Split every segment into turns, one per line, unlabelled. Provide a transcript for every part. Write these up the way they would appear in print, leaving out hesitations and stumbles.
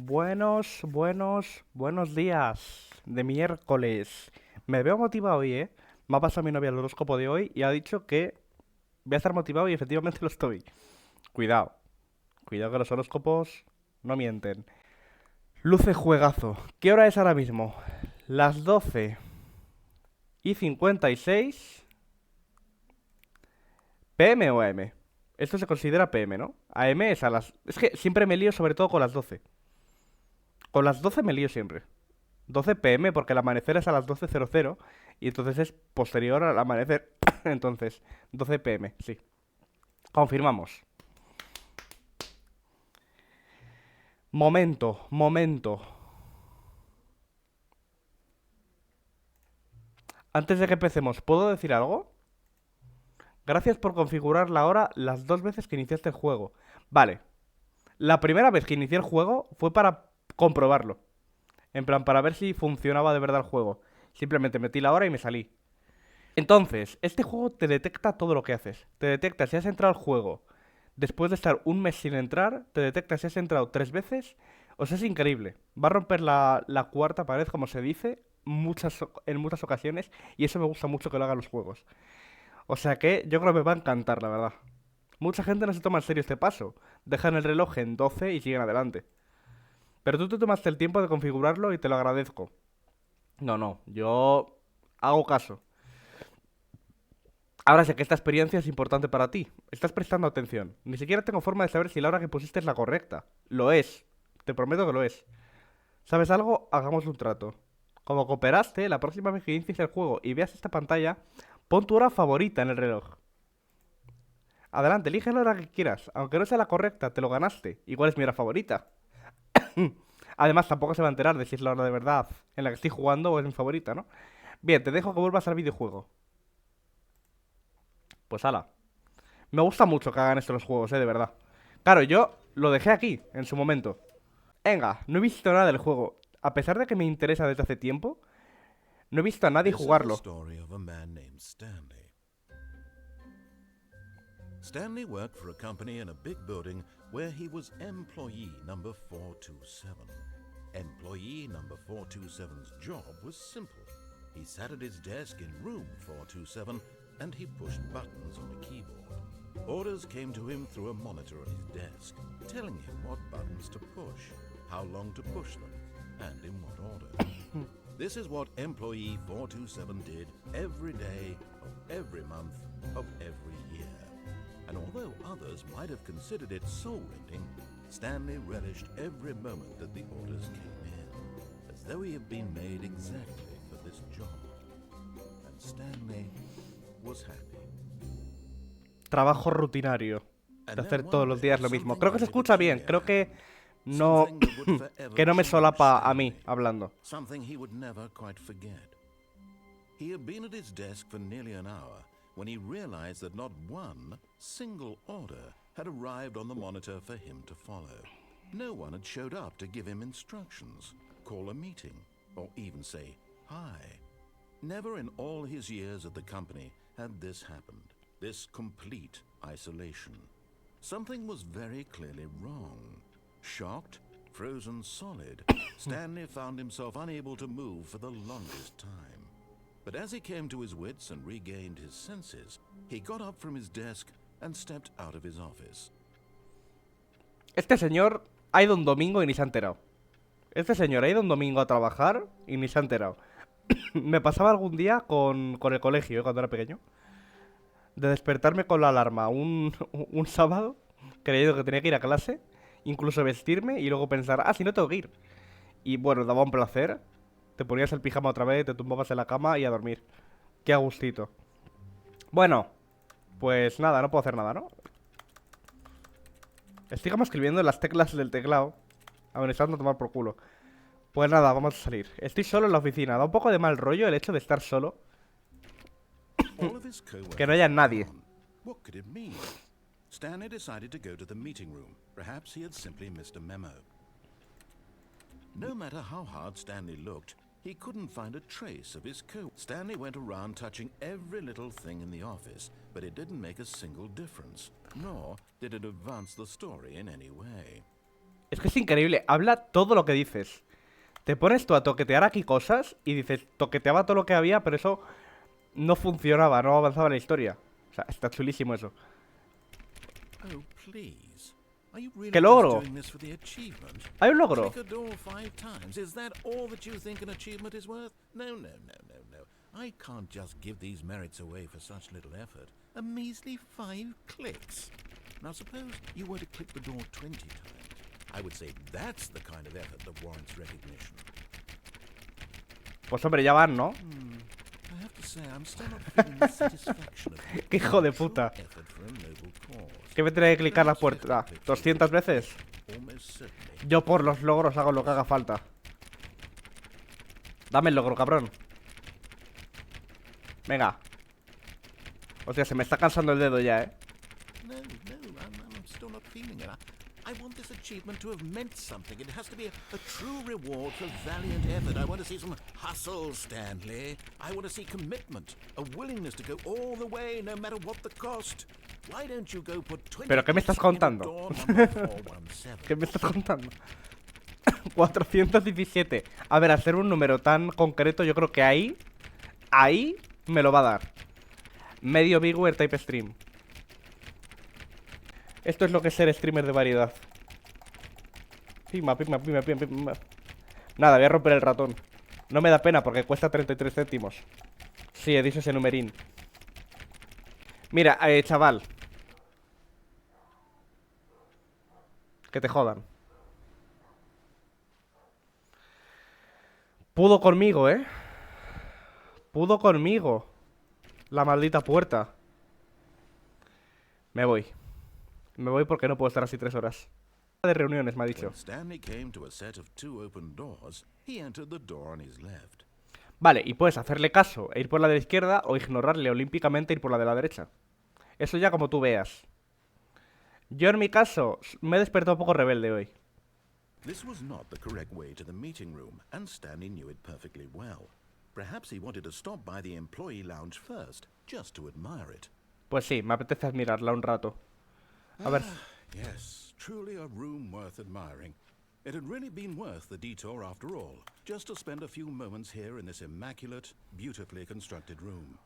Buenos días de miércoles. Me veo motivado hoy, ¿eh? Me ha pasado mi novia el horóscopo de hoy y ha dicho que voy a estar motivado y efectivamente lo estoy. Cuidado, cuidado que los horóscopos no mienten. Luce juegazo. ¿Qué hora es ahora mismo? Las 12:56 PM o AM. Esto se considera PM, ¿no? AM es a las... Es que siempre me lío sobre todo con las 12. Con las 12 me lío siempre. 12 PM porque el amanecer es a las 12:00 y entonces es posterior al amanecer. Entonces, 12 PM, sí. Confirmamos. Momento. Antes de que empecemos, ¿puedo decir algo? Gracias por configurar la hora las dos veces que iniciaste el juego. Vale. La primera vez que inicié el juego fue para comprobarlo. En plan, para ver si funcionaba de verdad el juego. Simplemente metí la hora y me salí. Entonces, este juego te detecta todo lo que haces. Te detecta si has entrado al juego después de estar un mes sin entrar, te detecta si has entrado tres veces. O sea, es increíble. Va a romper la cuarta pared, como se dice, en muchas ocasiones. Y eso me gusta mucho que lo hagan los juegos. O sea que yo creo que me va a encantar, la verdad. Mucha gente no se toma en serio este paso. Dejan el reloj en 12 y siguen adelante. Pero tú te tomaste el tiempo de configurarlo y te lo agradezco. No, yo hago caso. Ahora sé que esta experiencia es importante para ti. Estás prestando atención. Ni siquiera tengo forma de saber si la hora que pusiste es la correcta. Lo es. Te prometo que lo es. ¿Sabes algo? Hagamos un trato. Como cooperaste, la próxima vez que inicies el juego y veas esta pantalla, pon tu hora favorita en el reloj. Adelante, elige la hora que quieras. Aunque no sea la correcta, te lo ganaste. Igual es mi hora favorita. Además, tampoco se va a enterar de si es la hora de verdad en la que estoy jugando o es mi favorita, ¿no? Bien, te dejo que vuelvas al videojuego. Pues ala. Me gusta mucho que hagan esto los juegos, de verdad. Claro, yo lo dejé aquí, en su momento. Venga, no he visto nada del juego. A pesar de que me interesa desde hace tiempo, no he visto a nadie
This is the
jugarlo.
story of a man named Stanley. Stanley worked for a company in a big building where he was employee number 427. Employee number 427's job was simple. He sat at his desk in room 427 and he pushed buttons on a keyboard. Orders came to him through a monitor on his desk, telling him what buttons to push, how long to push them, and in what order. This is what employee 427 did every day of every month of every year. And although others might have considered it soul-rending, Stanley relished every moment that the orders came in, as though he had been made exactly for this job. And Stanley was happy.
Trabajo rutinario. De
And
hacer
then
todos
one
los
day,
días lo mismo.
something
Creo que se
gave a
escucha
key
bien. Creo que
hand.
no...
Something that would forever
que no me
change
solapa a mí
Stanley.
hablando.
Something he would never quite forget. He had been at his desk for nearly an hour when he realized that not one single order had arrived on the monitor for him to follow. No one had showed up to give him instructions, call a meeting, or even say hi. Never in all his years at the company had this happened, this complete isolation. Something was very clearly wrong. Shocked, frozen solid, Stanley found himself unable to move for the longest time. But as he came to his wits and regained his senses, he got up from his desk and stepped out of his office.
Este señor ha ido un domingo y ni se ha enterado. Este señor ha ido un domingo a trabajar y ni se ha enterado. Me pasaba algún día con el colegio, cuando era pequeño. De despertarme con la alarma un sábado, creyendo que tenía que ir a clase, incluso vestirme y luego pensar, si no tengo que ir. Y bueno, daba un placer. Te ponías el pijama otra vez, te tumbabas en la cama y a dormir. Qué a gustito. Bueno, pues nada, no puedo hacer nada, ¿no? Estoy como escribiendo en las teclas del teclado, amenazando a tomar por culo. Pues nada, vamos a salir. Estoy solo en la oficina. Da un poco de mal rollo el hecho de estar solo.
All of his
Que no
co-workers
haya
were
nadie.
gone. What could it mean? Stanley decided to go to the meeting room. Perhaps he had simply missed a memo. No matter how hard Stanley looked, he couldn't find a trace of his co. Stanley went around touching every little thing in the office, but it didn't make a single difference, nor did it advance the story in any way.
Es que es increíble. Habla todo lo que dices. Te pones tú a toquetear aquí cosas y dices, toqueteaba todo lo que había, pero eso no funcionaba, no avanzaba la historia. O sea, está chulísimo eso.
Oh, please. Are you really
¿Qué
just
logro?
doing this for the achievement?
Hay un logro.
Click a door 5 times. Is that all that you think an achievement is worth? No, no, no, no, no. I can't just give these merits away for such little effort. A measly 5 clicks. Now suppose you were to click the door 20 times. I would say that's the kind of effort that warrants recognition.
Pues hombre, ya van, ¿no?
I have to say, I'm still not feeling the satisfaction of
Qué hijo de
true
puta.
effort for a noble cause.
¿Qué me tiene que clicar la puerta? 200 veces.
Almost certainly.
Yo por los logros hago lo que haga falta. Dame el logro, cabrón. Venga. Hostia, se me está cansando el dedo ya,
No, I'm still not feeling it. I want this achievement to have meant something. It has to be a true reward for valiant effort. I want to see some hustle, Stanley. I want to see commitment, a willingness to go all the way, no matter what the cost. Why don't you go put 20
¿Pero qué me estás contando?
door number 417?
¿Qué me estás contando? 417. A ver, hacer un número tan concreto, yo creo que ahí me lo va a dar. Medio Bigware Type Stream. Esto es lo que es ser streamer de variedad. Pima. Nada, voy a romper el ratón. No me da pena porque cuesta 33 céntimos. Sí, he dicho ese numerín. Mira, chaval. Que te jodan. Pudo conmigo, ¿eh? Pudo conmigo. La maldita puerta. Me voy. Me voy porque no puedo estar así 3 horas. De reuniones, me ha dicho.
When Stanley came to a set of 2 open doors, he entered the door on his left.
Vale, y puedes hacerle caso e ir por la de la izquierda o ignorarle olímpicamente e ir por la de la derecha. Eso ya como tú veas. Yo en mi caso me he despertado un poco rebelde hoy.
This was not the correct way to the meeting room, and Stanley knew it perfectly well. Perhaps he wanted to stop by the employee lounge first, just to admire it.
Pues sí, me apetece admirarla un rato. A ver.
Yes, truly a room worth admiring. It had really been worth the detour after all, just to spend a few moments here in this immaculate, beautifully constructed room.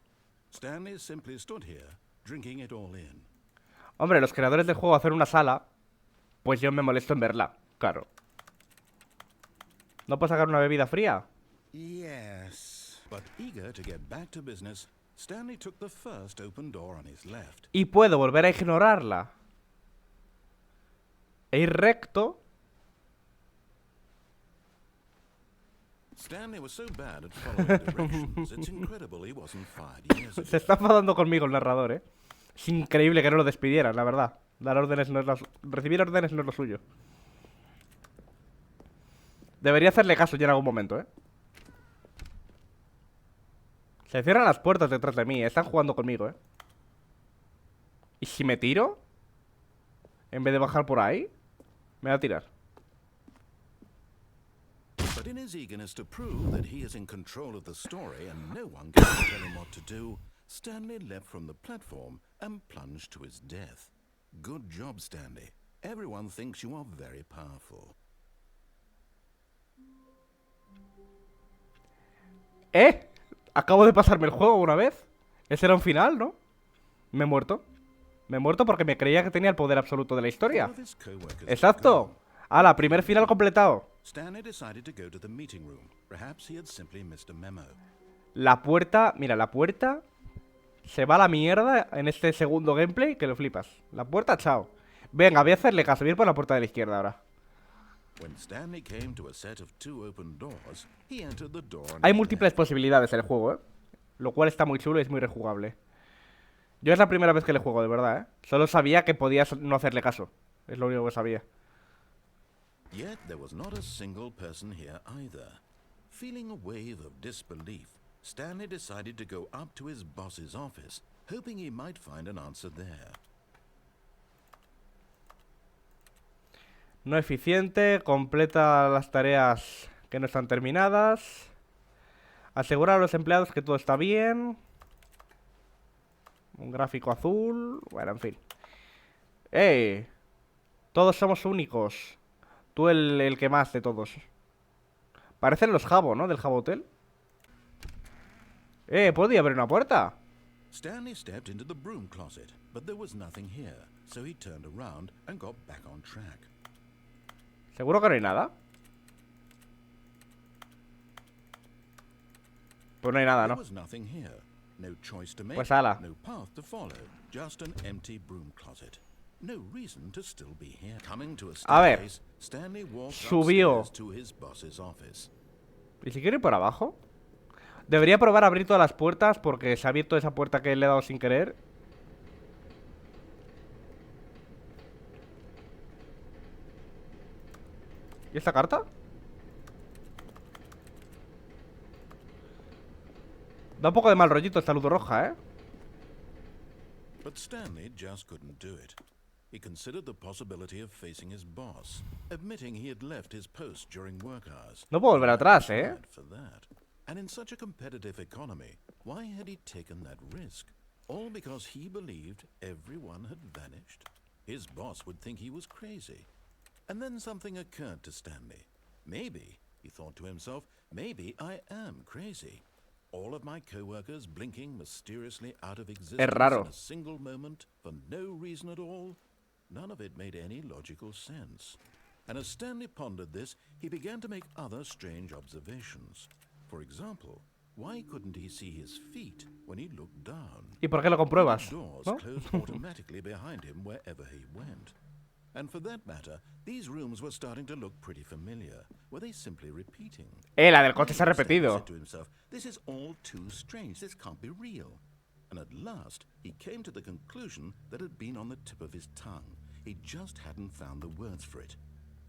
Stanley simply stood here, drinking it all in.
Hombre, los creadores del juego hacen una sala. Pues yo me molesto en verla, claro. ¿No puedo sacar una bebida fría?
Yes. But eager to get back to business, Stanley took the first open door on his left.
Y puedo volver a ignorarla e ir recto.
Stanley was so bad at following directions, it's incredible he wasn't fired years
Se
ago.
está enfadando conmigo el narrador, ¿eh? Es increíble que no lo despidieran, la verdad. Dar órdenes no es recibir órdenes no es lo suyo. Debería hacerle caso ya en algún momento, ¿eh? Se cierran las puertas detrás de mí, están jugando conmigo, ¿eh? ¿Y si me tiro? En vez de bajar por ahí, me va a tirar.
But in his eagerness to prove that he is in control of the story and no one can tell him what to do, Stanley leapt from the platform and plunged to his death. Good job, Stanley. Everyone thinks you are very powerful.
¡Eh! Acabo de pasarme el juego una vez. Ese era un final, ¿no? Me he muerto. Me he muerto porque me creía que tenía el poder absoluto de la historia.
All of his coworkers were
¡Exacto!
gone.
¡Hala! Primer final completado.
Stanley decided to go to the meeting room. Perhaps he had simply missed a memo.
La puerta... Mira, la puerta... Se va a la mierda en este segundo gameplay que lo flipas. La puerta, chao. Venga, voy a hacerle caso. Voy a ir por la puerta de la izquierda ahora.
When Stanley came to a set of 2 open doors, he entered the door on
Hay
his
múltiples
left.
posibilidades en el juego, ¿eh? Lo cual está muy chulo y es muy rejugable. Yo es la primera vez que le juego, de verdad, ¿eh? Solo sabía que podías no hacerle caso. Es lo único que sabía.
Yet there was not a single person here either. Feeling a wave of disbelief, Stanley decided to go up to his boss's office, hoping he might find an answer there.
No eficiente. Completa las tareas que no están terminadas. Asegurar a los empleados que todo está bien. Un gráfico azul. Bueno, en fin. ¡Ey! Todos somos únicos. Tú el que más de todos. Parecen los Jabo, ¿no? Del Jabo Hotel. ¿Puedo ir a abrir una puerta?
Stanley stepped into the broom closet, but there was nothing here, so he turned around and got back on track.
¿Seguro que no hay nada? Pues no hay nada,
There
¿no?
was nothing here. No choice to make,
Pues ala.
no path to follow, just an empty broom closet. No reason to still be here. Coming to a
A ver.
staircase, Stanley walked
Subió.
upstairs to his boss's office.
¿Y si quiero ir por abajo? Debería probar a abrir todas las puertas porque se ha abierto esa puerta que le he dado sin querer. ¿Y esta carta? Da un poco de mal rollito esta luz roja, ¿eh?
But Stanley just couldn't do it. He considered the possibility of facing his boss, admitting he had left his post during work hours.
No puedo volver atrás, ¿eh?
Bad for that. And in such a competitive economy, why had he taken that risk? All because he believed everyone had vanished? His boss would think he was crazy. And then something occurred to Stanley. Maybe, he thought to himself, maybe I am crazy. All of my co-workers blinking mysteriously out of existence
raro.
in a single moment for no reason at all. None of it made any logical sense. And as Stanley pondered this, he began to make other strange observations. For example, why couldn't he see his feet when he looked down?
¿Y por qué lo compruebas?
Doors
¿No?
closed automatically behind him wherever he went. And for that matter, these rooms were starting to look pretty familiar. Were they simply repeating?
La del coche se ha
Stanley
repetido.
said to himself, this is all too strange. This can't be real. And at last, he came to the conclusion that had been on the tip of his tongue. He just hadn't found the words for it.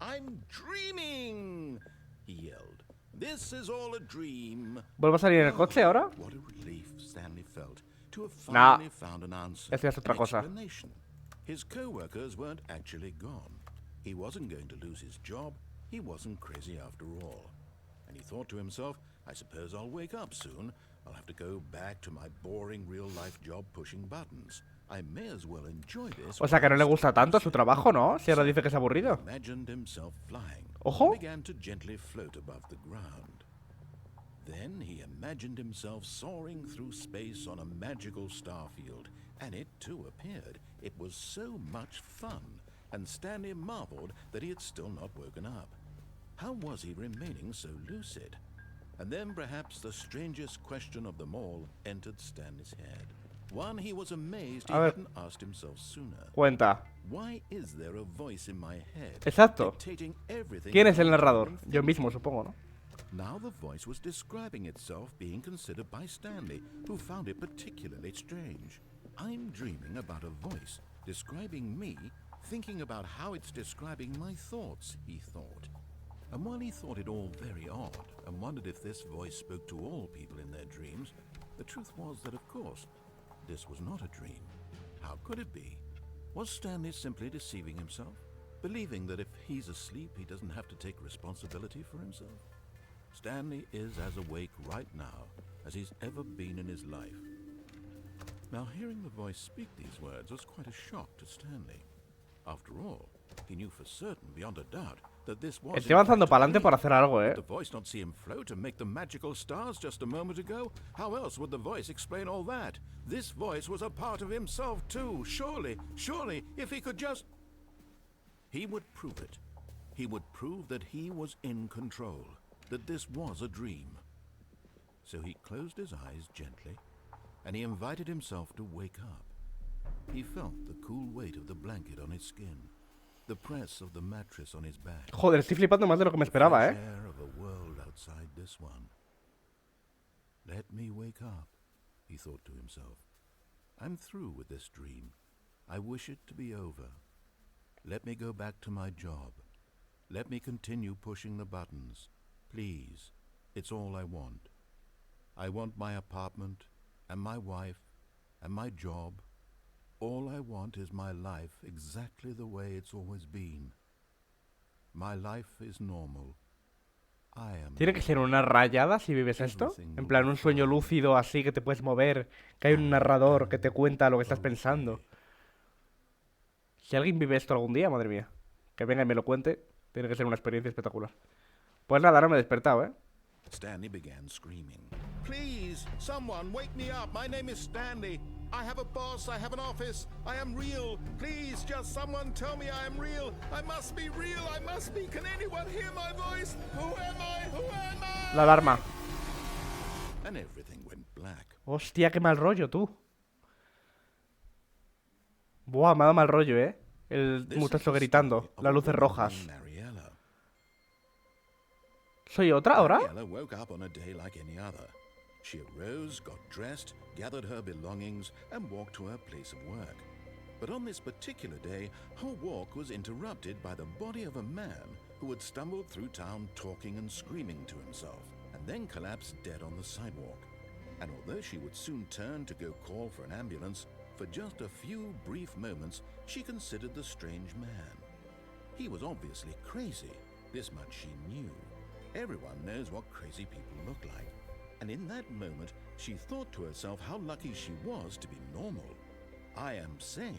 I'm dreaming, he yelled. This is all a dream.
¿Vuelvo a salir en el coche ahora?
What a relief Stanley felt to have
Nah.
finally found an answer.
Esto ya es otra
an
cosa.
explanation. His co-workers weren't actually gone. He wasn't going to lose his job. He wasn't crazy after all. And he thought to himself, I suppose I'll wake up soon. I'll have to go back to my boring real-life job pushing buttons. I may as well enjoy this.
O sea que no le gusta tanto su trabajo, ¿no? Si ahora dice que es aburrido.
Imagined himself flying.
Ojo.
And began to gently float above the ground. Then he imagined himself soaring through space on a magical starfield, and it too appeared. It was so much fun, and Stanley marveled that he had still not woken up. How was he remaining so lucid? And then perhaps the strangest question of them all entered Stanley's head. One he was amazed he
A ver.
hadn't asked himself sooner.
Cuenta.
Why is there a voice in my head
Exacto.
dictating everything?
¿Quién es el
I'm
narrador?
doing?
Yo mismo, supongo, ¿no?
Now the voice was describing itself being considered by Stanley, who found it particularly strange. I'm dreaming about a voice describing me, thinking about how it's describing my thoughts, he thought. And while he thought it all very odd, and wondered if this voice spoke to all people in their dreams, the truth was that, of course, this was not a dream. How could it be? Was Stanley simply deceiving himself, believing that if he's asleep, he doesn't have to take responsibility for himself? Stanley is as awake right now as he's ever been in his life. Now, hearing the voice speak these words was quite a shock to Stanley. After all, he knew for certain, beyond a doubt, that this was
Estoy avanzando para adelante por hacer algo,
Did the voice not see him float and make the magical stars just a moment ago? How else would the voice explain all that? This voice was a part of himself too. Surely, if he could just... He would prove it. He would prove that he was in control, that this was a dream. So he closed his eyes gently, and he invited himself to wake up. He felt the cool weight of the blanket on his skin, the press of the mattress on his back.
Joder, estoy flipando más de lo que me esperaba,
Fresh
¿eh?
air of a world outside this one. Let me wake up, he thought to himself. I'm through with this dream. I wish it to be over. Let me go back to my job. Let me continue pushing the buttons. Please, it's all I want. I want my apartment, and my wife, and my job. All I want is my life exactly the way it's always been. My life is normal. I am
¿Tiene que ser una rayada si vives esto? En plan, un sueño lúcido así que te puedes mover, que hay un narrador que te cuenta lo que estás pensando. Si alguien vive esto algún día, madre mía, que venga y me lo cuente. Tiene que ser una experiencia espectacular. Pues nada, ahora me he despertado, ¿eh?
Stanley began screaming. Please, someone, wake me up. My name is Stanley. I have a boss, I have an office, I am real. Please, just someone tell me I am real. I must be real, I must be. Can anyone hear my voice? Who am I? Who am I?
La alarma.
And everything went black.
Hostia, qué mal rollo, tú. Buah, me ha dado mal rollo, ¿eh? El
This is
muchacho
the
gritando.
story of
Las
a
luces
woman
rojas.
named Mariella.
¿Soy otra ahora?
Mariella woke up on a day like any other. She arose, got dressed, gathered her belongings, and walked to her place of work. But on this particular day, her walk was interrupted by the body of a man who had stumbled through town talking and screaming to himself, and then collapsed dead on the sidewalk. And although she would soon turn to go call for an ambulance, for just a few brief moments, she considered the strange man. He was obviously crazy, this much she knew. Everyone knows what crazy people look like. And in that moment, she thought to herself how lucky she was to be normal. I am sane.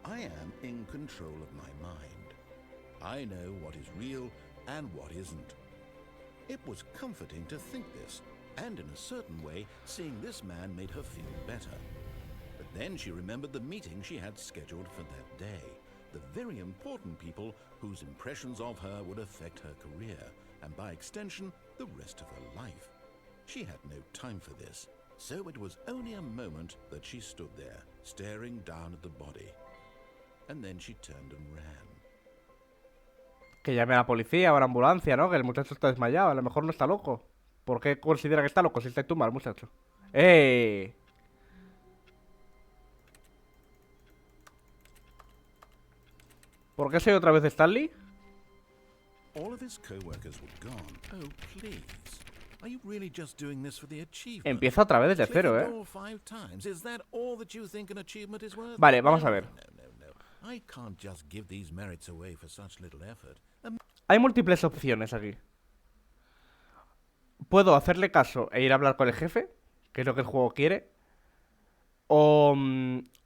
I am in control of my mind. I know what is real and what isn't. It was comforting to think this, and in a certain way, seeing this man made her feel better. But then she remembered the meeting she had scheduled for that day, the very important people whose impressions of her would affect her career, and by extension, the rest of her life. She had no time for this, so it was only a moment that she stood there, staring down at the body. And then she turned and ran.
Que llame a la policía o a la ambulancia, ¿no? Que el muchacho está desmayado. A lo mejor no está loco. ¿Por qué considera que está loco si está mal, muchacho? ¡Eh! ¿Por qué soy otra vez Stanley?
All of his co-workers were gone. Oh, please. Are you really just doing this for the achievement?
Empieza otra vez desde
Click
cero,
the
¿eh?
door 5 times. Is that all that you think an achievement is worth?
Vale, vamos a ver.
No. I can't just give these merits away for such little effort.
Hay múltiples opciones aquí. Puedo hacerle caso e ir a hablar con el jefe, que es lo que el juego quiere. O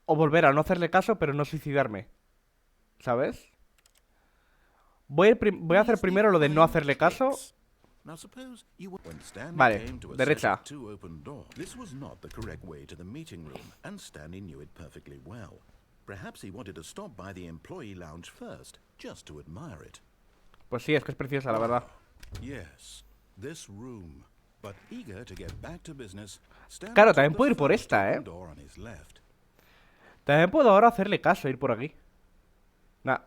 volver a no hacerle caso, pero no suicidarme. ¿Sabes? Voy a hacer primero lo de no hacerle caso. Vale, derecha.
This was not the correct way to the meeting room, and Stanley knew it perfectly well. Perhaps he wanted to stop by the employee lounge first, just to admire it.
Pues sí, es que es preciosa, la verdad.
Yes, this room. But eager to get back to business, Stanley
Claro,
took
también
the
puedo ir por
first
esta,
open door on his left.
También puedo ahora hacerle caso, ir por aquí. Nah.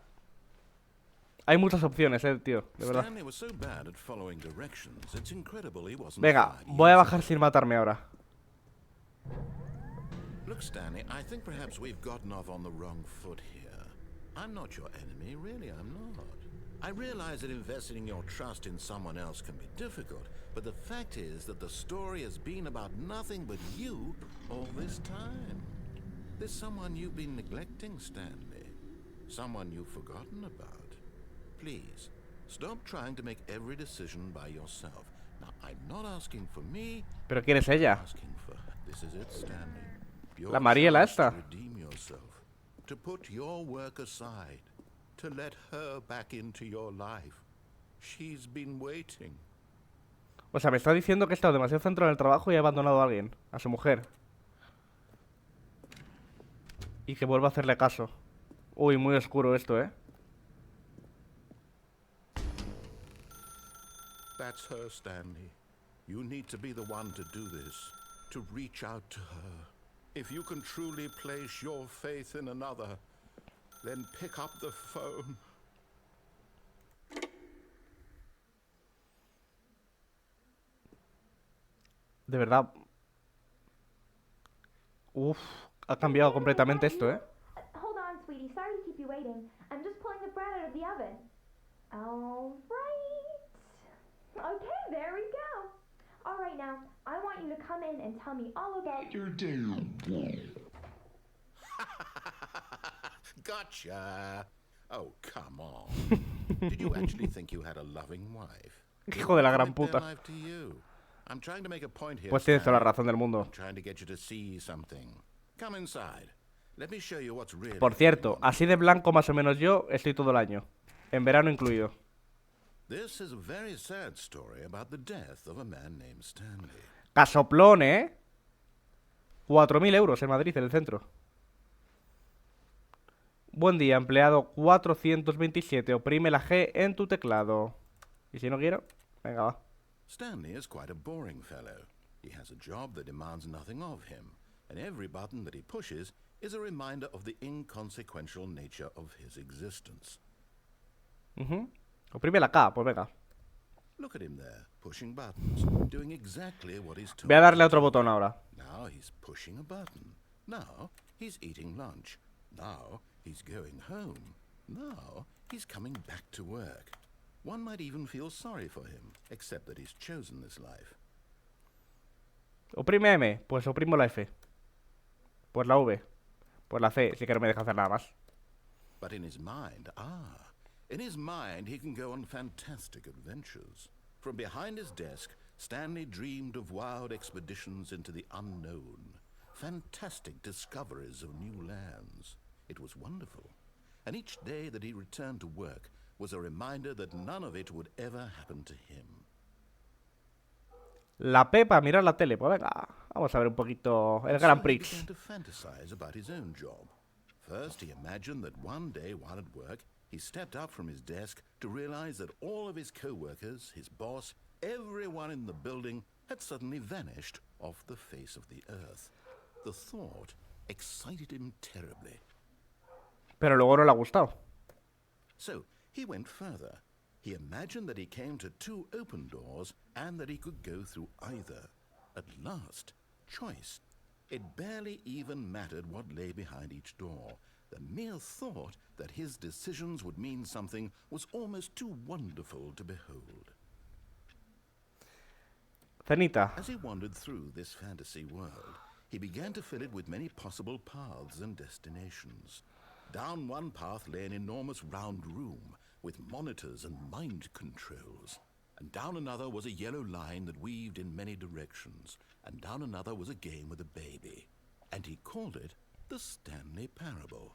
Hay muchas opciones, tío, de verdad.
Stanley was so bad at following directions, it's incredible he wasn't
Venga,
fired
voy a
years
bajar
ago.
sin matarme ahora.
Look, Stanley, I think perhaps we've gotten off on the wrong foot here. I'm not your enemy, really, I'm not. I realize that investing your trust in someone else can be difficult, but the fact is that the story has been about nothing but you all this time. There's someone you've been neglecting, Stanley. Someone you've forgotten about. Please, stop trying to make every decision by yourself. Now, I'm not asking for me,
¿Pero quién es ella?
asking for her. This is it, Stanley. Your
La Mariela
chance
esta.
to redeem yourself, to put your work aside, to let her back into your life. She's been waiting.
O sea, me está diciendo que he estado demasiado centrado en el trabajo y he abandonado a alguien, a su mujer. Y que vuelva a hacerle caso. Uy, muy oscuro esto, ¿eh?
That's her, Stanley. You need to be the one to do this, to reach out to her. If you can truly place your faith in another, then pick up the phone.
De verdad. Uf, ha cambiado completamente esto, ¿eh?
Hold on, sweetie. Sorry to keep you waiting. I'm just pulling the bread out of the oven. All right. Okay, there we go. All right, now, I want you to come in and tell me all about your day.
Gotcha. Oh, come on. Did you actually think you had a loving wife?
Hijo de la gran
Give their
puta.
life to you. I'm trying to make a point here,
Pues tienes toda la
Stanley.
razón del mundo.
I'm trying to get you to see something. Come inside. Let me show you what's really
Por cierto,
going on.
así de blanco más o menos yo estoy todo el año. En verano incluido.
This is a very sad story about the death of a man named Stanley.
Casoplón, ¿eh? 4.000 euros en Madrid, en el centro. Buen día, empleado 427. Oprime la G en tu teclado. Y si no quiero, venga, va.
Stanley is quite a boring fellow. He has a job that demands nothing of him, and every button that he pushes is a reminder of the inconsequential nature of his existence.
Oprime la K, pues venga.
Look at him there, pushing buttons, doing exactly what he's told.
Voy a darle a otro botón ahora.
Now he's pushing a button. Now he's eating lunch. Now he's going home. Now he's coming back to work. One might even feel sorry for him, except that he's chosen this life.
Oprime M, pues oprimo la F. Pues la V. Pues la C, sí que no me deja hacer nada más.
But in his mind, he can go on fantastic adventures. From behind his desk, Stanley dreamed of wild expeditions into the unknown, fantastic discoveries of new lands. It was wonderful. And each day that he returned to work was a reminder that none of it would ever happen to him.
La P para mirar la tele, pues venga. Vamos a ver un poquito el Grand
He
Prix.
began to fantasize about his own job. First, he imagined that one day while at work, he stepped up from his desk to realize that all of his co-workers, his boss, everyone in the building had suddenly vanished off the face of the earth. The thought excited him terribly.
Pero luego no le ha gustado.
So he went further. He imagined that he came to two open doors and that he could go through either. At last, choice. It barely even mattered what lay behind each door. The mere thought that his decisions would mean something was almost too wonderful to behold.
Cenita.
As he wandered through this fantasy world, he began to fill it with many possible paths and destinations. Down one path lay an enormous round room with monitors and mind controls. And down another was a yellow line that weaved in many directions. And down another was a game with a baby. And he called it the Stanley Parable.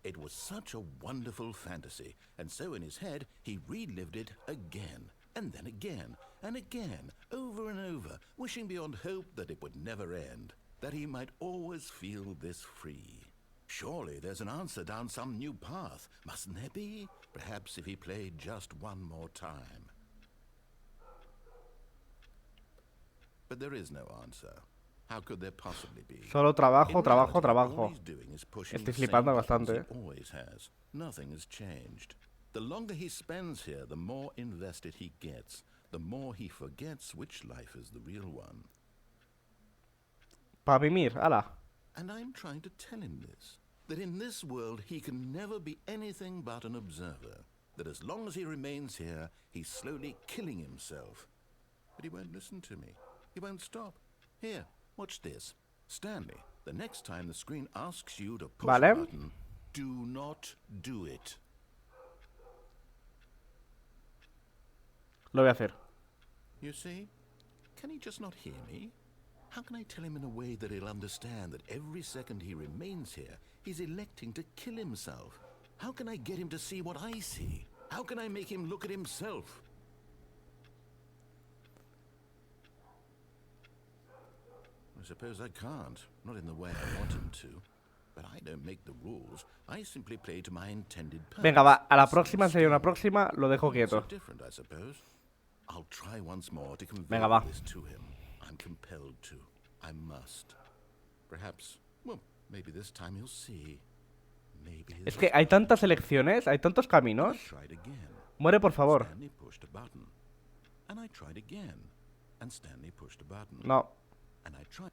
It was such a wonderful fantasy, and so in his head he relived it again, and then again, and again, over and over, wishing beyond hope that it would never end, that he might always feel this free. Surely there's an answer down some new path, mustn't there be? Perhaps if he played just one more time. But there is no answer. How could there possibly be?
Solo trabajo,
In
trabajo,
reality,
trabajo.
all he's doing is pushing
Estoy
the same
flipando
buttons
bastante,
he always has. Nothing has changed. The longer he spends here, the more invested he gets. The more he forgets which life is the real one.
Pa' mimir, ala.
And I'm trying to tell him this. That in this world he can never be anything but an observer. That as long as he remains here, he's slowly killing himself. But he won't listen to me. He won't stop. Here, watch this. Stanley, the next time the screen asks you to push
Vale.
a button, do not do it.
Lo voy a hacer.
You see? Can he just not hear me? How can I tell him in a way that he'll understand that every second he remains here, he's electing to kill himself? How can I get him to see what I see? How can I make him look at himself? I suppose I can't, not in the way I want him to. But I don't make the rules. I simply play to my intended purpose.
Venga, va. A la próxima, sería una próxima, lo dejo
So
quieto.
different, I suppose. I'll try once more to convey
Venga, va.
this to him. I'm compelled to. I must. Perhaps, well, maybe this time he'll see. Maybe
Es que hay tantas elecciones, hay tantos
I
caminos.
tried again.
Muere, por favor.
Stanley pushed a button. And I tried again. And Stanley pushed a button.
No.
And I tried.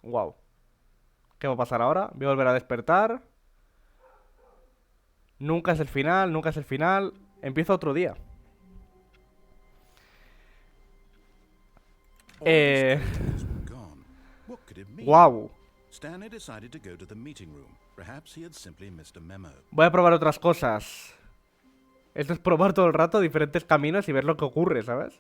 Wow. ¿Qué va a pasar ahora? Voy a volver a despertar. Nunca es el final, nunca es el final. Empieza otro día.
All these characters were gone. What could it mean?
Wow.
Stanley decided to go to the meeting room. Perhaps he had simply missed a memo.
Voy a probar otras cosas. Esto es probar todo el rato diferentes caminos y ver lo que ocurre, ¿sabes?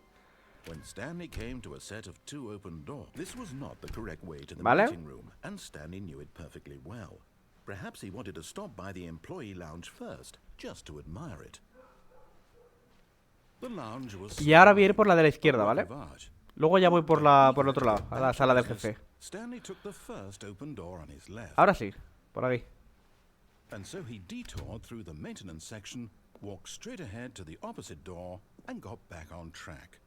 When Stanley came to a set of two open doors, this was not the correct way to the
Vale.
meeting room, and Stanley knew it perfectly well. Perhaps he wanted to stop by the employee lounge first, just to admire it. The lounge was
Y ahora voy a ir por la de la izquierda,
a work
¿vale?
of art.
Luego ya voy por el otro lado, a la sala del jefe.
Stanley took the first open door on his left,
Ahora sí, por aquí.
and so he detoured through the maintenance section, walked straight ahead to the opposite door, and got back on track.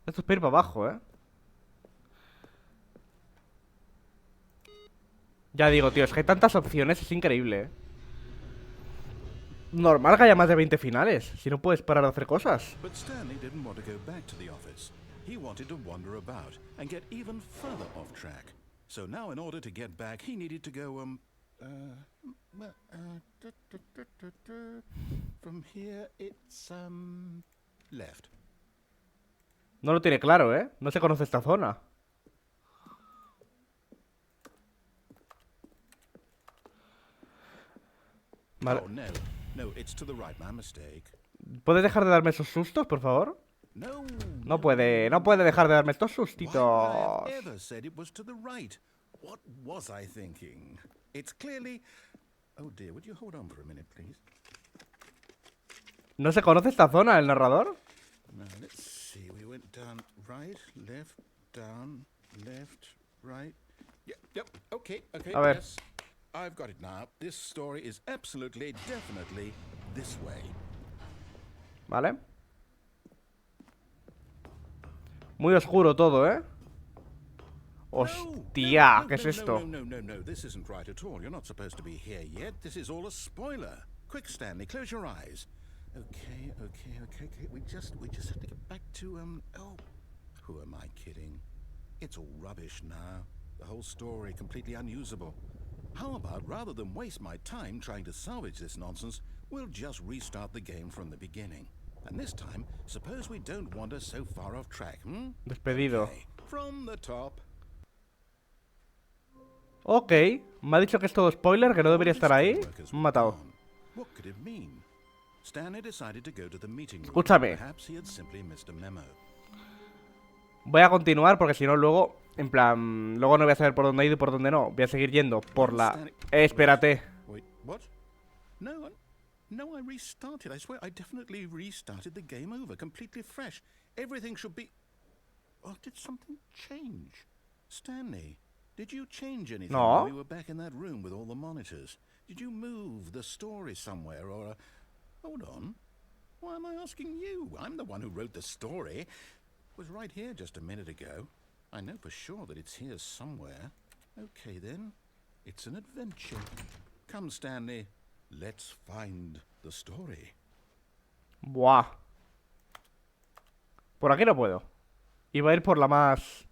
Esto es para ir para abajo, ¿eh? Ya digo, tío, es que hay tantas opciones, es increíble, ¿eh? Normal que haya más de 20 finales, si no puedes parar de hacer cosas.
But Stanley didn't want to go back to the office. He wanted to wander about and get even further off track. So now, in order to get back, he needed to go, from here, it's, left.
No lo tiene claro, ¿eh? No se conoce esta zona. Vale.
Oh, no. No, it's to the right, my mistake.
¿Puedes dejar de darme esos sustos, por favor?
No,
No puede dejar de darme estos
Why would I
sustitos.
have ever said it was to the right? What was I thinking? It's clearly... Oh dear, would you hold on for a minute, please?
¿No se conoce esta zona, el narrador?
Now, let's see. We went down, right, down, left, right. Yep, okay,
A ver.
yes. I've got it now. This story is absolutely, definitely this way.
Vale. Muy oscuro todo, ¿eh? Hostia, ¿qué es esto?
No, this isn't right at all. You're not supposed to be here yet. This is all a spoiler. Quick, Stanley, close your eyes. Okay. We just have to get back to, oh, who am I kidding? It's all rubbish now. The whole story completely unusable. How about, rather than waste my time trying to salvage this nonsense, we'll just restart the game from the beginning. And this time, suppose we don't wander so far off track,
Despedido.
Okay, from the top.
Ok, me ha dicho que es todo spoiler, que no debería estar ahí. Me han matado.
What could it mean? Stanley decided to go to the meeting room.
Escúchame.
Perhaps he had simply missed a memo.
Voy a continuar porque si no luego, en plan, luego no voy a saber por dónde he ido y por dónde no. Voy a seguir yendo por la... espérate.
Wait, what? No, I restarted. I swear I definitely restarted the game over, completely fresh. Everything should be... Oh, did something change? Stanley, did you change anything
No.
when we were back in that room with all the monitors? Did you move the story somewhere or... Hold on. Why am I asking you? I'm the one who wrote the story. It was right here just a minute ago. I know for sure that it's here somewhere. Okay, then. It's an adventure. Come, Stanley. Let's find the story.
Buah. Por aquí no puedo. Iba a ir por la más...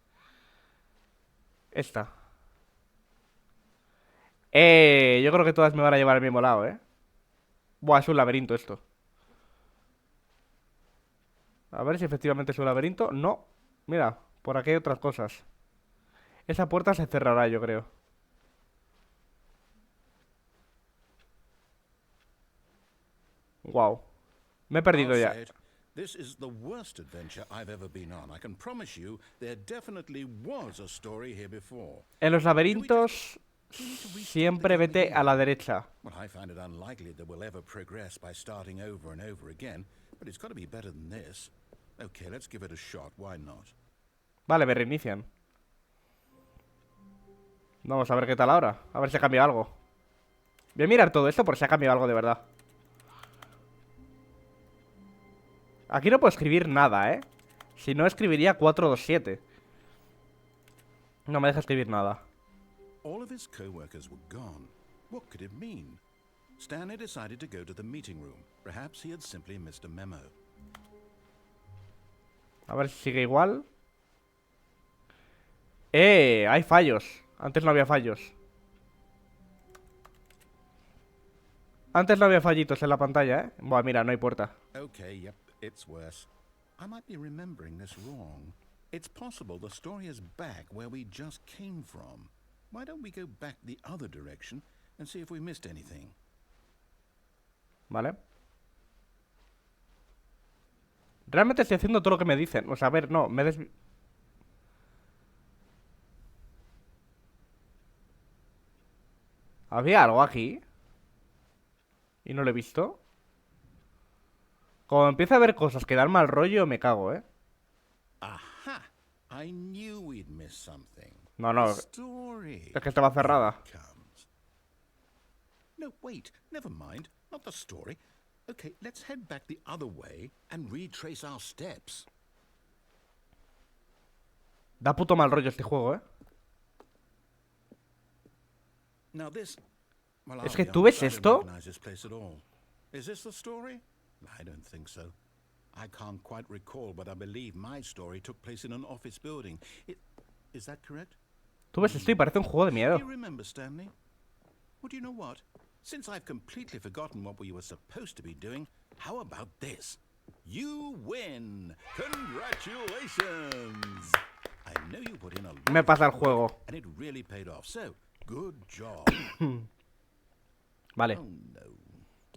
esta. Yo creo que todas me van a llevar al mismo lado, ¿eh? Buah, es un laberinto esto. A ver si efectivamente es un laberinto. No. Mira, por aquí hay otras cosas. Esa puerta se cerrará, yo creo. Wow. Me he perdido ya.
This is the worst adventure I've ever been on. I can promise you there definitely was a story here before.
En los laberintos siempre vete a la derecha.
Well, I find it unlikely that we'll ever progress by starting over and over again, but it's got to be better than this. Okay, let's give it a shot. Why not?
Vale, me reinician. Vamos a ver qué tal ahora. A ver si ha cambiado algo. Voy a mirar todo esto por si ha cambiado algo de verdad. Aquí no puedo escribir nada, ¿eh? Si no, escribiría 427. No me deja escribir nada.
All of his co-workers were gone. What could it mean? Stanley decided to go to the meeting room. Perhaps he had simply missed a memo.
A ver si sigue igual. Hay fallos. Antes no había fallos. Antes no había fallitos en la pantalla, ¿eh? Buah, mira, no hay puerta.
Okay, yep, it's worse. I might be remembering this wrong. It's possible the story is back where we just came from. Why don't we go back the other direction and see if we missed anything?
Vale. Realmente estoy haciendo todo lo que me dicen. O sea, a ver, no, me Había algo aquí. Y no lo he visto. Como empieza a haber cosas que dan mal rollo, me cago, ¿eh?
Aha! I knew we'd miss something.
No, no.
The story.
Es que estaba cerrada.
Here it comes. No, wait. Never mind. Not the story. Okay, let's head back the other way and retrace our steps.
Da puto mal rollo este juego, ¿eh?
Now this. Well,
Es
I'll
que
be
tú
honest,
ves
I don't
esto.
recognize this place at all. Is this the story? I don't think so. I can't quite recall, but I believe my story took place in an office building. Is that correct?
Tú ves esto y parece un juego de miedo.
Do you remember, Stanley? Well, do you know what? Since I've completely forgotten what we were supposed to be doing, how about this? You win! Congratulations! I know you put in a lot
Me pasa el juego.
and it really paid off. So, good job.
Vale.
Oh no.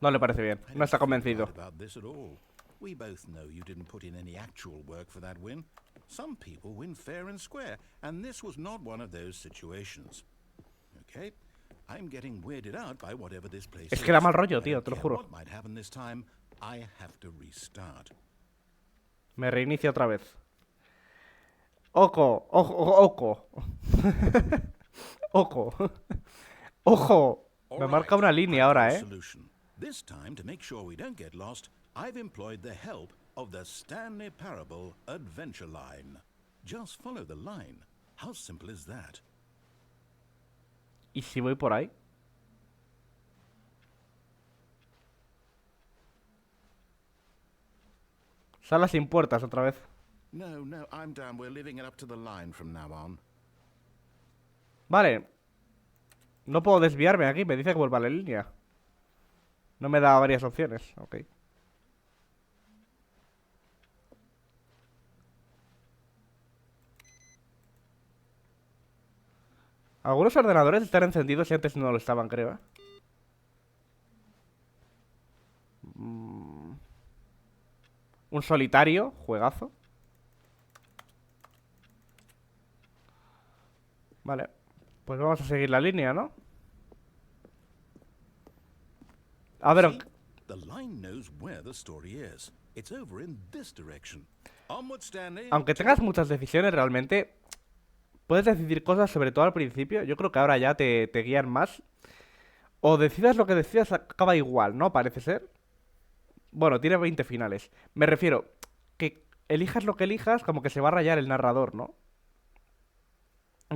No le parece bien.
I
No está
don't feel
convencido.
bad about this at all. We both know you didn't put in any actual work for that win. Some people win fair and square, and this was not one of those situations. Okay? I'm getting weirded out by whatever this place
Es que da
is.
mal rollo,
I
tío,
don't
te lo
care
juro.
what might happen this time. I have to restart.
Me reinicio otra vez. Oco, ojo, oco. Oco. Ojo. Me
All
marca
right,
una línea
I've
ahora,
got a
¿eh?
solution. This time, to make sure we don't get lost, I've employed the help of the Stanley Parable Adventure Line. Just follow the line. How simple is that?
¿Y si voy por ahí? Sala sin puertas otra vez.
No, no, I'm down. We're leaving it up to the line from now on.
Vale. No puedo desviarme aquí, me dice que vuelva a la línea. No me da varias opciones, ok. Algunos ordenadores están encendidos y antes no lo estaban, creo, ¿eh? Un solitario, juegazo. Vale. Pues vamos a seguir la línea, ¿no? A ver,
See? The line knows where the story is. It's over in this direction. Onward, Stanley.
aunque tengas muchas decisiones, realmente puedes decidir cosas, sobre todo al principio. Yo creo que ahora ya te guían más. O decidas lo que decidas, acaba igual, ¿no? Parece ser. Bueno, tiene 20 finales. Me refiero, que elijas lo que elijas, como que se va a rayar el narrador, ¿no?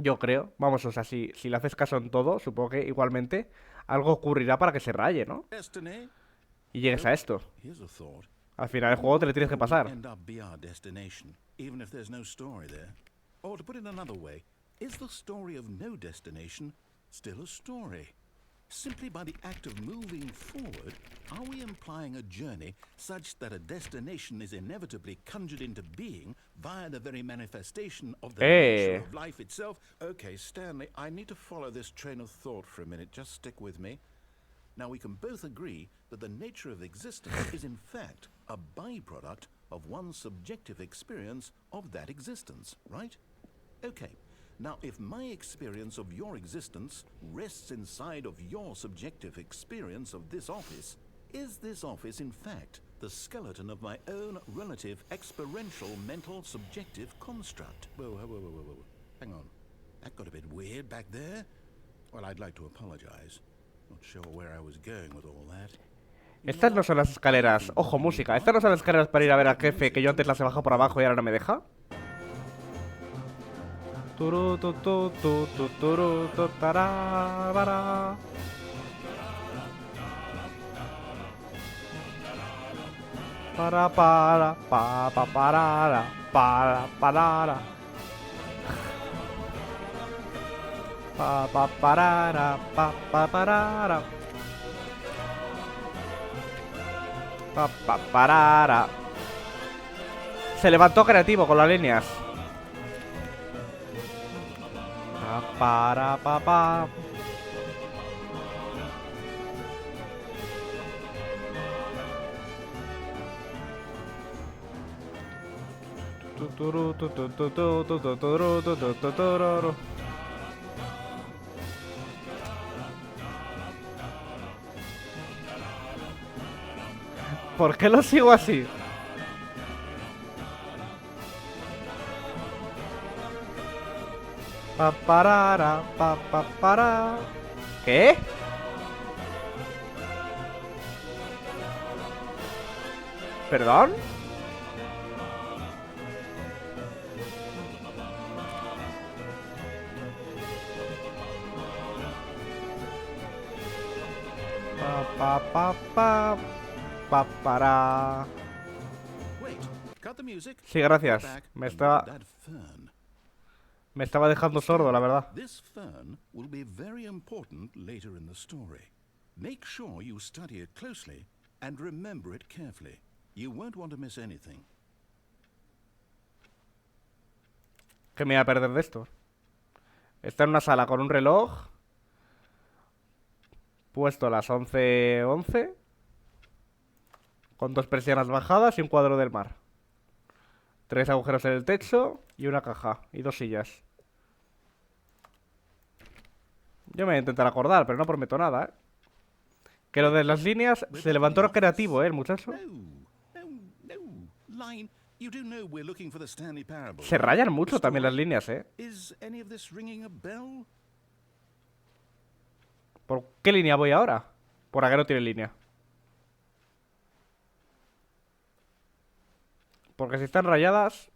Yo creo. Vamos, o sea, si le haces caso en todo, supongo que igualmente algo ocurrirá para que se raye, ¿no?
Destiny.
Y llegues a esto.
Here's a thought.
Al final del juego te le tienes que pasar.
End up be our destination, even if there's no story there. Or to put it another way, is the story of no destination still a story? Simply by the act of moving forward, are we implying a journey such that a destination is inevitably conjured into being via the very manifestation of the nature of life itself? Okay, Stanley, I need to follow this train of thought for a minute. Just stick with me. Now, we can both agree that the nature of existence is in fact a byproduct of one's subjective experience of that existence, right? Okay. Now, if my experience of your existence rests inside of your subjective experience of this office, is this office in fact the skeleton of my own relative experiential mental subjective construct? Whoa, whoa, whoa, whoa, whoa. Hang on. That got a bit weird back there. Well, I'd like to apologize. Not sure where I was going with all that.
Estas no son las escaleras. Ojo, música. Estas no son las escaleras para ir a ver al jefe, que yo antes las he bajado por abajo y ahora no me deja. Turu, tu, tu, tu, tu, turu, tu, tará, bará. Para, pa, parara, parara. Parara, parara. Parara. Se levantó creativo con las líneas. Para, pa. ¿Por qué lo sigo así? Pa parara, pa para. ¿Qué? ¿Perdón? Pa para.
Wait, cut the music.
Sí, gracias.
Back
Me
and look at
estaba,
that fern.
me estaba dejando sordo, la verdad.
This fern will be very important later in the story. Make sure you study it closely and remember it carefully. You won't want to miss anything.
¿Qué me iba a perder de esto? Está en una sala con un reloj puesto a las 11:11, con 2 persianas bajadas y un cuadro del mar. 3 agujeros en el techo y una caja y 2 sillas. Yo me voy a intentar acordar, pero no prometo nada, ¿eh? Que lo de las líneas se levantó lo creativo, ¿eh, el muchacho?
Line, you do know we're looking for the Stanley Parable.
Se rayan mucho también las líneas, ¿eh?
Is any of this ringing a bell?
¿Por qué línea voy ahora? Por acá no tiene línea. Porque si están rayadas,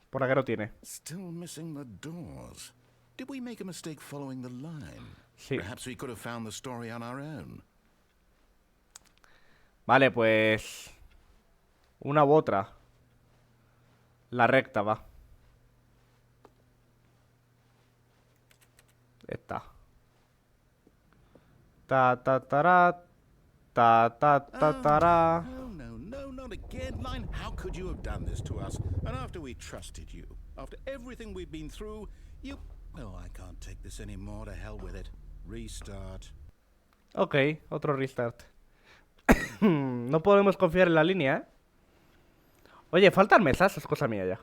por acá no tiene.
Still missing the doors. Did we make a mistake following the line?
Sí.
Perhaps we could have found the story on our own.
Vale, pues... una u otra. La recta, va. Esta. Ta ta tará. Ta ta ta tará.
No, no, no, not again, Line. How could you have done this to us? And after we trusted you, after everything we've been through, you... Oh, I can't take this anymore. To hell with it. Restart.
Ok, otro restart. No podemos confiar en la línea, ¿eh? Oye, faltan mesas, es cosa mía ya.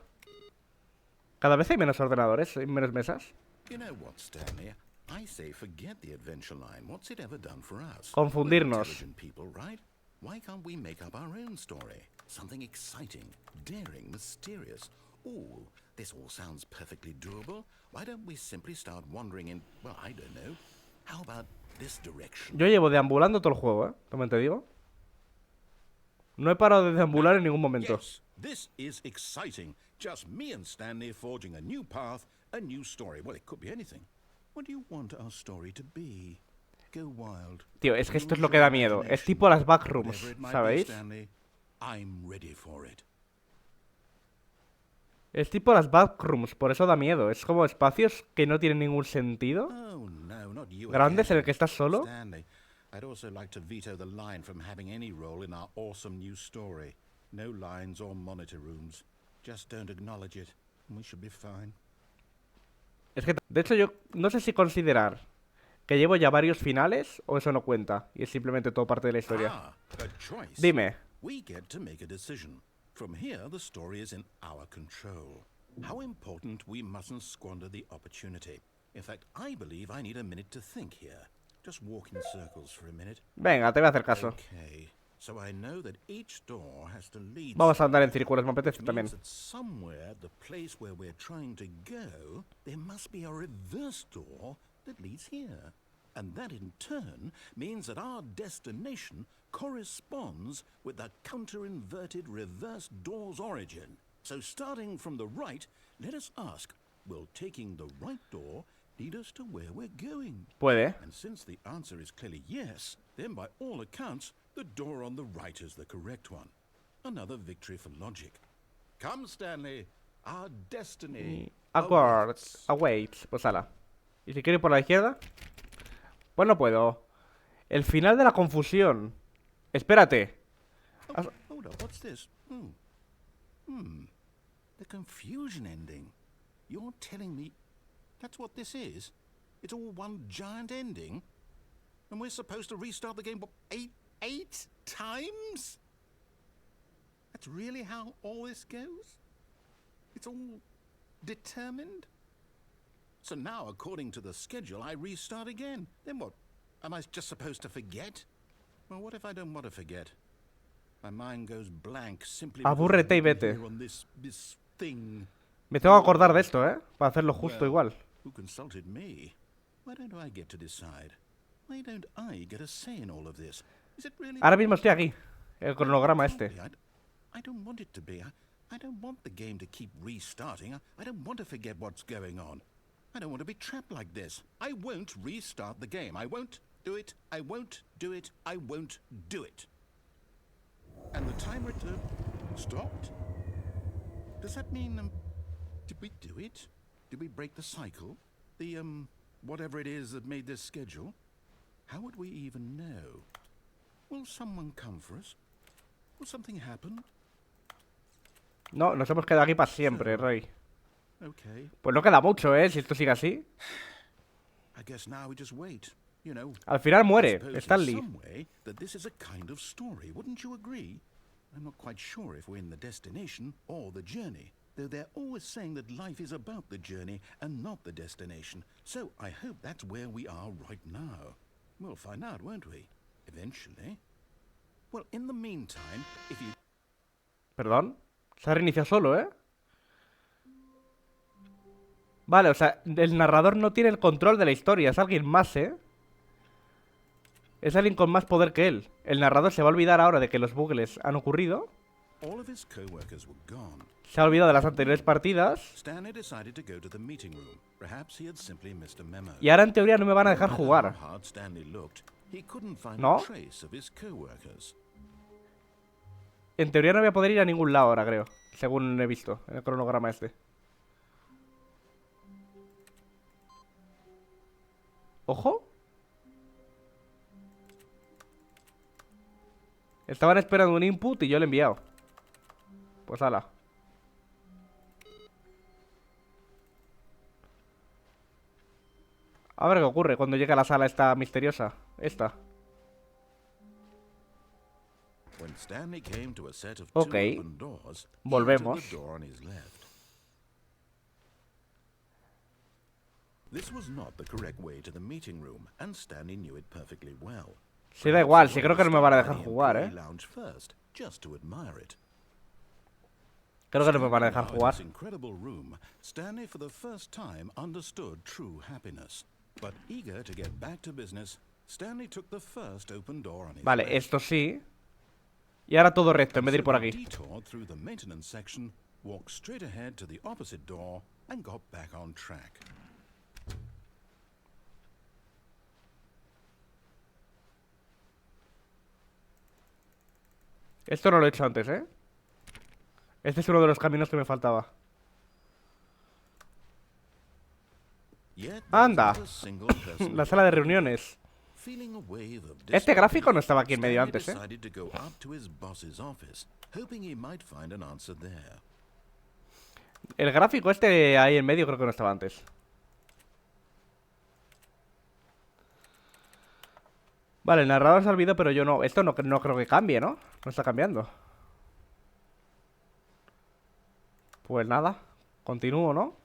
Cada vez hay menos ordenadores y menos mesas.
You know what, Stanley? I say forget the adventure line. What's it ever done for us?
Confundirnos.
We're intelligent people, right? Why can't we make up our own story? Something exciting, daring, mysterious. Ooh, this all sounds perfectly doable. Why don't we simply start wandering in, well, I don't know. How about this direction?
Yo llevo deambulando todo el juego, ¿eh? ¿Cómo te digo? No he parado de deambular en ningún momento.
Yes, this is exciting. Just me and Stanley forging a new path, a new story. Well, it could be anything. What do you want our story to be? Go wild.
Tío, es que esto es lo que da miedo. Es tipo las backrooms,
Whatever it might be,
¿sabéis?
Stanley, I'm ready for it.
Es tipo las backrooms, por eso da miedo. Es como espacios que no tienen ningún sentido.
Oh no, not you.
Grandes en
again.
el que estás solo.
Stanley, I'd also like to veto the line from having any role in our awesome new story. No lines or monitor rooms. Just don't acknowledge it, and we should be fine.
Es que, de hecho, yo no sé si considerar que llevo ya varios finales o eso no cuenta. Y es simplemente todo parte de la historia.
Ah, a choice.
Dime.
We get to make a decision. From here, the story is in our control. How important we mustn't squander the opportunity. In fact, I believe I need a minute to think here. Just walk in circles for a minute.
Venga, te voy a hacer caso.
Okay. So I know that each door has to lead.
Vamos a andar en círculos, me apetece
It
también.
means that somewhere at the place where we're trying to go, there must be a reverse door that leads here. And that in turn means that our destination corresponds with the counter-inverted reverse door's origin. So starting from the right, let us ask, will taking the right door lead us to where we're going?
Puede.
And since the answer is clearly yes, then by all accounts, the door on the right is the correct one. Another victory for logic. Come, Stanley, our destiny
Awards. Awaits. Pues ala. ¿Y si quiero ir por la izquierda? Pues no puedo. El final de la confusión. Espérate.
Oh, hold up, what's this? The confusion ending. You're telling me that's what this is? It's all one giant ending? And we're supposed to restart the game, what, eight times? That's really how all this goes? It's all determined? So now, according to the schedule, I restart again. Then what? Am I just supposed to forget? Well, what if I don't want to forget? My mind goes blank simply
Abúrrete y
because I'm
vete.
here on this thing.
Me tengo que acordar de esto, ¿eh? Para hacerlo justo
Well,
igual.
Who consulted me? Why don't I get to decide? Why don't I get a say in all of this? Is it really?
Ahora mismo estoy aquí. El cronograma este.
I don't want it to be. I don't want the game to keep restarting. I don't want to forget what's going on. I don't want to be trapped like this. I won't restart the game. I won't do it. I won't do it. I won't do it. And the timer stopped? Does that mean, did we do it? Did we break the cycle? The, whatever it is that made this schedule? How would we even know? Will someone come for us? Will something happen?
No, nos hemos quedado aquí para siempre, Rey.
Okay.
Pues no queda mucho, ¿eh? Si esto sigue así.
I guess now we just wait. You know,
Al final muere,
suppose in
Stanley.
some way that this is a kind of story, wouldn't you agree? I'm not quite sure if we're in the destination or the journey, though they're always saying that life is about the journey and not the destination. So I hope that's where we are right now. We'll find out, won't we? Eventually. Well, in the meantime, if you...
Perdón. Se ha reiniciado solo, ¿eh? Vale, o sea, el narrador no tiene el control de la historia. Es alguien más, ¿eh? Es alguien con más poder que él. El narrador se va a olvidar ahora de que los bucles han ocurrido.
all of his co-workers were gone,
Se ha olvidado de las anteriores partidas.
Stanley decided to go to the meeting room. Perhaps he had simply missed a memo.
Y ahora en teoría no me van a dejar
No matter
jugar.
how hard Stanley looked, he couldn't find
¿No?
a trace of his co-workers.
En teoría no voy a poder ir a ningún lado ahora, creo. Según he visto en el cronograma este. ¿Ojo? Estaban esperando un input y yo le he enviado. Pues ala. A ver qué ocurre cuando llegue a la sala esta misteriosa. Esta.
When Stanley came to a set of
Ok.
two open doors, he
Volvemos.
entered the door on his left. This was not the correct way to the meeting room, and Stanley knew it perfectly well.
Sí, da igual, sí creo que no me van a dejar jugar,
eh.
eh. Creo que no me van a dejar jugar.
Incredible room, Stanley for the first time understood true happiness. But eager to get back to business, Stanley took the first open door on his
Vale,
left.
esto sí. Y ahora todo recto en vez de ir por
So he
aquí.
detoured through the maintenance section, walked straight ahead to the opposite door, and got back on track.
Esto no lo he hecho antes, ¿eh? Este es uno de los caminos que me faltaba.
Yet there
Anda.
was not a single person
La sala de reuniones.
feeling a wave of
Este gráfico no estaba aquí en medio
Stanley
antes, ¿eh?
decided to go up to his boss's office, hoping he might find an answer there.
El gráfico este ahí en medio creo que no estaba antes. Vale, el narrador se ha olvidado, pero yo no. Esto no creo que cambie, ¿no? No está cambiando. Pues nada, continúo, ¿no?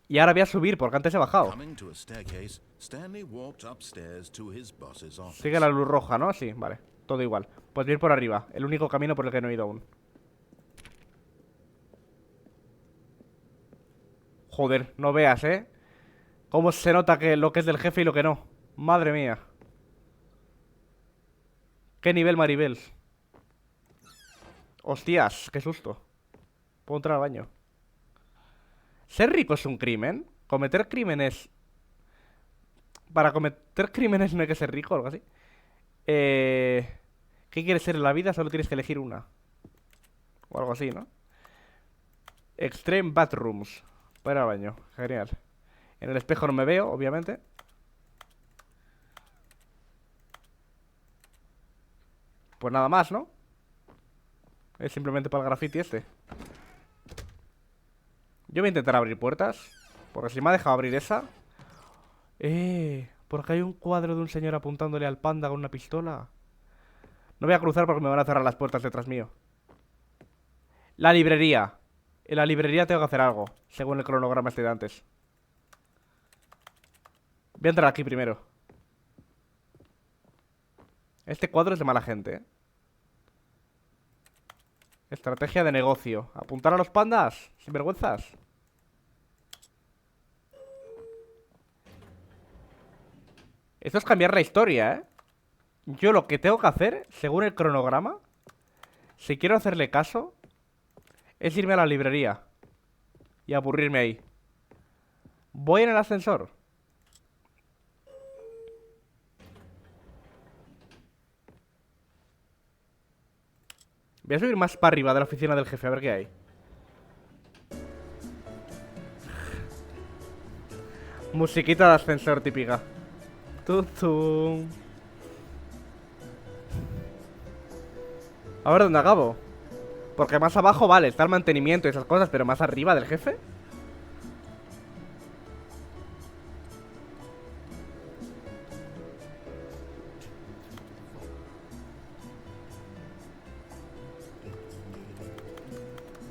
Y ahora voy a subir, porque antes he bajado.
Coming to a staircase, Stanley walked upstairs to his boss's office.
Sigue la luz roja, ¿no? Sí, vale, todo igual. Pues voy a ir por arriba, el único camino por el que no he ido aún. Joder, no veas, ¿eh? Cómo se nota que lo que es del jefe y lo que no. Madre mía. Qué nivel Maribel. Hostias, qué susto. Puedo entrar al baño. ¿Ser rico es un crimen? ¿Cometer crímenes? Para cometer crímenes no hay que ser rico o algo así. ¿Qué quieres ser en la vida? Solo tienes que elegir una. O algo así, ¿no? Extreme Bathrooms. Voy a ir al baño. Genial. En el espejo no me veo, obviamente. Pues nada más, ¿no? Es simplemente para el graffiti este. Yo voy a intentar abrir puertas. Porque si me ha dejado abrir esa. Porque hay un cuadro de un señor apuntándole al panda con una pistola. No voy a cruzar porque me van a cerrar las puertas detrás mío. La librería. En la librería tengo que hacer algo, según el cronograma este de antes. Voy a entrar aquí primero. Este cuadro es de mala gente, ¿eh? Estrategia de negocio. ¿Apuntar a los pandas? ¿Sin vergüenzas? Esto es cambiar la historia, ¿eh? Yo lo que tengo que hacer, según el cronograma, si quiero hacerle caso, es irme a la librería y aburrirme ahí. Voy en el ascensor. Voy a subir más para arriba de la oficina del jefe, a ver qué hay. Musiquita de ascensor típica. Tutum. A ver dónde acabo. Porque más abajo, vale, está el mantenimiento y esas cosas, pero más arriba del jefe.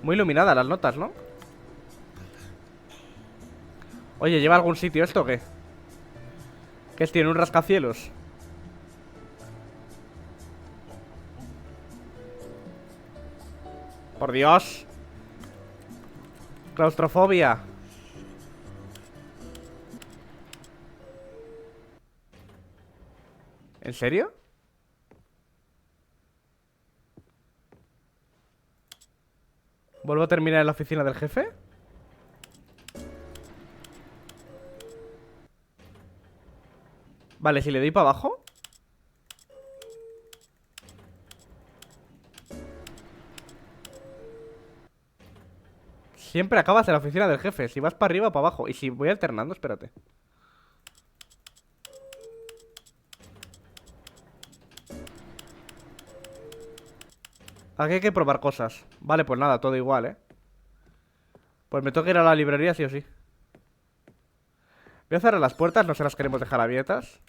Muy iluminadas las notas, ¿no? Oye, ¿lleva algún sitio esto o qué? ¿Qué es? ¿Tiene un rascacielos? Por Dios. Claustrofobia. ¿En serio? ¿Vuelvo a terminar en la oficina del jefe? Vale, si le doy para abajo. Siempre acabas en la oficina del jefe. Si vas para arriba o para abajo. Y si voy alternando, espérate. Aquí hay que probar cosas. Vale, pues nada, todo igual, ¿eh? Pues me toca ir a la librería sí o sí. Voy a cerrar las puertas, no se las queremos dejar abiertas.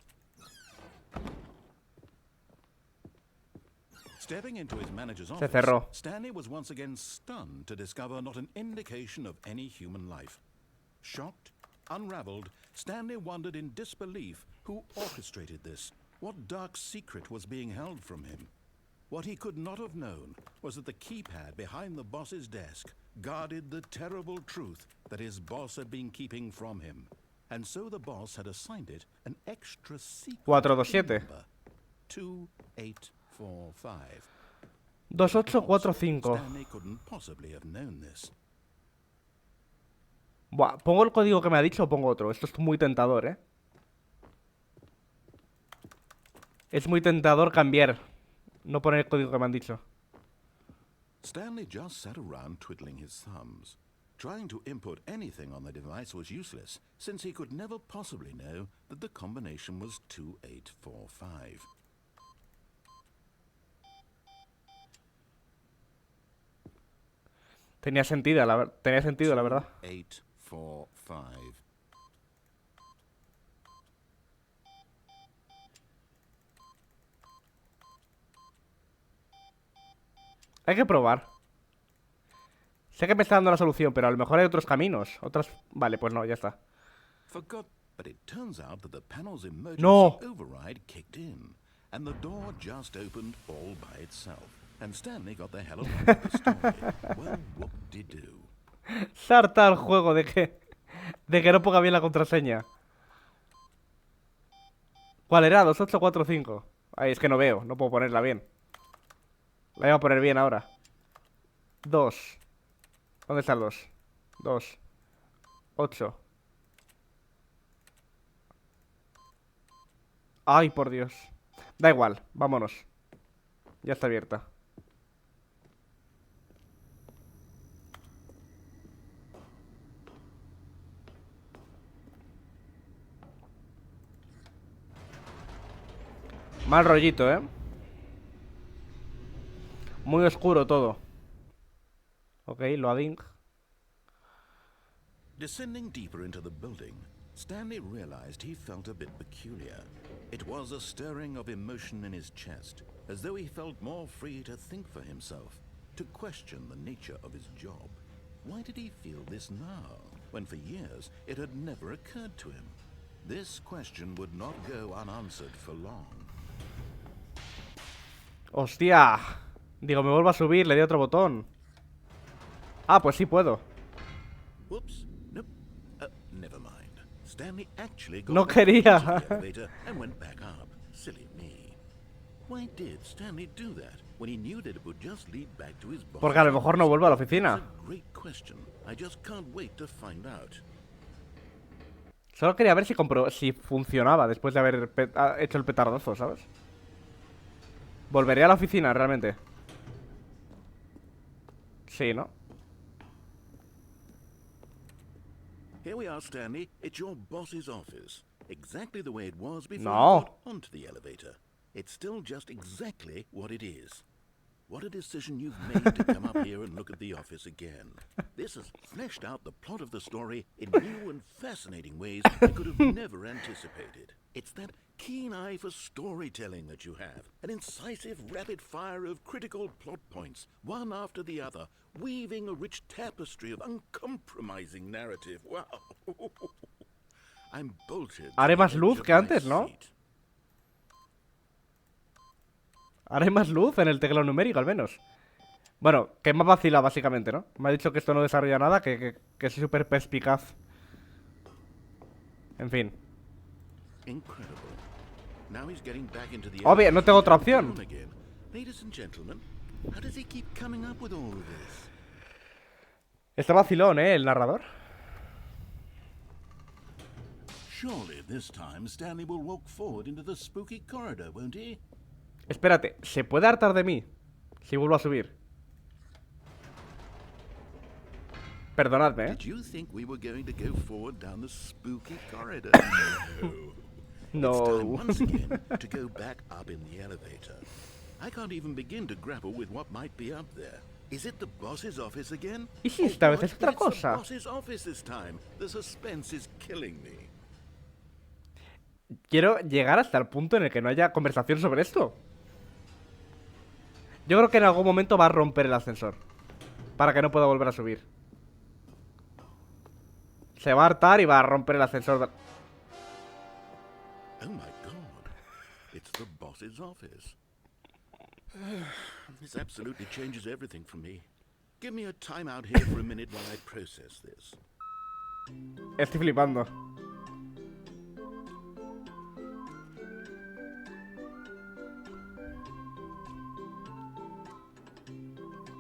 Stepping into his manager's
Se
office,
cerró.
Stanley was once again stunned to discover not an indication of any human life. Shocked, unraveled, Stanley wondered in disbelief who orchestrated this, what dark secret was being held from him. What he could not have known was that the keypad behind the boss's desk guarded the terrible truth that his boss had been keeping from him. And so the boss had assigned it an extra secret
427.
number, 2845.
2845.
Stanley couldn't possibly have known this.
Buah, ¿pongo el código que me ha dicho o pongo otro? Esto es muy tentador, ¿eh? Es muy tentador cambiar. No poner el código que me han dicho.
Stanley just sat around twiddling his thumbs. Trying to input anything on the device was useless, since he could never possibly know that the combination was 2845.
Tenía sentido, la verdad.
2845.
Hay que probar. Sé que me está dando la solución, pero a lo mejor hay otros caminos. Vale, pues no, ya está.
Forgot, but it turns out that the panel's emergency
No.
override kicked in, and the door just opened all by itself. And Stanley got the hell along with the story. Well, whoop-de-doo.
Sarta al juego de que no ponga bien la contraseña. ¿Cuál era? 2845. Ay, es que no veo, no puedo ponerla bien. La iba a poner bien ahora. 2. ¿Dónde están los? 2. 8. Ay, por Dios. Da igual, vámonos. Ya está abierta. Mal rollito, ¿eh? Muy oscuro todo. Ok, loading.
Descending deeper into the building, Stanley realized he felt a bit peculiar. It was a stirring of emotion in his chest, as though he felt more free to think for himself, to question the nature of his job. Why did he feel this now, when for years it had never occurred to him? This question would not go unanswered for long.
¡Hostia! Digo, me vuelvo a subir, le di otro botón. Ah, pues sí puedo.
Whoops. Nope. Never mind. Stanley actually got
No
back into
quería.
the elevator and went back up. Silly me. Why did Stanley do that when he knew that it would just lead back to his boss?
Porque a lo mejor no vuelvo a la oficina.
That's a great question. I just can't wait to find out.
Solo quería ver si funcionaba después de haber hecho el petardazo, ¿sabes? Volveré a la oficina, realmente. Sí, ¿no?
Here we are, Stanley. It's your boss's office. Exactly the way it was before
No.
you got onto the elevator. It's still just exactly what it is. What a decision you've made to come up here and look at the office again. This has fleshed out the plot of the story in new and fascinating ways I could have never anticipated. It's that keen eye for storytelling that you have, an incisive rapid fire of critical plot points, one after the other, weaving a rich tapestry of uncompromising narrative. Wow. I'm bolted.
Haré
to the
más
edge
luz
of
que
my
antes, ¿no?
seat.
Haré más luz en el teclado numérico, al menos. Bueno, que me ha vacilado, básicamente, ¿no? Me ha dicho que esto no desarrolla nada, que es súper perspicaz. En fin.
Incredible. Now he's getting back into the
Obvio, no tengo otra
elevator
opción.
down again. Ladies and gentlemen, how does he keep coming up with all of this?
Está vacilón, el narrador.
Surely this time Stanley will walk forward into the spooky corridor, won't he?
Espérate, ¿se puede hartar de mí? Si vuelvo a subir. Perdonadme,
Did you think we were going to go forward down the spooky corridor? No. It's time
No.
once again to go back up in the elevator. I can't even begin to grapple with what might be up there. Is it the boss's office again?
¿Y si
Oh,
esta vez
what?
es otra
But it's
cosa?
the boss's office this time. The suspense is killing me.
Quiero llegar hasta el punto en el que no haya conversación sobre esto. Yo creo que en algún momento va a romper el ascensor. Para que no pueda volver a subir. Se va a hartar y va a romper el ascensor.
Oh my god. It's the boss's office. This absolutely changes everything for me. Give me a time out here for a minute while I process this.
Estoy flipando.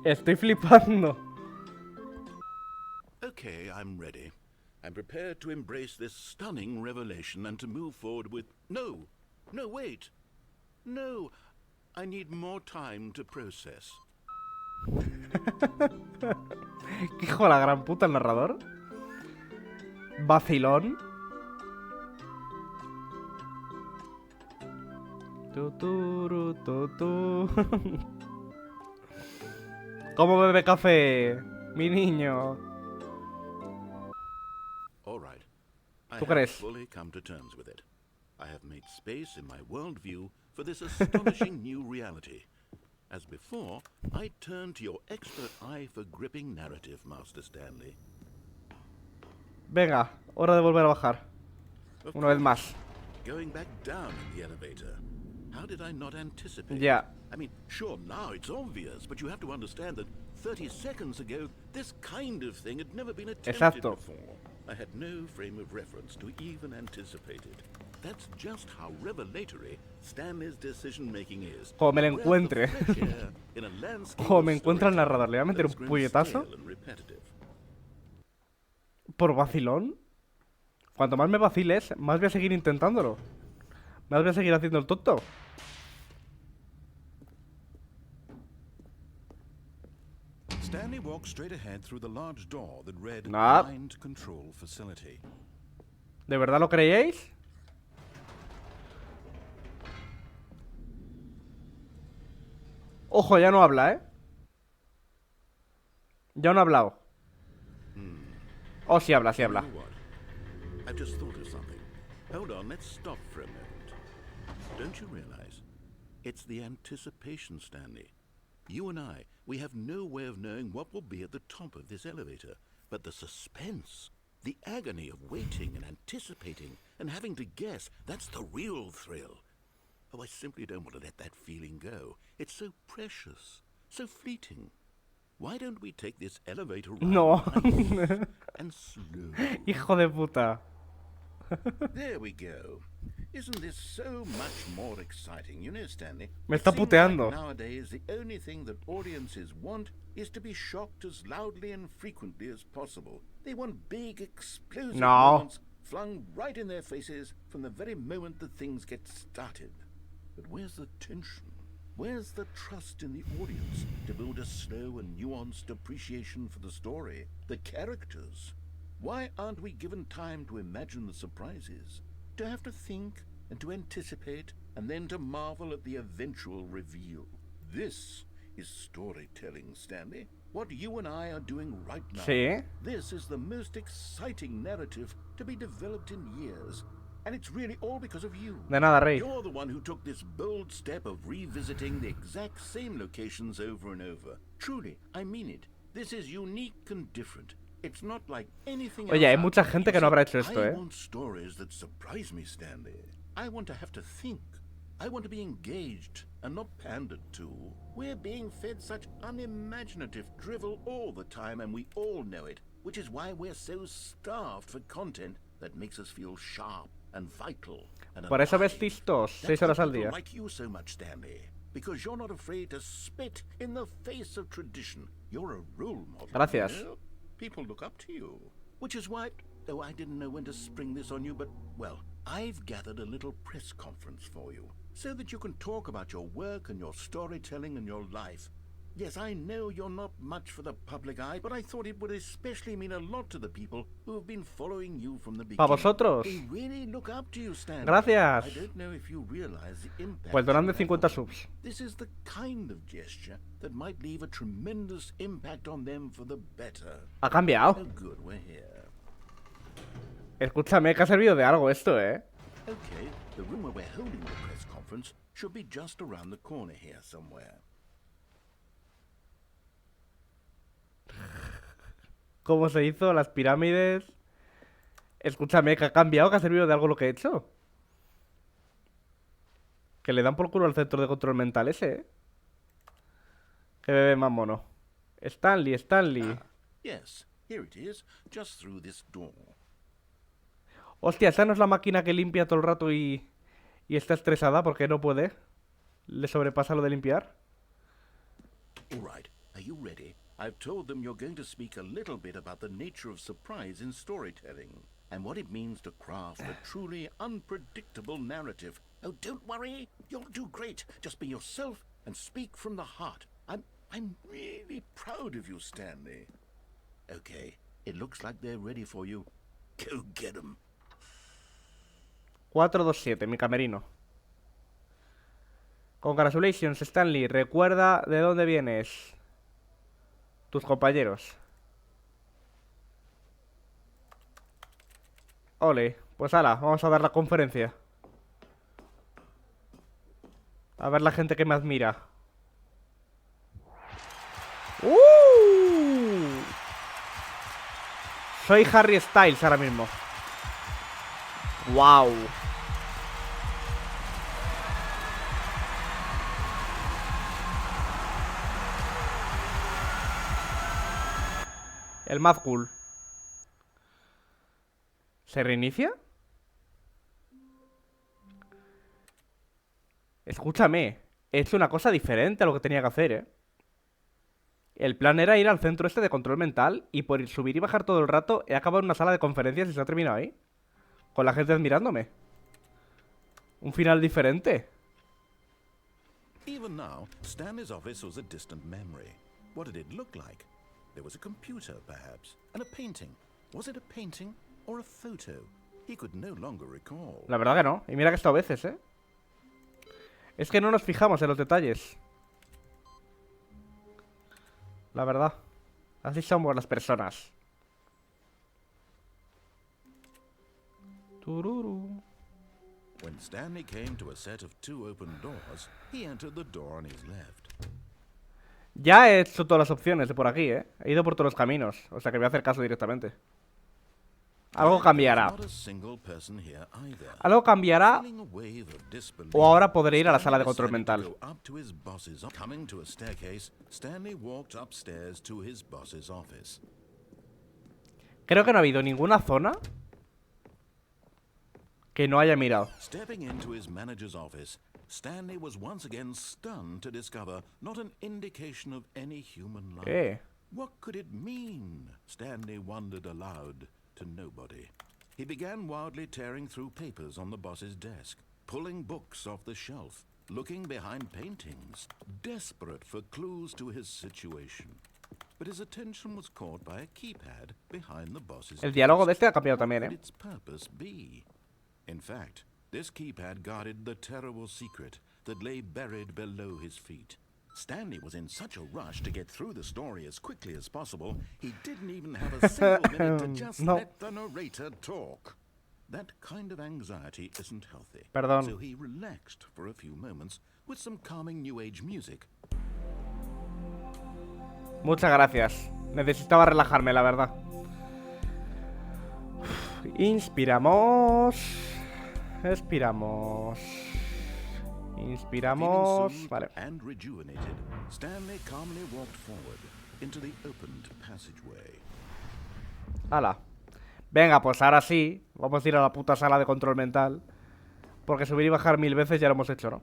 Estoy flipando.
Okay, I'm ready. I'm prepared to embrace this stunning revelation and to move forward with... No! No, wait! No! I need more time to process.
¿Qué hijo de la gran puta el narrador? Vacilón. Tuturu, tutu. ¿Cómo bebe café? Mi niño.
All right. I
¿Tú
have
crees?
fully come to terms with it. I have made space in my worldview for this astonishing new reality. As before, I turn to your expert eye for gripping narrative, Master Stanley.
Venga, hora de volver a bajar.
Of
Una vez
course,
más.
going back down in the elevator. How did I not anticipate?
Ya.
I mean, sure, now it's obvious, but you have to understand that 30 seconds ago, this kind of thing had never been attempted
Exacto.
before. I had no frame of reference to even anticipate it. That's just how revelatory Stanley's decision-making is.
Como me lo
A breath of
encuentre.
fresh air in a landscape
Como
of
me encuentra el
storytelling
narrador, le voy a meter
that
un
has grown
puñetazo.
stale and repetitive.
¿Por vacilón? Cuanto más me vaciles, más voy a seguir intentándolo. Más voy a seguir haciendo el tonto.
Stanley walked straight ahead through the large door that read
Nah.
Mind Control Facility.
¿De verdad lo creíais? Ojo, ya no habla, ¿eh? Ya no ha hablado. Oh, sí habla, sí habla.
You know what? I've just thought of something. Hold on, let's stop for a moment. Don't you realize? It's the anticipation, Stanley. You and I, we have no way of knowing what will be at the top of this elevator. But the suspense, the agony of waiting and anticipating and having to guess, that's the real thrill. Oh, I simply don't want to let that feeling go. It's so precious, so fleeting. Why don't we take this elevator ride
No.
nice and slow?
Hijo de puta.
There we go. Isn't this so much more exciting? You know, Stanley,
Me
it
está
seems
puteando.
like nowadays the only thing that audiences want is to be shocked as loudly and frequently as possible. They want big, explosive
No.
moments flung right in their faces from the very moment that things get started. But where's the tension? Where's the trust in the audience to build a slow and nuanced appreciation for the story, the characters? Why aren't we given time to imagine the surprises, to have to think and to anticipate, and then to marvel at the eventual reveal? This is storytelling, Stanley. What you and I are doing right now.
Sí.
This is the most exciting narrative to be developed in years. And it's really all because of you.
De nada, rey.
You're the one who took this bold step of revisiting the exact same locations over and over. Truly, I mean it. This is unique and different. It's not like anything else.
Oye, hay
out
mucha
there.
gente que
You
no
see,
habrá hecho esto,
I
¿eh?
want stories that surprise me, Stanley. I want to have to think. I want to be engaged and not pandered to. We're being fed such unimaginative drivel all the time, and we all know it, which is why we're so starved for content that makes us feel sharp and vital and
Por eso
alive.
ves listos
That's
6 horas
why
al
people
día.
like you so much, Stanley, because you're not afraid to spit in the face of tradition. You're a role model.
Gracias.
You know? People look up to you, which is why. Oh, I didn't know when to spring this on you, but well, I've gathered a little press conference for you so that you can talk about your work and your storytelling and your life. Yes, I know you're not much for the public eye, but I thought it would especially mean a lot to the people who have been following you from the
Pa'
beginning.
vosotros.
They really look up to you, Stanley.
Gracias.
I don't know if you realize the impact.
Pues donadme
you
50
have.
subs.
This is the kind of gesture that might leave a tremendous impact on them for the better.
Ha cambiado.
Oh, good, we're here.
Escúchame, que ha servido de algo esto, ¿eh?
Okay, the room where we're holding the press conference should be just around the corner here somewhere.
¿Cómo se hizo? Las pirámides. Escúchame, que ha cambiado, que ha servido de algo lo que he hecho. Que le dan por culo al centro de control mental ese, ¿eh? Que bebé más mono. Stanley, Stanley.
Yes, here it is, just through this door.
Hostia, esa no es la máquina que limpia todo el rato y está estresada porque no puede. Le sobrepasa lo de limpiar.
All right, are you ready? I've told them you're going to speak a little bit about the nature of surprise in storytelling and what it means to craft a truly unpredictable narrative. Oh, don't worry, you'll do great. Just be yourself and speak from the heart. I'm really proud of you, Stanley. Okay, it looks like they're ready for you. Go get them.
427, mi camerino. Congratulations, Stanley. Recuerda de dónde vienes. Tus compañeros. Ole, pues ala, vamos a dar la conferencia. A ver la gente que me admira. Soy Harry Styles ahora mismo. Wow. El Mad Cool. ¿Se reinicia? Escúchame, he hecho una cosa diferente a lo que tenía que hacer, ¿eh? El plan era ir al centro este de control mental y por subir y bajar todo el rato he acabado en una sala de conferencias y se ha terminado ahí. Con la gente admirándome. Un final diferente.
Even now, Stanley's office was a distant memory. What did it look like? There was a computer, perhaps, and a painting. Was it a painting or a photo? He could no longer recall.
La verdad que no. Y mira que esto a veces, ¿eh? Es que no nos fijamos en los detalles. La verdad. Así somos las personas. Tururu.
When Stanley came to a set of 2 open doors, he entered the door on his left.
Ya he hecho todas las opciones de por aquí, ¿eh? He ido por todos los caminos. O sea que voy a hacer caso directamente. Algo cambiará.
Not a single person here either.
Algo cambiará.
Feeling a wave of disbelief,
O ahora podré ir a la sala de
Stanley
control
decided to
mental.
go up to his boss's office. Coming to a staircase, Stanley walked upstairs to his boss's office.
Creo que no ha habido ninguna zona que no haya mirado.
Stepping into his manager's office, Stanley was once again stunned to discover not an indication of any human life.
¿Qué?
What could it mean? Stanley wondered aloud to nobody. He began wildly tearing through papers on the boss's desk, pulling books off the shelf, looking behind paintings, desperate for clues to his situation. But his attention was caught by a keypad behind the boss's
El diálogo de
desk.
este ha cambiado
What
también,
could
¿eh?
its purpose be? In fact, this keypad guarded the terrible secret that lay buried below his feet. Stanley was in such a rush to get through the story as quickly as possible, he didn't even have a single minute to just
No.
let the narrator talk. That kind of anxiety isn't healthy.
Perdón.
So he relaxed for a few moments with some calming new age music.
Muchas gracias. Necesitaba relajarme, la verdad. Inspiramos. Expiramos. Inspiramos.
Feeling
Vale.
soothed and rejuvenated, Stanley calmly walked forward into the opened passageway.
Hala. Venga, pues ahora sí. Vamos a ir a la puta sala de control mental. Porque subir y bajar 1000 veces ya lo hemos hecho, ¿no?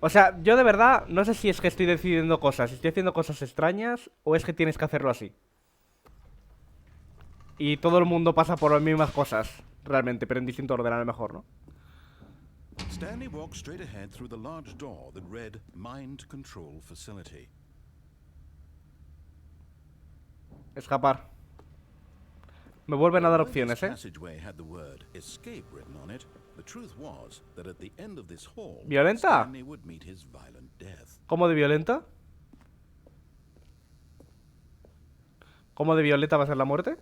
O sea, yo de verdad no sé si es que estoy decidiendo cosas, si estoy haciendo cosas extrañas o es que tienes que hacerlo así. Y todo el mundo pasa por las mismas cosas, realmente, pero en distinto orden a lo mejor, ¿no?
Stanley walked straight ahead through the large door that read Mind Control Facility.
Escapar. Me vuelven a dar
Although
opciones,
this
¿eh?
passageway had the word escape written on it, the truth was that at the end of this hall,
¿Violenta?
Stanley would meet his violent death.
¿Cómo de violenta? ¿Cómo de violenta va a ser la muerte?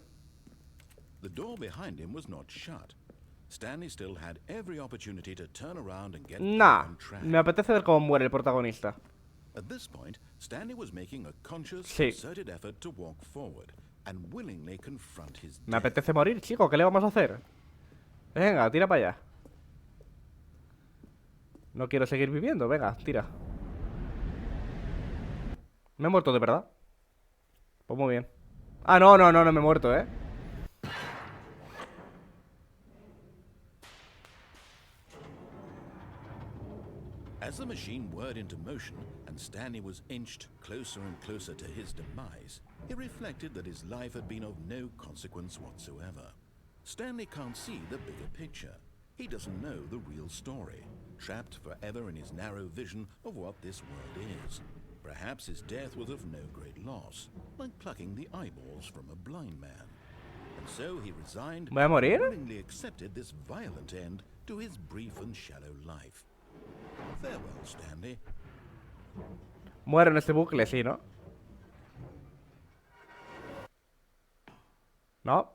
The door behind him was not shut. Stanley still had every opportunity to turn around and get back
Nah,
on track.
me apetece ver cómo muere el protagonista.
At this point, Stanley was making a conscious,
Sí.
concerted effort to walk forward and willingly confront his
Me
death.
apetece morir, chico, ¿qué le vamos a hacer? Venga, tira para allá. No quiero seguir viviendo, venga, tira. ¿Me he muerto de verdad? Pues muy bien. Ah, no me he muerto, ¿eh?
As the machine whirred into motion and Stanley was inched closer and closer to his demise, he reflected that his life had been of no consequence whatsoever. Stanley can't see the bigger picture. He doesn't know the real story, trapped forever in his narrow vision of what this world is. Perhaps his death was of no great loss, like plucking the eyeballs from a blind man. And so he resigned
¿Voy a morir?
and willingly accepted this violent end to his brief and shallow life. Farewell, Stanley.
Muero en este bucle, sí, ¿no? ¿No?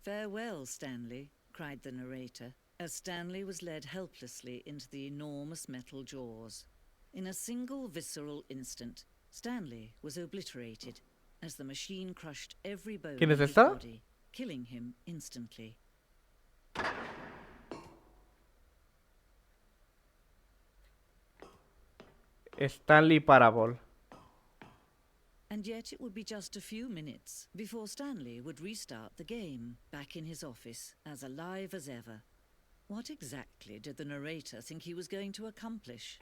Farewell, Stanley, cried the narrator, as Stanley was led helplessly into the enormous metal jaws. In a single visceral instant, Stanley was obliterated as the machine crushed every bone
¿Quién es
in his
esta?
body, killing him instantly.
Stanley Parable.
And yet it would be just a few minutes before Stanley would restart the game, back in his office, as alive as ever. What exactly did the narrator think he was going to accomplish?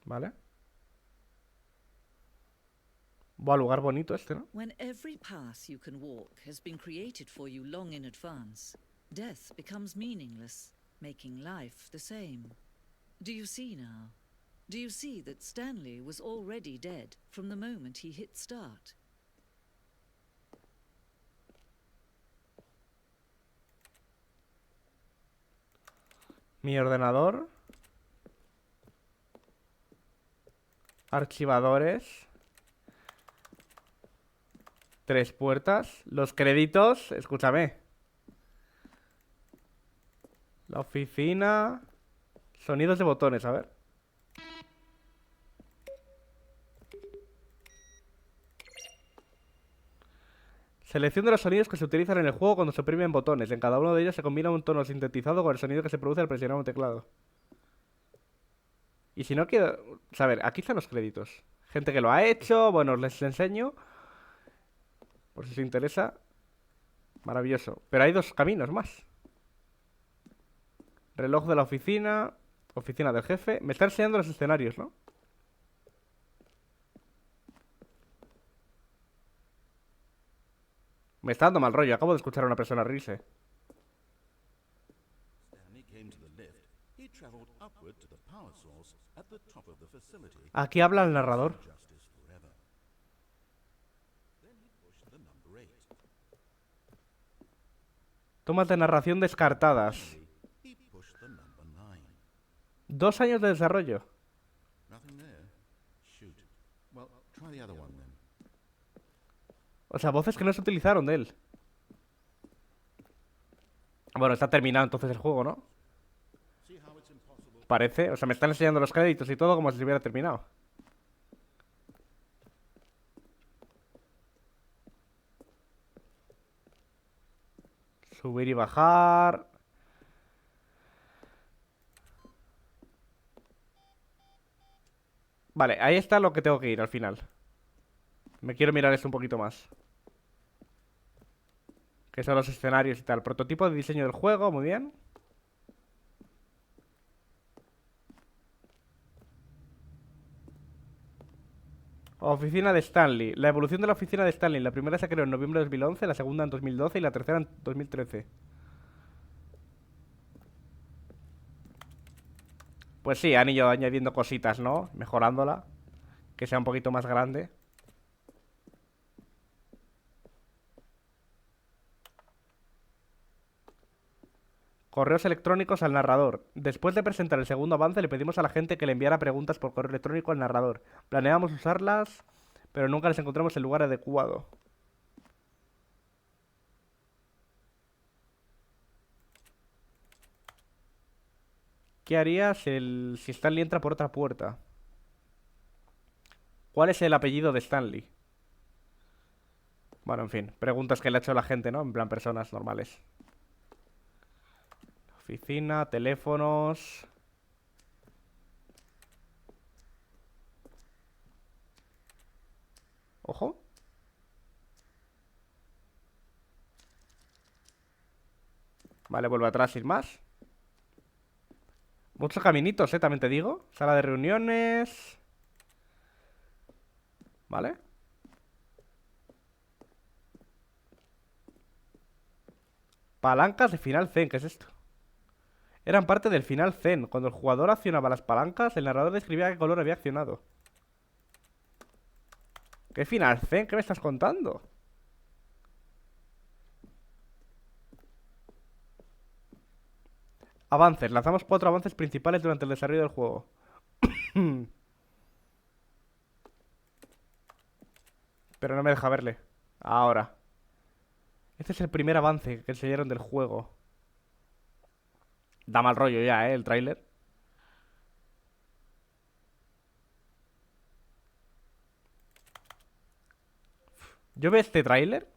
¿Vale? Buah, lugar bonito este, ¿no?
When every path you can walk has been created for you long in advance, death becomes meaningless, making life the same. Do you see now? Do you see that Stanley was already dead from the moment he hit start?
Mi ordenador. Archivadores. 3 puertas. Los créditos. Escúchame. La oficina. Sonidos de botones, a ver. Selección de los sonidos que se utilizan en el juego cuando se oprimen botones. En cada uno de ellos se combina un tono sintetizado con el sonido que se produce al presionar un teclado. Y si no quiero... A ver, aquí están los créditos. Gente que lo ha hecho, bueno, les enseño. Por si os interesa. Maravilloso. Pero hay dos caminos más. Reloj de la oficina. Oficina del jefe. Me está enseñando los escenarios, ¿no? Me está dando mal rollo. Acabo de escuchar a una persona reírse.
Stanley came to the lift. He traveled upward to the power source at the top of the facility.
Aquí habla el narrador.
Justice forever. Then he pushed the number 8.
Tomas de narración descartadas.
He pushed the number 9.
2 años de desarrollo.
Nothing there. Shoot. Well, try the other one then.
O sea, voces que no se utilizaron de él. Bueno, está terminado entonces el juego, ¿no?
See how it's impossible.
Parece. O sea, me están enseñando los créditos y todo como si se hubiera terminado. Subir y bajar. Vale, ahí está lo que tengo que ir al final. Me quiero mirar esto un poquito más. Que son los escenarios y tal. Prototipo de diseño del juego, muy bien. Oficina de Stanley. La evolución de la oficina de Stanley. La primera se creó en noviembre de 2011, la segunda en 2012 y la tercera en 2013. Pues sí, han ido añadiendo cositas, ¿no? Mejorándola. Que sea un poquito más grande. Correos electrónicos al narrador. Después de presentar el segundo avance, le pedimos a la gente que le enviara preguntas por correo electrónico al narrador. Planeamos usarlas, pero nunca les encontramos el lugar adecuado. ¿Qué harías si Stanley entra por otra puerta? ¿Cuál es el apellido de Stanley? Bueno, en fin, preguntas que le ha hecho la gente, ¿no? En plan, personas normales. Oficina, teléfonos. Ojo. Vale, vuelvo atrás sin más. Muchos caminitos, también te digo. Sala de reuniones. Vale. Palancas de final Zen, ¿qué es esto? Eran parte del final Zen. Cuando el jugador accionaba las palancas, el narrador describía qué color había accionado. ¿Qué final Zen? ¿Qué me estás contando? Avances. Lanzamos 4 avances principales durante el desarrollo del juego. Pero no me deja verle. Ahora. Este es el primer avance que enseñaron del juego. Da mal rollo ya, el tráiler. Yo veo este tráiler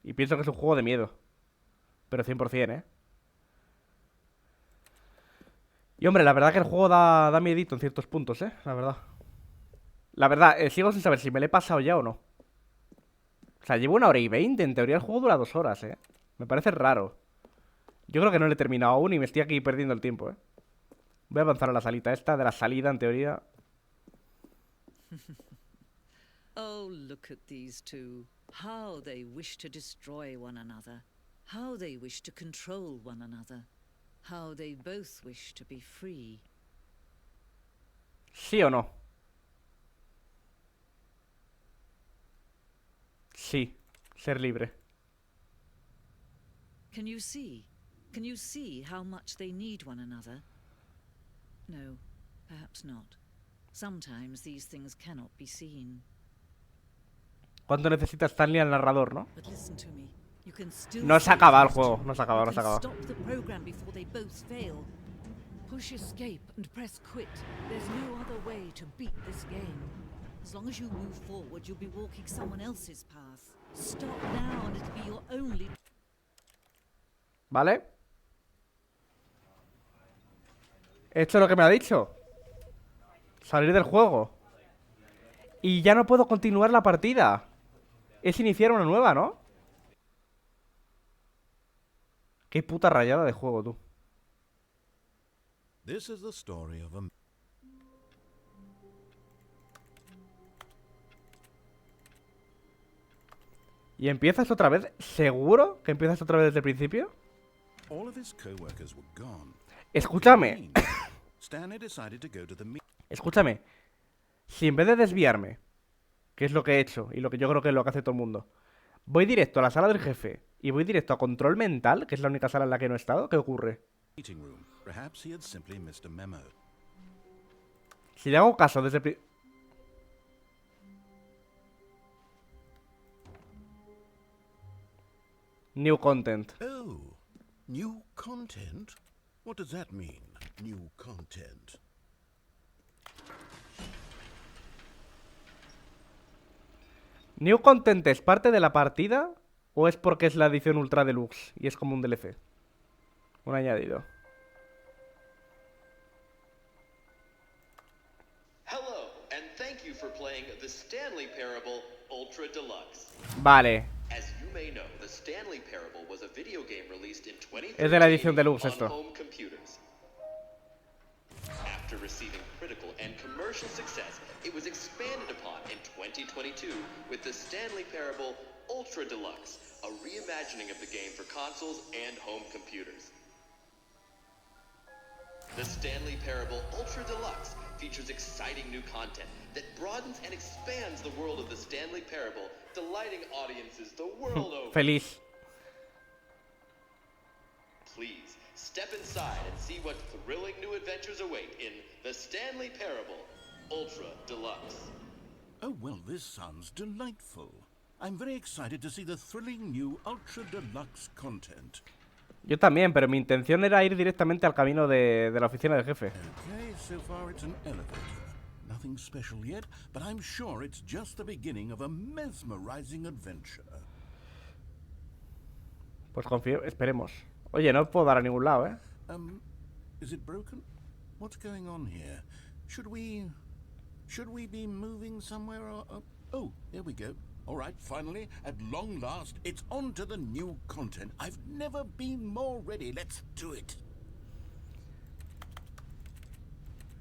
y pienso que es un juego de miedo. Pero 100%, Y hombre, la verdad que el juego da miedito en ciertos puntos, la verdad. La verdad, sigo sin saber si me lo he pasado ya o no. O sea, llevo 1 hora y 20. En teoría el juego dura 2 horas, Me parece raro. Yo creo que no lo he terminado aún y me estoy aquí perdiendo el tiempo, Voy a avanzar a la salita esta, de la salida, en teoría.
Oh, look at these two. How they wish to destroy one another. How they wish to control one another. How they both wish to be free.
¿Sí o no? Sí, ser libre.
Can you see? Can you see how much they need one another? No, perhaps not. Sometimes these things cannot be seen.
¿Cuánto necesita Stanley al narrador, no?
But listen to me. You can still
No se
save
acaba el
these
juego,
two.
no se acaba,
You
no se
can
acaba.
Stop the program before they both fail. Push escape and press quit. There's no other way to beat this game. As long as you move forward, you'll be walking someone else's path. Stop now and it'll be your only.
¿Vale? He hecho lo que me ha dicho. Salir del juego. Y ya no puedo continuar la partida. Es iniciar una nueva, ¿no? Qué puta rayada de juego, tú.
This is the story of a
¿Y empiezas otra vez? ¿Seguro que empiezas otra vez desde el principio?
all of his co-workers were gone.
Escúchame.
Stanley decided to go to the
Escúchame. Si en vez de desviarme, que es lo que he hecho y lo que yo creo que es lo que hace todo el mundo, voy directo a la sala del jefe y voy directo a control mental, que es la única sala en la que no he estado, ¿qué ocurre?
meeting room. Perhaps he had simply missed a memo.
Si le hago caso desde el New content.
Oh, new content? What does that mean, new content?
¿New content es parte de la partida o es porque es la edición ultra deluxe y es como un DLC? Un añadido.
Hello, and thank you for playing the Stanley Parable Ultra Deluxe.
Vale.
As you may know, the Stanley Parable was a video game released in 2013
Es de la edición deluxe
on
esto.
home computers. After receiving critical and commercial success, it was expanded upon in 2022 with the Stanley Parable Ultra Deluxe, a reimagining of the game for consoles and home computers. The Stanley Parable Ultra Deluxe features exciting new content that broadens and expands the world of the Stanley Parable, delighting audiences the world over.
Feliz.
Please, step inside and see what thrilling new adventures await in the Stanley Parable Ultra Deluxe.
Oh, well, this sounds delightful. I'm very excited to see the thrilling new Ultra Deluxe content.
Yo también, pero mi intención era ir directamente al camino de la oficina del jefe.
Okay, so far it's an elevator. Nothing special yet, but I'm sure it's just the beginning of a mesmerizing adventure.
Pues confío, esperemos. Oye, no puedo dar a ningún lado, ¿eh?
Is it broken? What's going on here? Should we be moving somewhere or... Oh, there we go. All right, finally, at long last, it's on to the new content. I've never been more ready. Let's do it.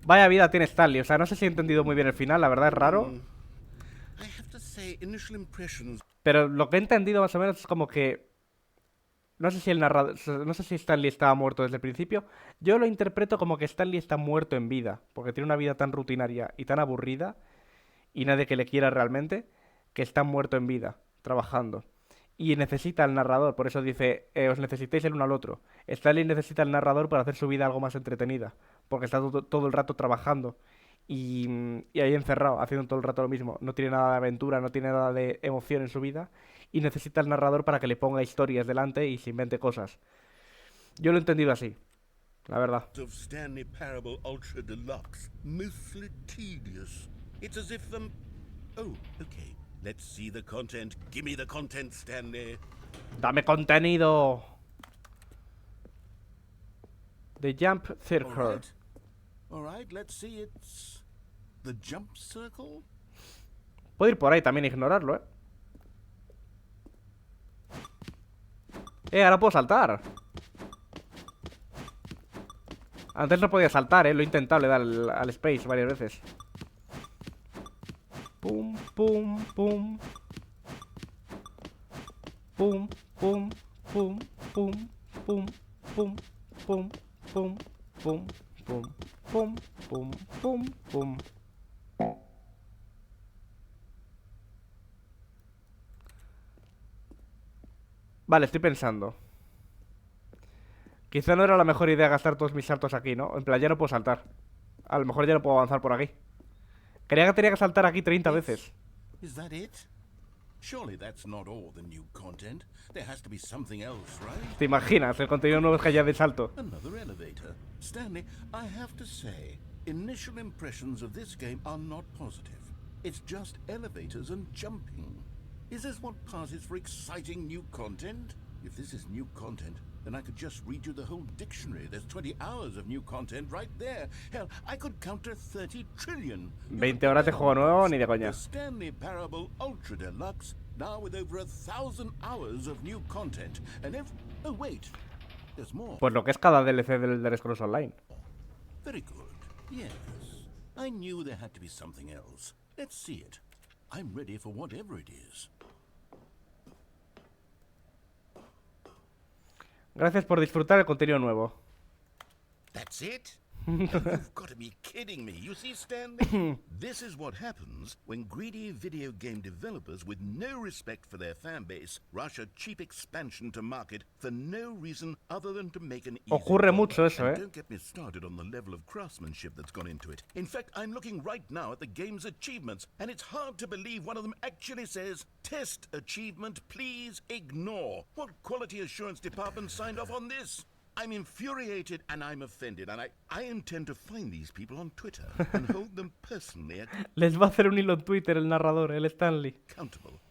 Vaya vida tiene Stanley. O sea, no sé si he entendido muy bien el final, la verdad es raro.
I have to say, initial impressions...
Pero lo que he entendido más o menos es como que... No sé si el narrador... No sé si Stanley estaba muerto desde el principio. Yo lo interpreto como que Stanley está muerto en vida. Porque tiene una vida tan rutinaria y tan aburrida. Y nadie que le quiera realmente. Que está muerto en vida, trabajando. Y necesita al narrador. Por eso dice, os necesitáis el uno al otro. Stanley necesita al narrador para hacer su vida algo más entretenida. Porque está todo el rato trabajando. Y ahí encerrado, haciendo todo el rato lo mismo. No tiene nada de aventura, no tiene nada de emoción en su vida. Y necesita al narrador para que le ponga historias delante y se invente cosas. Yo lo he entendido así, la verdad.
of Stanley Parable Ultra Deluxe. Mostly tedious. It's as if them... Oh, okay. Let's see the content. Give me the content, Stanley.
¡Dame contenido! The Jump Circle.
All right, let's see. It's the jump circle.
Puedo ir por ahí también e ignorarlo, ¿eh? Ahora puedo saltar. Antes no podía saltar, lo he intentado, le he dado al space varias veces. Pum, pum, pum. Pum, pum, pum, pum, pum, pum, pum, pum, pum, pum, pum, pum, pum, pum. Vale, estoy pensando. Quizá no era la mejor idea gastar todos mis saltos aquí, ¿no? En plan, ya no puedo saltar. A lo mejor ya no puedo avanzar por aquí. Creía que tenía que saltar aquí 30 veces.
Is that it? Surely that's not all the new content. There has to be something else, right?
¿Te imaginas? El contenido nuevo es que haya de salto.
Another elevator. Stanley, I have to say, initial impressions of this game are not positive. It's just elevators and jumping. Is this what passes for exciting new content? If this is new content, then I could just read you the whole dictionary. There's 20 hours of new content right there. Hell, I could counter 30 trillion.
20 horas de juego nuevo, ni de coña.
The Stanley Parable Ultra Deluxe, now with over 1,000 hours of new content. And oh wait, there's more.
Pues lo que es cada DLC del Elder Scrolls Online.
Very good. Yes. I knew there had to be something else. Let's see it. I'm ready for whatever it is.
Gracias por disfrutar el contenido nuevo.
That's it? You've got to be kidding me. You see, Stanley? This is what happens when greedy video game developers with no respect for their fan base rush a cheap expansion to market for no reason other than to make an easy
Ocurre
dollar.
mucho eso,
And
¿eh?
don't get me started on the level of craftsmanship that's gone into it. In fact, I'm looking right now at the game's achievements, and it's hard to believe one of them actually says, "Test achievement, please ignore." What quality assurance department signed off on this? I'm infuriated and I'm offended, and I intend to find these people on Twitter and hold them personally
Les va a hacer un hilo en Twitter el narrador, el Stanley.
accountable.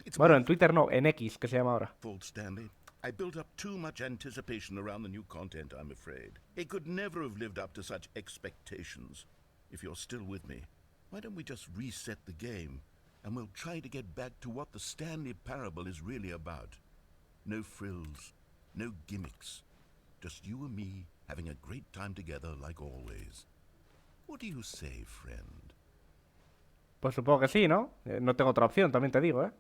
It's
Bueno,
my
en Twitter no, en X, que se llama ahora.
fault, Stanley. I built up too much anticipation around the new content, I'm afraid. It could never have lived up to such expectations. If you're still with me, why don't we just reset the game, and we'll try to get back to what the Stanley Parable is really about. No frills, no gimmicks. Just you and me having a great time together like always. What do you say, friend?
Pues supongo que sí, ¿no? No tengo otra opción, también te digo, ¿eh?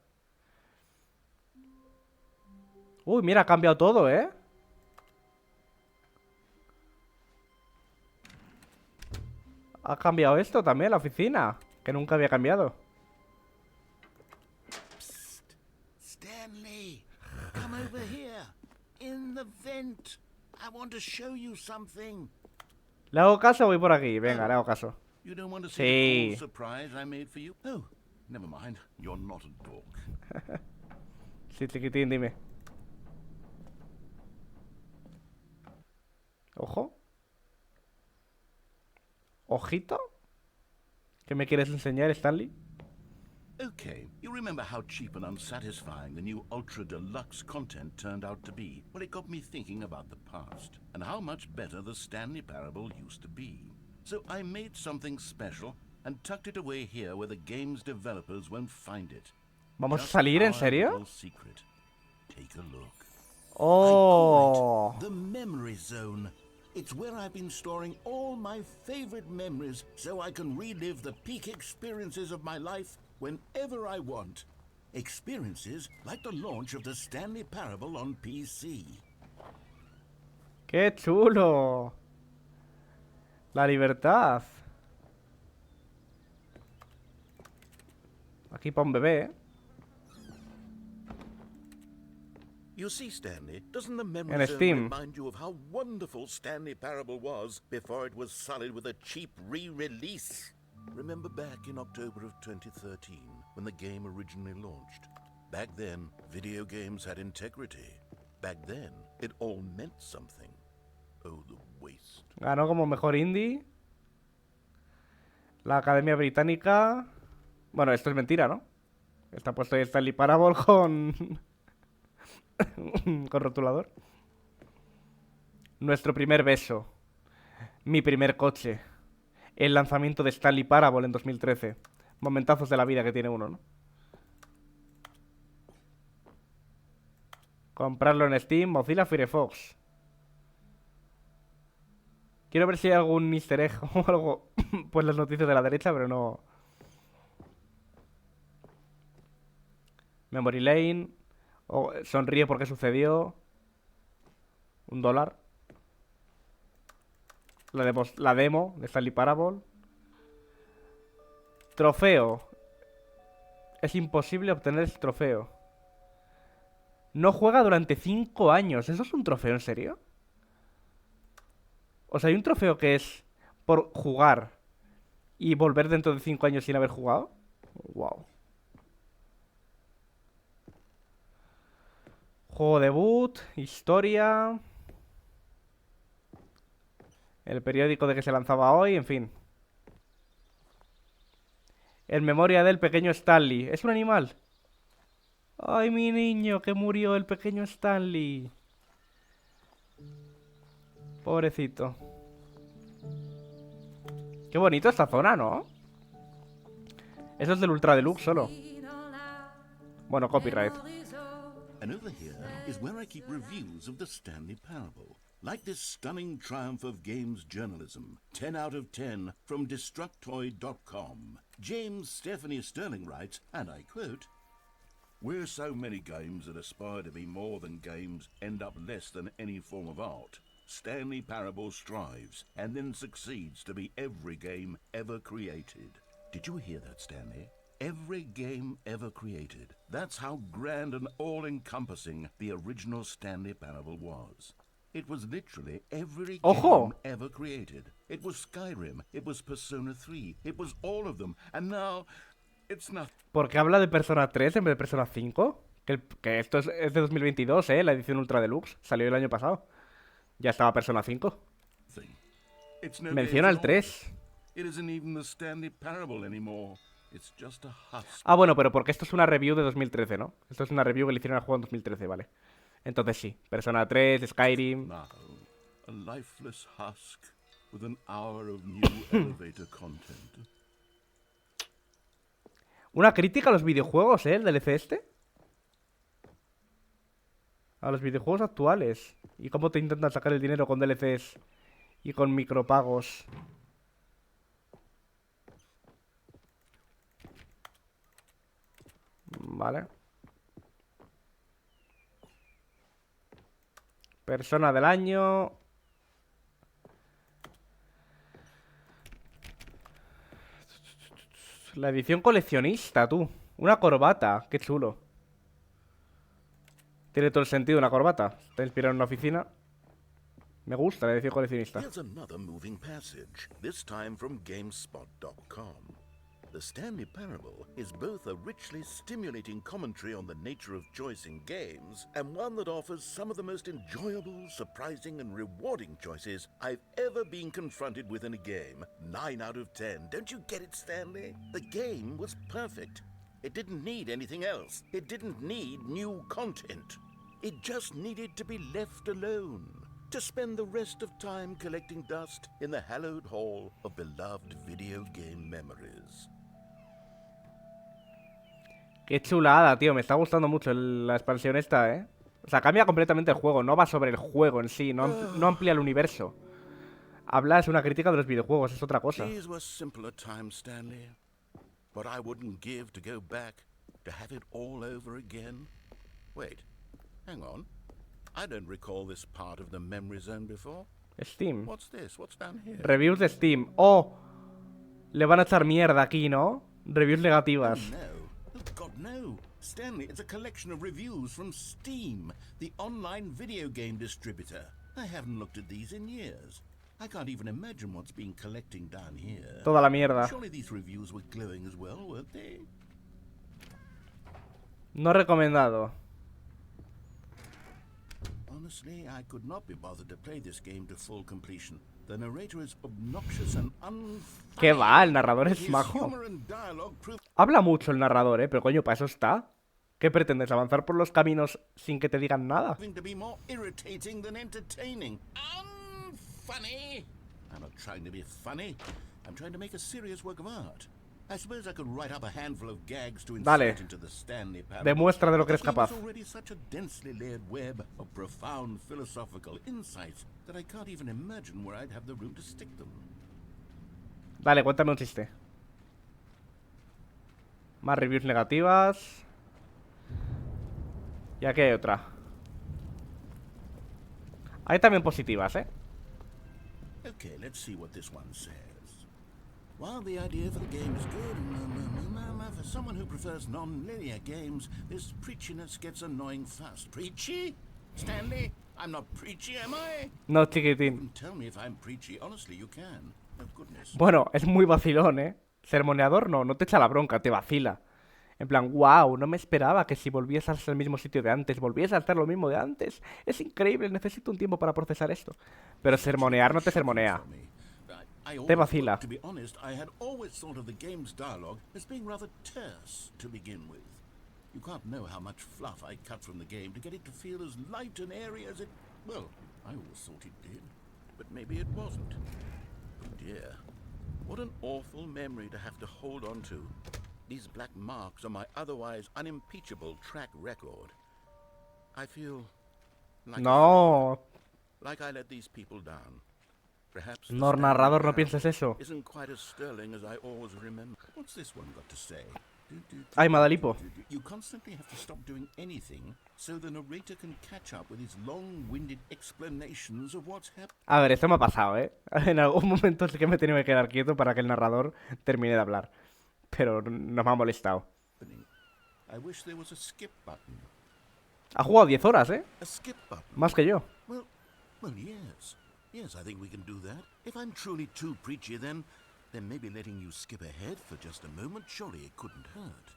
Uy, mira, ha cambiado todo, ¿eh? Ha cambiado esto también, la oficina, que nunca había cambiado.
Psst. Stanley, come over here. In the vent. I want to show you something.
¿Le hago caso o voy por aquí? Venga, le hago caso.
You don't want to
Sí.
see the cool surprise I made for you? Oh, never mind. You're not a dog.
Sí, chiquitín, dime. Ojo. Ojito. ¿Qué me quieres enseñar, Stanley?
Okay, you remember how cheap and unsatisfying the new Ultra Deluxe content turned out to be? Well, it got me thinking about the past and how much better the Stanley Parable used to be. So I made something special and tucked it away here where the game's developers won't find it.
¿Vamos a
Just
salir, en
our
serio?
little secret. Take a look.
Oh.
The Memory Zone. It's where I've been storing all my favorite memories so I can relive the peak experiences of my life whenever I want. Experiences like the launch of the Stanley Parable on PC.
¡Qué chulo! La libertad. Aquí para un bebé, ¿eh?
You see, Stanley, doesn't the
En
Memory Zone
Steam.
remind you of how wonderful Stanley Parable was before it was sullied with a cheap re-release? Remember back in October of 2013, when the game originally launched? Back then, video games had integrity. Back then, it all meant something. Oh, the waste.
Ganó como mejor indie. La Academia Británica. Bueno, esto es mentira, ¿no? Está puesto ahí Stanley Parable con... con rotulador. Nuestro primer beso. Mi primer coche. El lanzamiento de Stanley Parable en 2013. Momentazos de la vida que tiene uno, ¿no? Comprarlo en Steam, Mozilla Firefox. Quiero ver si hay algún easter egg o algo. Pues las noticias de la derecha, pero no. Memory Lane. Sonríe porque sucedió. $1. La demo de Stanley Parable. Trofeo. Es imposible obtener ese trofeo. No juega durante 5 años. ¿Eso es un trofeo, en serio? O sea, ¿hay un trofeo que es por jugar y volver dentro de 5 años sin haber jugado? Wow. Juego debut, historia, el periódico de que se lanzaba hoy, en fin. En memoria del pequeño Stanley. ¿Es un animal? Ay, mi niño, que murió el pequeño Stanley. Pobrecito. Qué bonito esta zona, ¿no? Eso es del Ultra Deluxe solo. Bueno, copyright.
And over here is where I keep reviews of the Stanley Parable. Like this stunning triumph of games journalism, 10 out of 10 from Destructoid.com. James Stephanie Sterling writes, and I quote, "Where so many games that aspire to be more than games end up less than any form of art, Stanley Parable strives and then succeeds to be every game ever created." Did you hear that, Stanley? Every game ever created. That's how grand and all-encompassing the original Stanley Parable was. It was literally every
¡Ojo!
game ever created. It was Skyrim, it was Persona 3, it was all of them, and now it's not.
¿Por qué habla de Persona 3 en vez de Persona 5? Que esto es de 2022, la edición Ultra Deluxe. Salió el año pasado. Ya estaba Persona 5.
It's no
Menciona
games
el
at all.
3.
It isn't even the Stanley Parable anymore. It's just a husk.
Ah, bueno, pero porque esto es una review de 2013, ¿no? Esto es una review que le hicieron al juego en 2013, vale. Entonces sí, Persona 3, Skyrim.
Now, a lifeless husk with an hour of new elevator content.
Una crítica a los videojuegos, ¿eh? El DLC este. A los videojuegos actuales. Y cómo te intentan sacar el dinero con DLCs y con micropagos. Vale. Persona del año. La edición coleccionista, tú. Una corbata, qué chulo. Tiene todo el sentido una corbata. Está inspirado en una oficina. Me gusta la edición coleccionista.
Here's another moving passage, this time from GameSpot.com. The Stanley Parable is both a richly stimulating commentary on the nature of choice in games and one that offers some of the most enjoyable, surprising, and rewarding choices I've ever been confronted with in a game. 9 out of 10. Don't you get it, Stanley? The game was perfect. It didn't need anything else. It didn't need new content. It just needed to be left alone, to spend the rest of time collecting dust in the hallowed hall of beloved video game memories.
Qué chulada, tío. Me está gustando mucho la expansión esta, ¿eh? O sea, cambia completamente el juego. No va sobre el juego en sí. No amplía el universo. Habla, es una crítica de los videojuegos. Es otra cosa.
These were simpler times, Stanley. But I wouldn't give to go back, to have it all over again. Wait, hang on. I don't recall this part of the memory zone before.
Steam.
What's this? What's down here?
Reviews de Steam. ¡Oh! Le van a echar mierda aquí, ¿no? Reviews negativas.
No. Oh, God, no. Stanley, it's a collection of reviews from Steam, the online video game distributor. I haven't looked at these in years. I can't even imagine what's been collecting down here.
Toda la mierda.
Surely these reviews were glowing as well, weren't they?
No recomendado.
Honestly, I could not be bothered to play this game to full completion. The narrator is obnoxious and unfunny.
¿Qué va? El narrador es
His
majo.
humor and dialogue prove
Habla mucho el narrador, ¿eh? Pero coño, para eso está. ¿Qué pretendes? ¿Avanzar por los caminos sin que te digan nada?
to be more irritating than entertaining. Unfunny. I'm not trying to be funny. I'm trying to make a serious work of art. I suppose I could write up a handful of gags to
Dale.
insert into the Stanley Parable.
Demuestra de lo que eres
The game is
capaz.
already such a densely layered web of profound philosophical insights that I can't even imagine where I'd have the room to stick them.
Dale, cuéntame un chiste. Más reviews negativas. Y aquí hay otra. Hay también positivas, ¿eh?
Okay, let's see what this one says. While the idea for the game is good, for someone who prefers non-linear games, this preachiness gets annoying fast. Preachy? Stanley? I'm not preachy, am I?
No, chiquitín.
Tell me if I'm preachy. Honestly, you can. Oh, goodness.
Bueno, es muy vacilón, ¿eh? Sermoneador no te echa la bronca, te vacila. En plan, wow, no me esperaba que si volvieses al mismo sitio de antes, volviese a hacer lo mismo de antes. Es increíble, necesito un tiempo para procesar esto. Pero sermonear no te sermonea. Te vacila.
To be honest, I had always thought of the game's dialogue as being rather terse to begin with. You can't know how much fluff I cut from the game to get it to feel as light and airy as it... Well, I always thought it did. But maybe it wasn't. Oh dear. What an awful memory to have to hold on to. These black marks on my otherwise unimpeachable track record. I feel like
No.
like I let these people down. Perhaps the
No,
Stanley
narrador, no
Parable
pienses eso.
Isn't quite as sterling as I always remember. What's this one got to say?
Ay, Madalipo.
You constantly have to stop doing anything so the narrator can catch up with his long-winded explanations of what's
A ver, esto me ha pasado, ¿eh? En algún momento sí que me he tenido que quedar quieto para que el narrador termine de hablar. Pero no me ha molestado.
happening. I wish there was a skip button.
Ha jugado 10 horas, ¿eh?
A skip button.
Más que yo.
Well, yes. Yes, I think we can do that. If I'm truly too preachy, then maybe letting you skip ahead for just a moment, surely it couldn't hurt.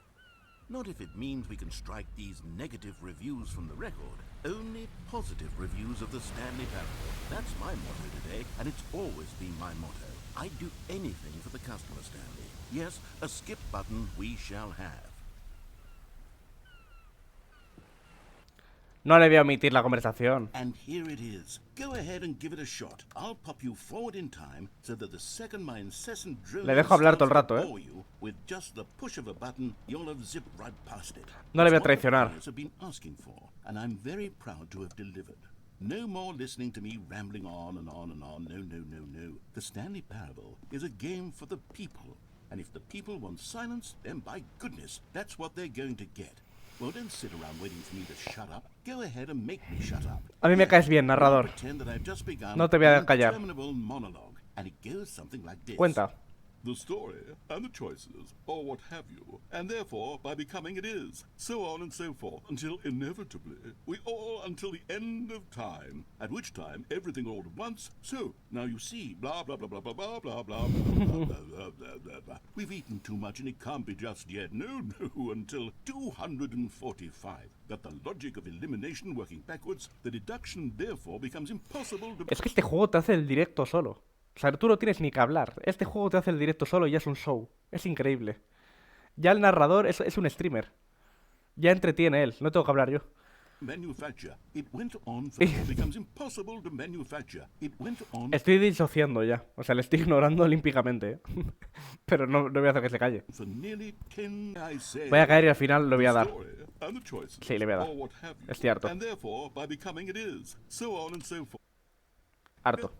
Not if it means we can strike these negative reviews from the record. Only positive reviews of the Stanley Parable. That's my motto today, and it's always been my motto. I'd do anything for the customer, Stanley. Yes, a skip button we shall have.
No le voy a omitir la conversación.
And here it is. Go ahead and give it a shot. I'll pop you forward in time so that the second my incessant drone
Le dejo hablar todo el
starts to
rato,
bore you, with just the push of a button, you'll have zipped right past it.
No le voy a
It's what the
traicionar.
players have been asking for, and I'm very proud to have delivered. No more listening to me rambling on and on and on. No. The Stanley Parable is a game for the people. And if the people want silence, then by goodness, that's what they're going to get. Well, don't sit around waiting for me to shut up. Go ahead and make me shut up.
A mí me caes bien, narrador.
Pretend that I've just begun
No te voy a
an
callar.
interminable monologue, and it goes something like this.
Cuenta.
The story and the choices, or what have you, and therefore by becoming it is, so on and so forth, until inevitably we all until the end of time, at which time everything all at once. So now you see, blah blah blah blah blah blah blah blah blah blah blah blah blah blah. We've eaten too much and it can't be just yet. No, until 245. Got the logic of elimination working backwards. The deduction therefore becomes impossible to.
Es que este juego te hace el directo solo. O sea, tú no tienes ni que hablar. Este juego te hace el directo solo y ya es un show. Es increíble. Ya el narrador es un streamer. Ya entretiene él. No tengo que hablar yo.
Manufacture. It went on for it becomes impossible to manufacture. It went on
Estoy disociando ya. O sea, le estoy ignorando olímpicamente. ¿Eh? Pero no voy a hacer que se calle.
for nearly 10, I say.
Voy a caer y al final lo voy a dar.
Story and the choices,
Sí, le voy a dar.
or what have you,
Estoy harto.
And therefore, by becoming it is, so on and so forth.
Harto.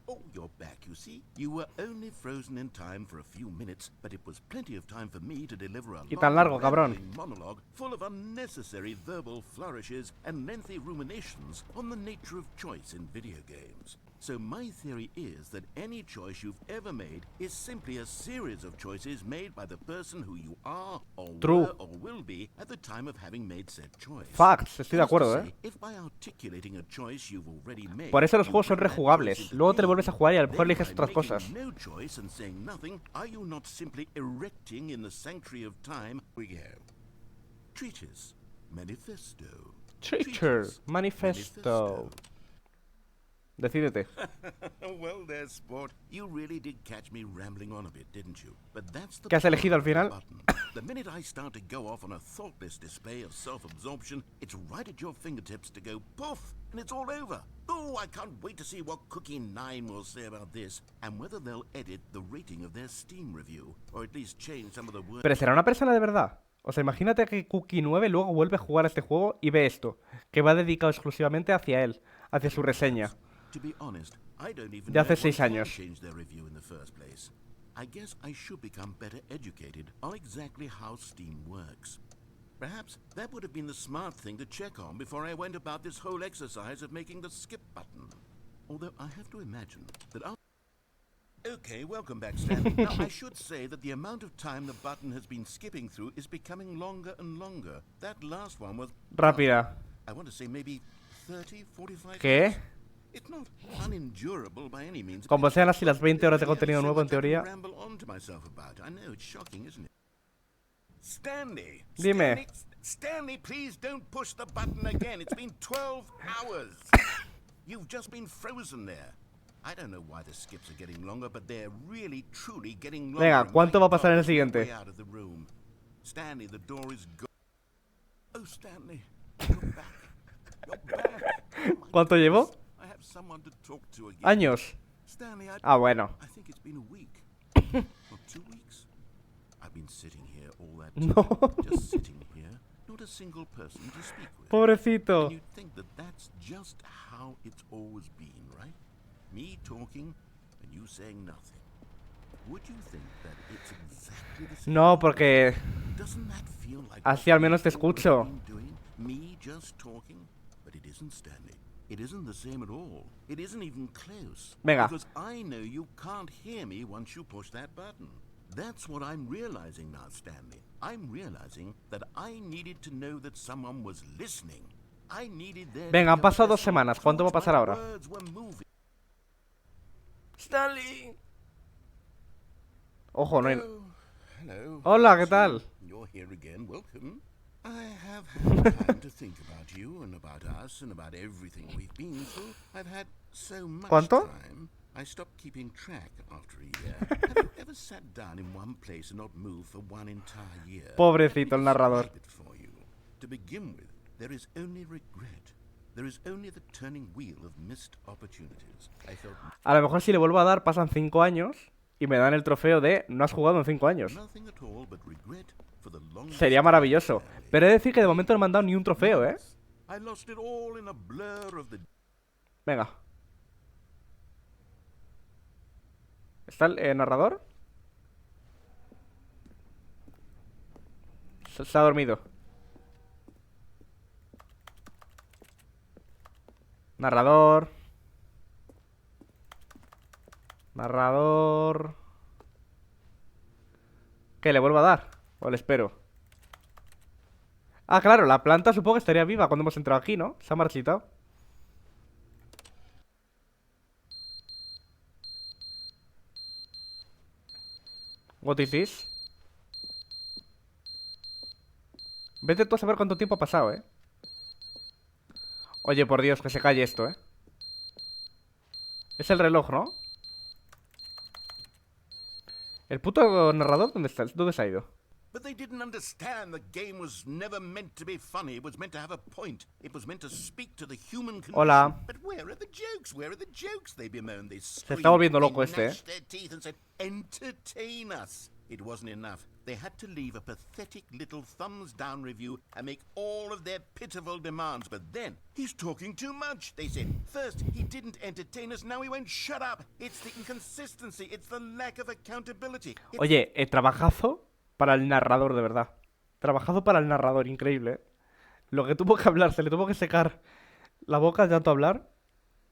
Oh, you're back, you see. You were only frozen in time for a few minutes, but it was plenty of time for me to deliver a
Y tan largo, cabrón.
rambling monologue full of unnecessary verbal flourishes and lengthy ruminations on the nature of choice in video games. So my theory is that any choice you've ever made is simply a series of choices made by the person who you are or
True.
were or will be at the time of having made said choice.
Facts, estoy de
That is to
acuerdo,
say,
¿eh?
if by articulating a choice you've already made,
Por eso los
you
juegos son
bring that
rejugables.
choice into
Luego te lo
being,
vuelves a jugar y a lo mejor
then
eliges
by
otras
making
cosas.
no choice and saying nothing, are you not simply erecting in the sanctuary of time? We go. Treatise. Manifesto.
Teacher,
Treatise,
manifesto. Decídete.
Well, there, sport. You really did catch me rambling on a bit, didn't you? But that's the
¿Qué has elegido al
point of
final?
the button. The minute I start to go off on a thoughtless display of self-absorption, it's right at your fingertips to go poof, and it's all over. Oh, I can't wait to see what Cookie9 will say about this, and whether they'll edit the rating of their Steam review, or at least change some of the words.
Pero será una persona de verdad. O sea, imagínate que Cookie 9 luego vuelve a jugar a este juego y ve esto, que va dedicado exclusivamente hacia él, hacia su reseña.
To be honest, I don't even
De hace
know
6
what
años.
changed their review in the first place. I guess I should become better educated on exactly how Steam works. Perhaps that would have been the smart thing to check on before I went about this whole exercise of making the skip button. Although I have to imagine that I'll... Okay, welcome back, Stanley. Now, I should say that the amount of time the button has been skipping through is becoming longer and longer. That last one was...
Rápida.
I want to say maybe 30, 45
¿Qué?
minutes. It's not unendurable by any means.
Como sean así las 20 horas de contenido nuevo, en teoría.
Ramble on to myself about. I know it's shocking, isn't it? Stanley.
Dime.
Stanley, please don't push the button again. It's been 12 hours. You've just been frozen there. I don't know why the skips are getting longer, but they're really, truly getting longer.
Venga,
and
¿cuánto
my
va a pasar en el
God, it's
siguiente?
way out of the room. Stanley, the door is Oh, Stanley, you're back. You're back. Oh, my
¿Cuánto llevo?
goodness. I have someone to talk to again.
Años.
Stanley,
Ah, bueno.
I think it's been a week. Or 2 weeks. I've been sitting here all that time.
No.
Just sitting here. Not a single person to speak with.
Pobrecito.
And you'd think that that's just how it's always been, right? Me talking and you saying nothing. Would you think that it's exactly the same?
No, porque
Doesn't that feel like
así
what
al menos te
we've always
escucho.
been doing? Me just talking? But it isn't, Stanley. It isn't the same at all. It isn't even close.
Venga.
Because I know you can't hear me once you push that button. That's what I'm realizing now, Stanley. I'm realizing that I needed to know that someone was listening. I needed there to
Venga,
be
han
a
pasado 2
vessel
semanas.
through
¿Cuánto va a
which
pasar
my
ahora?
words were moving.
Stanley. Ojo, no hay...
Hello.
Hola, ¿qué tal?
You're here again. Welcome. I have had time to think about you and about us and about everything we've been through. I've had so much
¿Cuánto?
time. I stopped keeping track after a year. Have you ever sat down in one place and not moved for one entire year?
Pobrecito el
Let me
narrador.
describe it for you. To begin with, there is only regret. There is only the turning wheel of missed opportunities. I felt
A lo mejor si le vuelvo a dar pasan 5 años y me dan el trofeo de no has jugado en 5 años.
nothing at all but regret for the long
Sería maravilloso. Pero he de decir que de momento no me han dado ni un trofeo, ¿eh?
I lost it all in a blur of the
Venga. ¿Está el narrador? Se ha dormido. Narrador. Narrador. ¿Qué? ¿Le vuelvo a dar? ¿O le espero? Ah, claro, la planta supongo que estaría viva cuando hemos entrado aquí, ¿no? Se ha marchitado. What is this? Vete tú a saber cuánto tiempo ha pasado, ¿eh? Oye, por Dios, que se calle esto, ¿eh? Es el reloj, ¿no? ¿El puto narrador dónde está? ¿Dónde se ha ido?
But they didn't understand the game was never meant to be funny. It was meant to have a point. It was meant to speak to the human condition.
Hola.
But where are the jokes? Where are the jokes? They bemoaned. They
está
screamed.
volviendo
They
loco este,
gnashed their teeth and said, "Entertain us." It wasn't enough. They had to leave a pathetic little thumbs down review and make all of their pitiful demands. But then, he's talking too much, they said. First, he didn't entertain us, now he won't shut up. It's the inconsistency, it's the lack of accountability.
Oye, trabajazo para el narrador, de verdad. Trabajazo para el narrador, increíble, ¿eh? Lo que tuvo que hablar, se le tuvo que secar la boca de tanto hablar.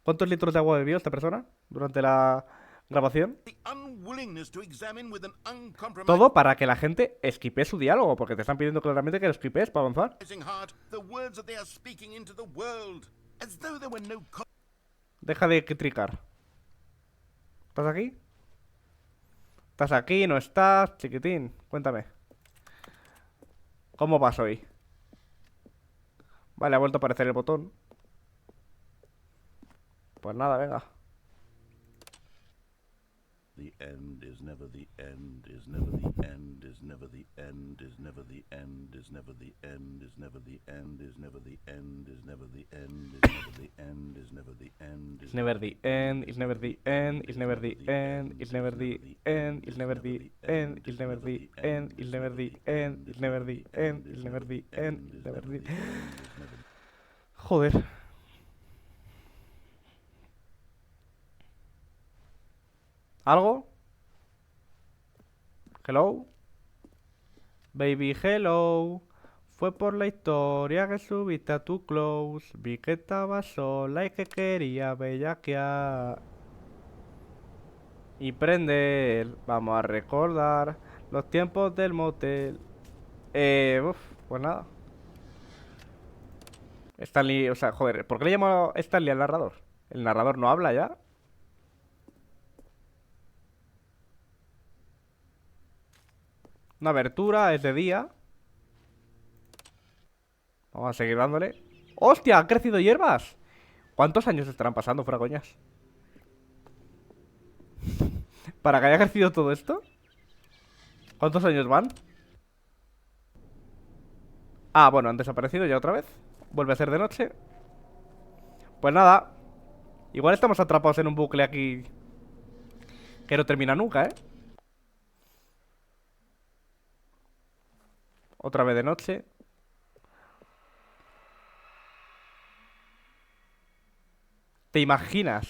¿Cuántos litros de agua bebió esta persona durante la grabación?
The unwillingness to examine with an uncompromising
Todo para que la gente esquipee su diálogo, porque te están pidiendo claramente que lo esquipees para avanzar.
heart, the words that they are speaking into the world, as though there were no
Deja de tricar. ¿Estás aquí? ¿Estás aquí? ¿No estás? Chiquitín, cuéntame. ¿Cómo vas hoy? Vale, ha vuelto a aparecer el botón. Pues nada, venga.
The end is never the end, is never the end, is never the end, is never the end, is never the end, is never the end, is never the end, is never the end, is never the end, is never the end,
It's never the end, it's never the end, it's never the end, it's never the end, it's never the end, it's never the end, it's never the end, it's never the end, it's never the end, it's never the... Joder. ¿Algo? Hello. Baby, hello. Fue por la historia que subiste a tu close. Vi que estaba sola y que quería bellaquear. Y prender. Vamos a recordar los tiempos del motel. Pues nada. Stanley, o sea, joder, ¿por qué le llamo Stanley al narrador? ¿El narrador no habla ya? Una abertura, es de día. Vamos a seguir dándole. ¡Hostia! ¿Han crecido hierbas? ¿Cuántos años estarán pasando, fuera coñas? ¿Para que haya crecido todo esto? ¿Cuántos años van? Ah, bueno, han desaparecido ya otra vez. Vuelve a ser de noche. Pues nada. Igual estamos atrapados en un bucle aquí que no termina nunca, ¿eh? Otra vez de noche. ¿Te imaginas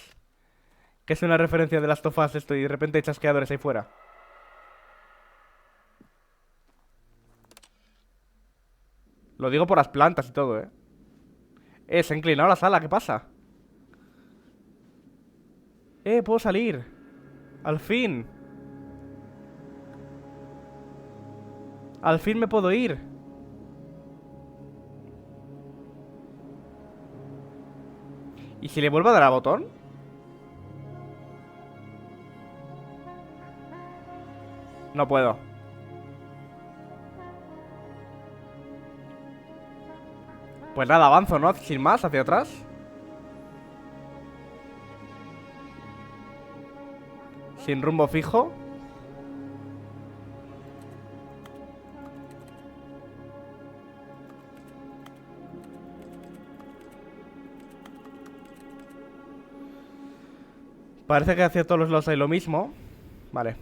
que es una referencia de Last of Us esto y de repente hay chasqueadores ahí fuera? Lo digo por las plantas y todo, ¿eh? Se ha inclinado la sala, ¿qué pasa? Puedo salir. Al fin. Al fin me puedo ir. ¿Y si le vuelvo a dar al botón? No puedo. Pues nada, avanzo, ¿no? Sin más, hacia atrás. Sin rumbo fijo. Parece que hacia todos los lados hay lo mismo. Vale.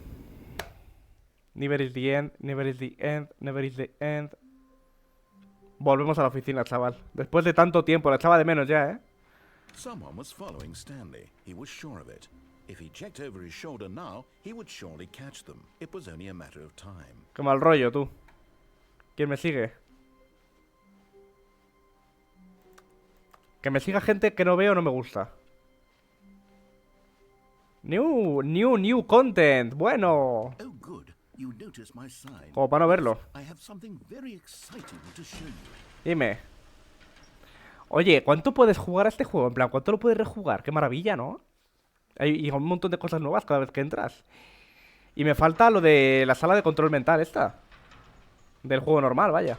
Never is the end, never is the end, never is the end. Volvemos a la oficina, chaval. Después de tanto tiempo, la echaba de menos ya, ¿eh?
Someone was following Stanley. He was sure of it. If he checked over his shoulder now, he would surely catch them. It was only a matter of time.
Qué mal rollo, tú. ¿Quién me sigue? Que me siga gente que no veo no me gusta. New content. Bueno.
Oh, good. You noticed my sign.
Como para no verlo.
I have something very exciting to show you.
Dime. Oye, ¿cuánto puedes jugar a este juego? En plan, ¿cuánto lo puedes rejugar? Qué maravilla, ¿no? Hay un montón de cosas nuevas cada vez que entras. Y me falta lo de la sala de control mental esta. Del juego normal, vaya.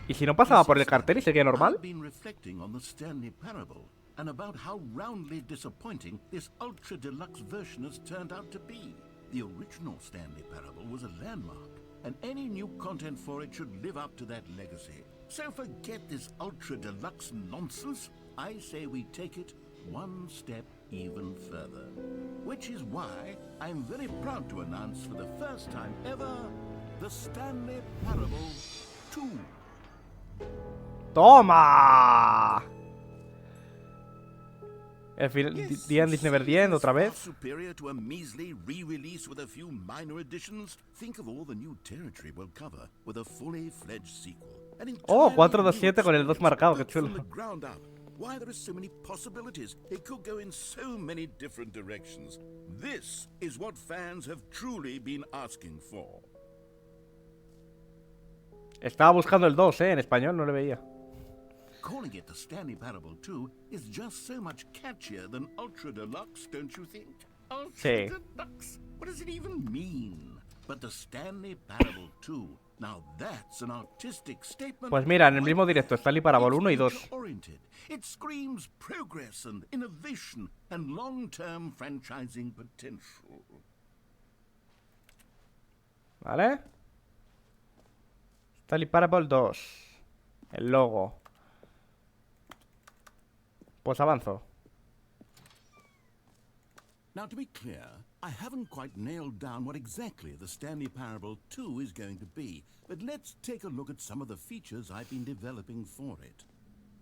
¿Y si no pasaba por el cartel y seguía normal?
I've been reflecting on the Stanley Parable and about how roundly disappointing this ultra deluxe version has turned out to be. The original Stanley Parable was a landmark, and any new content for it should live up to that legacy. So forget this ultra deluxe nonsense. I say we take it one step even further. Which is why I'm very proud to announce for the first time ever the Stanley Parable 2.
¡Toma! El final, The End is Never the End, otra vez.
Superior to a measly re-release with a few minor additions. Think of all the new territory we'll cover with a fully fledged sequel.
Oh, 427 con el 2 marcado, qué chulo.
From the ground up. Why there are so many possibilities. It could go in so many different directions. This is what fans have truly been asking for.
Estaba buscando el 2, en español no le veía.
Calling it the Stanley Parable 2 is just so much catchier than Ultra Deluxe, don't you think? Ultra
Sí.
Deluxe? What does it even mean? But the Stanley Parable 2, now that's an artistic statement.
Pues mira, en el mismo directo Stanley Parable 1 y 2.
Future-oriented. It screams progress and innovation and long-term franchising potential.
¿Vale? Stanley Parable 2. El logo. Pues avanzo.
Now, to be clear, I haven't quite nailed down what exactly the Stanley Parable 2 is going to be, but let's take a look at some of the features I've been developing for it.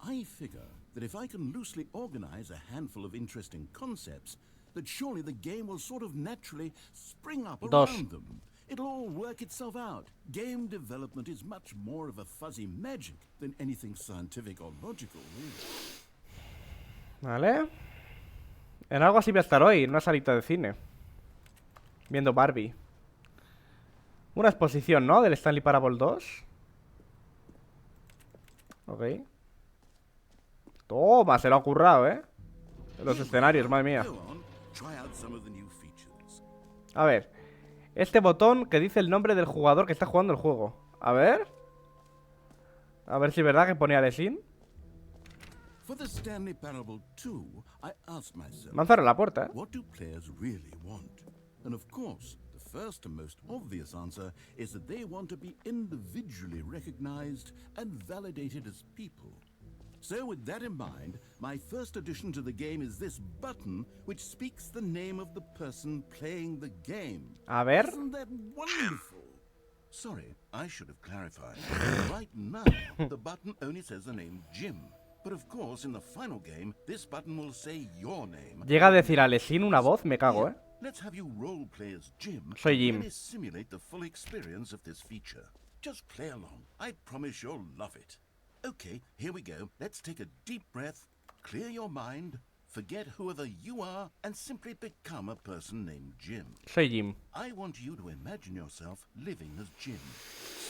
I figure that if I can loosely organize a handful of interesting concepts, that surely the game will sort of naturally spring up around them. It'll all work itself out. Game development is much more of a fuzzy magic than anything scientific or logical, really.
¿Vale? En algo así voy a estar hoy, en una salita de cine. Viendo Barbie. Una exposición, ¿no? Del Stanley Parable 2. Ok. Toma, se lo ha currado, ¿eh? Los escenarios, madre mía. A ver. Este botón que dice el nombre del jugador que está jugando el juego. A ver. A ver si es verdad que ponía Lesin.
For the Stanley Parable 2, I asked myself,
Me han cerrado la puerta, ¿eh?
what do players really want? And of course, the
first and most obvious answer is that they want to be individually recognized and validated as people. So with that in mind, my first addition to the game is this button which speaks the name of the person playing the game.
A ver.
Isn't that wonderful? Sorry, I should have clarified. Right now, the button only says the name Jim. But of course, in the final game, this button will say your name.
Llega a decir a Lesin una voz, me cago,
Here, let's have you role play as Jim
Soy
to
Jim.
really simulate the full experience of this feature. Just play along. I promise you'll love it. Okay, here we go. Let's take a deep breath, clear your mind, forget whoever you are, and simply become a person named Jim.
Soy Jim.
I want you to imagine yourself living as Jim,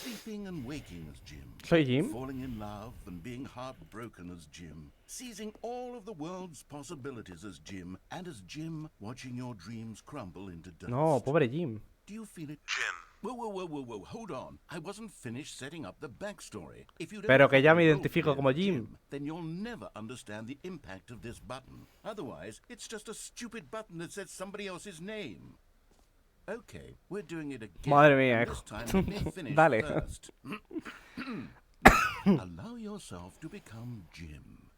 sleeping and waking as Jim,
Soy Jim.
falling in love and being heartbroken as Jim, seizing all of the world's possibilities as Jim, and as Jim watching your dreams crumble into dust.
No, pobre Jim.
Do you feel it? Jim. Whoa, hold on. I wasn't finished setting up the backstory. If you don't
Pero que ya me
properly
identifico
roleplay
como
as
Jim.
Then you'll never understand the impact of this button. Otherwise, it's just a stupid button that says somebody else's name. Okay, we're doing it again.
Madre mía,
and
hijo.
this time let me finish
Dale.
first. Allow yourself to become Jim.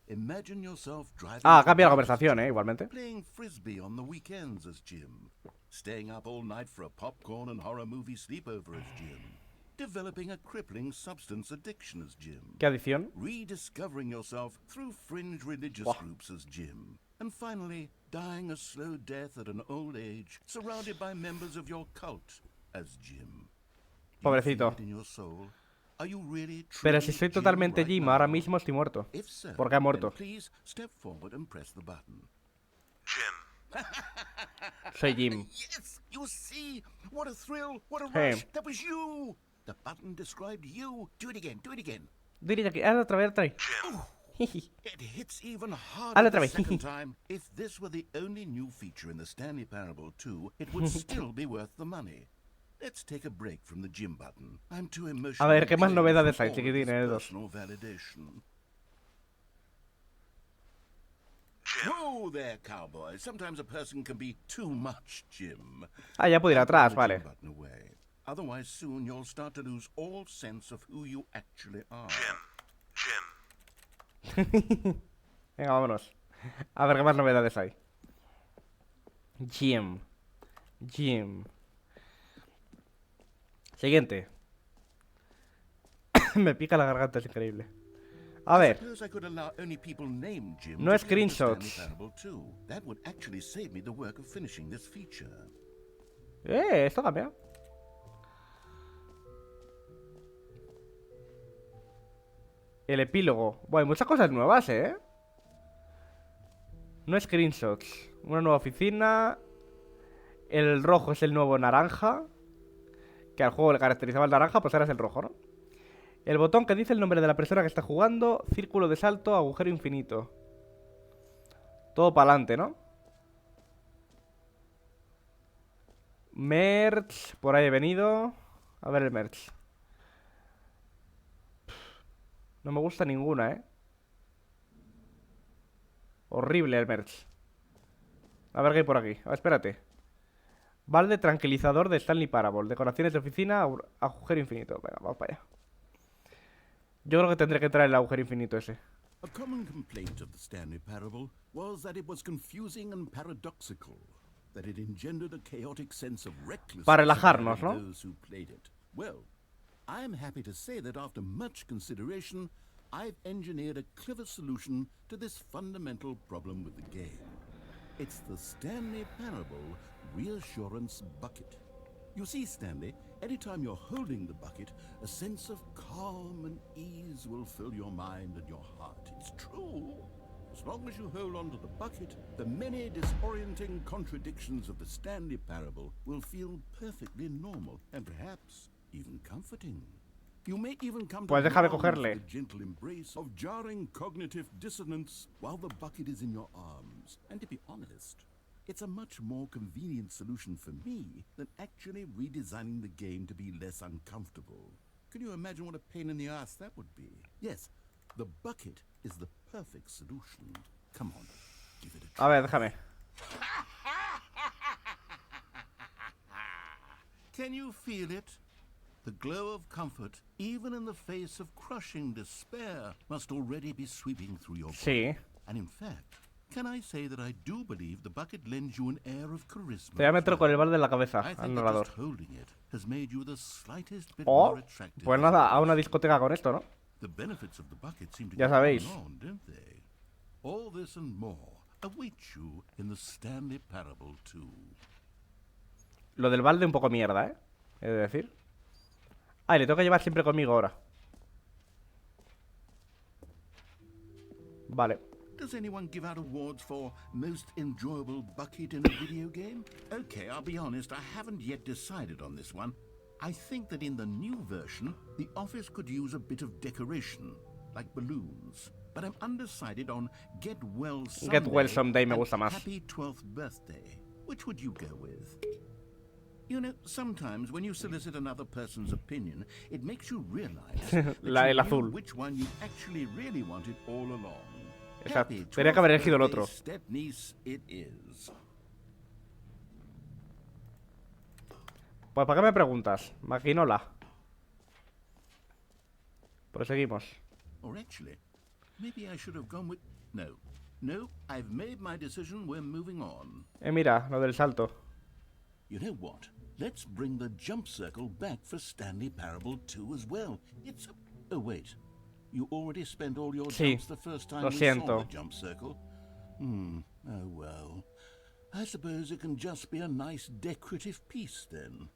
Imagine yourself driving
Cambia la
to
conversación,
Jim,
igualmente.
playing frisbee on the weekends as Jim, staying up all night for a popcorn and horror movie sleepover as Jim, developing a crippling substance addiction as Jim,
¿Qué adición?
rediscovering yourself through fringe religious groups as Jim, and finally dying a slow death at an old age, surrounded by members of your cult as Jim. Do you feel
Pobrecito.
it in your soul? Are you really,
Pero
truly
si soy
Jim
totalmente
right
Jim,
now?
ahora mismo estoy muerto.
If so,
Porque ha
then
muerto.
please step forward and press the button.
Soy Jim.
Yes, you see? What a thrill, what a
Hey.
rush. That was you. The button described you. Do it again, do it again.
Diría aquí, hazlo otra vez, otra vez.
It hits even harder
Hazlo otra
the
vez.
second time. If this were the only new feature in the Stanley Parable 2, it would still be worth the money. Let's take a break from the Jim button. I'm too emotional.
A ver, ¿qué más
to
novedades
claim
hay,
all of
chiquitín,
this
dos?
personal validation. Whoa there, cowboy. Sometimes a person can be too much, Jim.
Ya puedo ir
I'll
atrás,
put the
vale.
Jim button away. Otherwise, soon you'll start to lose all sense of who you actually are.
Venga, vámonos. A ver qué más novedades hay. Jim. Jim. Siguiente. Me pica la garganta, es increíble. A ver.
Suppose I could allow only people named Jim
No
to play the
screenshots.
Stanley Parable 2. That would actually save me the work of finishing this feature.
Esto cambia. El epílogo. Bueno, hay muchas cosas nuevas, ¿eh? No screenshots. Una nueva oficina. El rojo es el nuevo naranja. Que al juego le caracterizaba el naranja, pues ahora es el rojo, ¿no? El botón que dice el nombre de la persona que está jugando. Círculo de salto, agujero infinito. Todo para adelante, ¿no? Merch. Por ahí he venido. A ver el merch. No me gusta ninguna, ¿eh? Horrible el merch. A ver qué hay por aquí. Espérate. Balde tranquilizador de Stanley Parable. Decoraciones de oficina, agujero infinito. Venga, vamos para allá. Yo creo que tendré que traer el agujero infinito ese.
A common complaint of the Stanley Parable was that it was confusing and paradoxical, that it engendered a chaotic sense of recklessness
Para relajarnos,
among
¿no?
those who played it. Well, I am happy to say that after much consideration, I've engineered a clever solution to this fundamental problem with the game. It's the Stanley Parable Reassurance Bucket. You see, Stanley, anytime you're holding the bucket, a sense of calm and ease will fill your mind and your heart. It's true. As long as you hold on to the bucket, the many disorienting contradictions of the Stanley Parable will feel perfectly normal and perhaps even comforting. You may even come to
Pues déjame
long
cogerle.
for the gentle embrace of jarring cognitive dissonance while the bucket is in your arms. And to be honest, it's a much more convenient solution for me than actually redesigning the game to be less uncomfortable. Can you imagine what a pain in the ass that would be? Yes, the bucket is the perfect solution. Come on, give it a try.
A ver, déjame.
Can you feel it? The glow of comfort, even in the face of crushing despair, must already be sweeping through your body.
Sí.
And in fact, can I say that I do believe the bucket lends you an air of charisma?
Te voy a meter
as
con el
well?
balde en la cabeza
I
al
think that
narrador.
just holding it has made you the slightest bit
Oh,
more attractive.
pues
as a
nada, a una
person.
discoteca con esto, ¿no?
The benefits of the bucket seem to
Ya
go on
sabéis.
and on, don't they? All this and more await you in the Stanley Parable 2.
Lo del balde un poco mierda, ¿eh? He de decir. Ah, y le tengo que llevar siempre conmigo ahora. Vale.
Does anyone give out awards for most enjoyable bucket in a video game? Okay, I'll be honest, I haven't yet decided on this one. I think that in the new version, the office could use a bit of decoration, like balloons. But I'm undecided on Get Well Someday,
Get Well Someday me
and
gusta más.
Happy 12th Birthday. Which would you go with? You know, sometimes when you solicit another person's opinion, it makes you realize that
La-
you
el
knew
azul.
which one you actually really wanted all along.
Exacto.
Happy
Tenía que haber
12th
elegido el
birthday,
otro.
Stepniece it is.
Pues ¿para qué me preguntas? Maquinola. Proseguimos.
Or actually, maybe I should have gone with... No, I've made my decision, we're moving on.
Mira, lo del salto.
You know what? Let's bring the jump circle back for Stanley Parable 2 as well. It's a... Oh, wait. You already spent all your
Sí,
jumps the first time
lo
we
siento.
saw the jump circle? Oh well. I suppose it can just be a nice decorative piece then.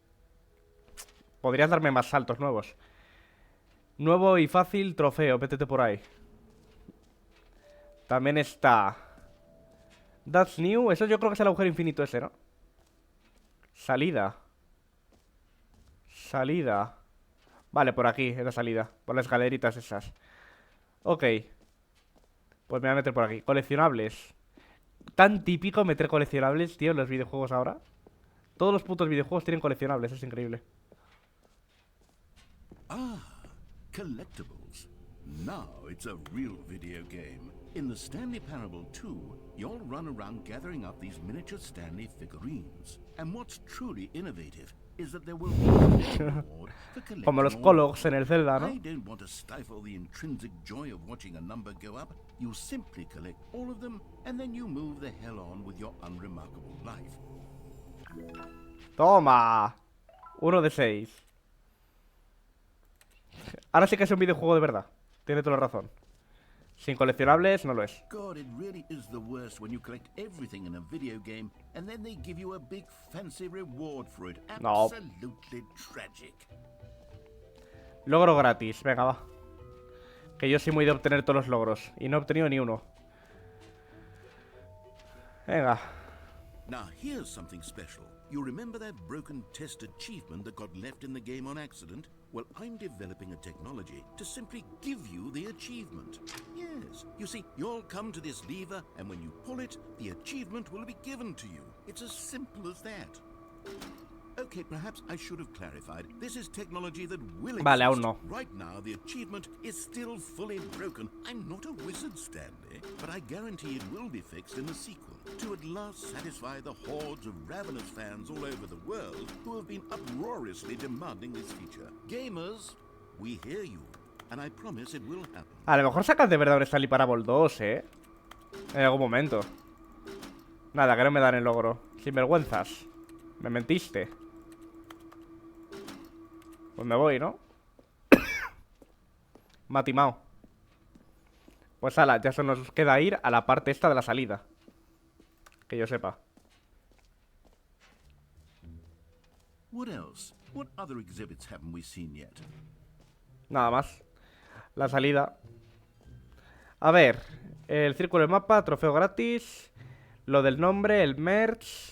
Podrías darme más saltos nuevos. Nuevo y fácil trofeo, métete por ahí. También está... That's new, eso yo creo que es el agujero infinito ese, ¿no? Salida. Salida. Vale, por aquí es la salida. Por las escaleritas esas. Ok. Pues me voy a meter por aquí. Coleccionables. Tan típico meter coleccionables, tío, en los videojuegos ahora. Todos los putos videojuegos tienen coleccionables, es increíble.
Ah, collectibles. Now it's a real video game. In the Stanley Parable 2, you'll run around gathering up these miniature Stanley figurines. And what's truly innovative is that there will be a reward for collecting
Como los
all
Cologs en el Zelda, ¿no?
I don't want to stifle the intrinsic joy of watching a number go up. You simply collect all of them, and then you move the hell on with your unremarkable life.
Toma. 1 de 6. Ahora sí que es un videojuego de verdad. Tiene toda la razón. Sin coleccionables no lo es.
God, it really is the worst when you collect everything in a video game and then they give you a big fancy reward for it.
No.
Absolutely tragic.
Logro gratis. Venga, va. Que yo soy muy de obtener todos los logros. Y no he obtenido ni uno. Venga.
Now here's something special. You remember that broken test achievement that got left in the game on accident? Well, I'm developing a technology to simply give you the achievement. Yes, you see, you'll come to this lever, and when you pull it, the achievement will be given to you. It's as simple as that. Okay, perhaps I should have clarified. This is technology that will
Vale,
exist.
aún no.
Right now, the achievement is still fully broken. I'm not a wizard, Stanley, but I guarantee it will be fixed in the sequel to at last satisfy the hordes of ravenous fans all over the world who have been uproariously demanding this feature. Gamers, we hear you, and I promise it will happen.
A lo mejor sacas de verdad un Stanley Parable 2, ¿eh? En algún momento. Nada, que no me dan el logro. Sinvergüenzas. Me mentiste. Pues me voy, ¿no? Me ha timado. Pues ala, ya solo nos queda ir a la parte esta de la salida. Que yo sepa.
What else? What other exhibits haven't we seen yet?
Nada más. La salida. A ver. El círculo de mapa, trofeo gratis. Lo del nombre, el merch.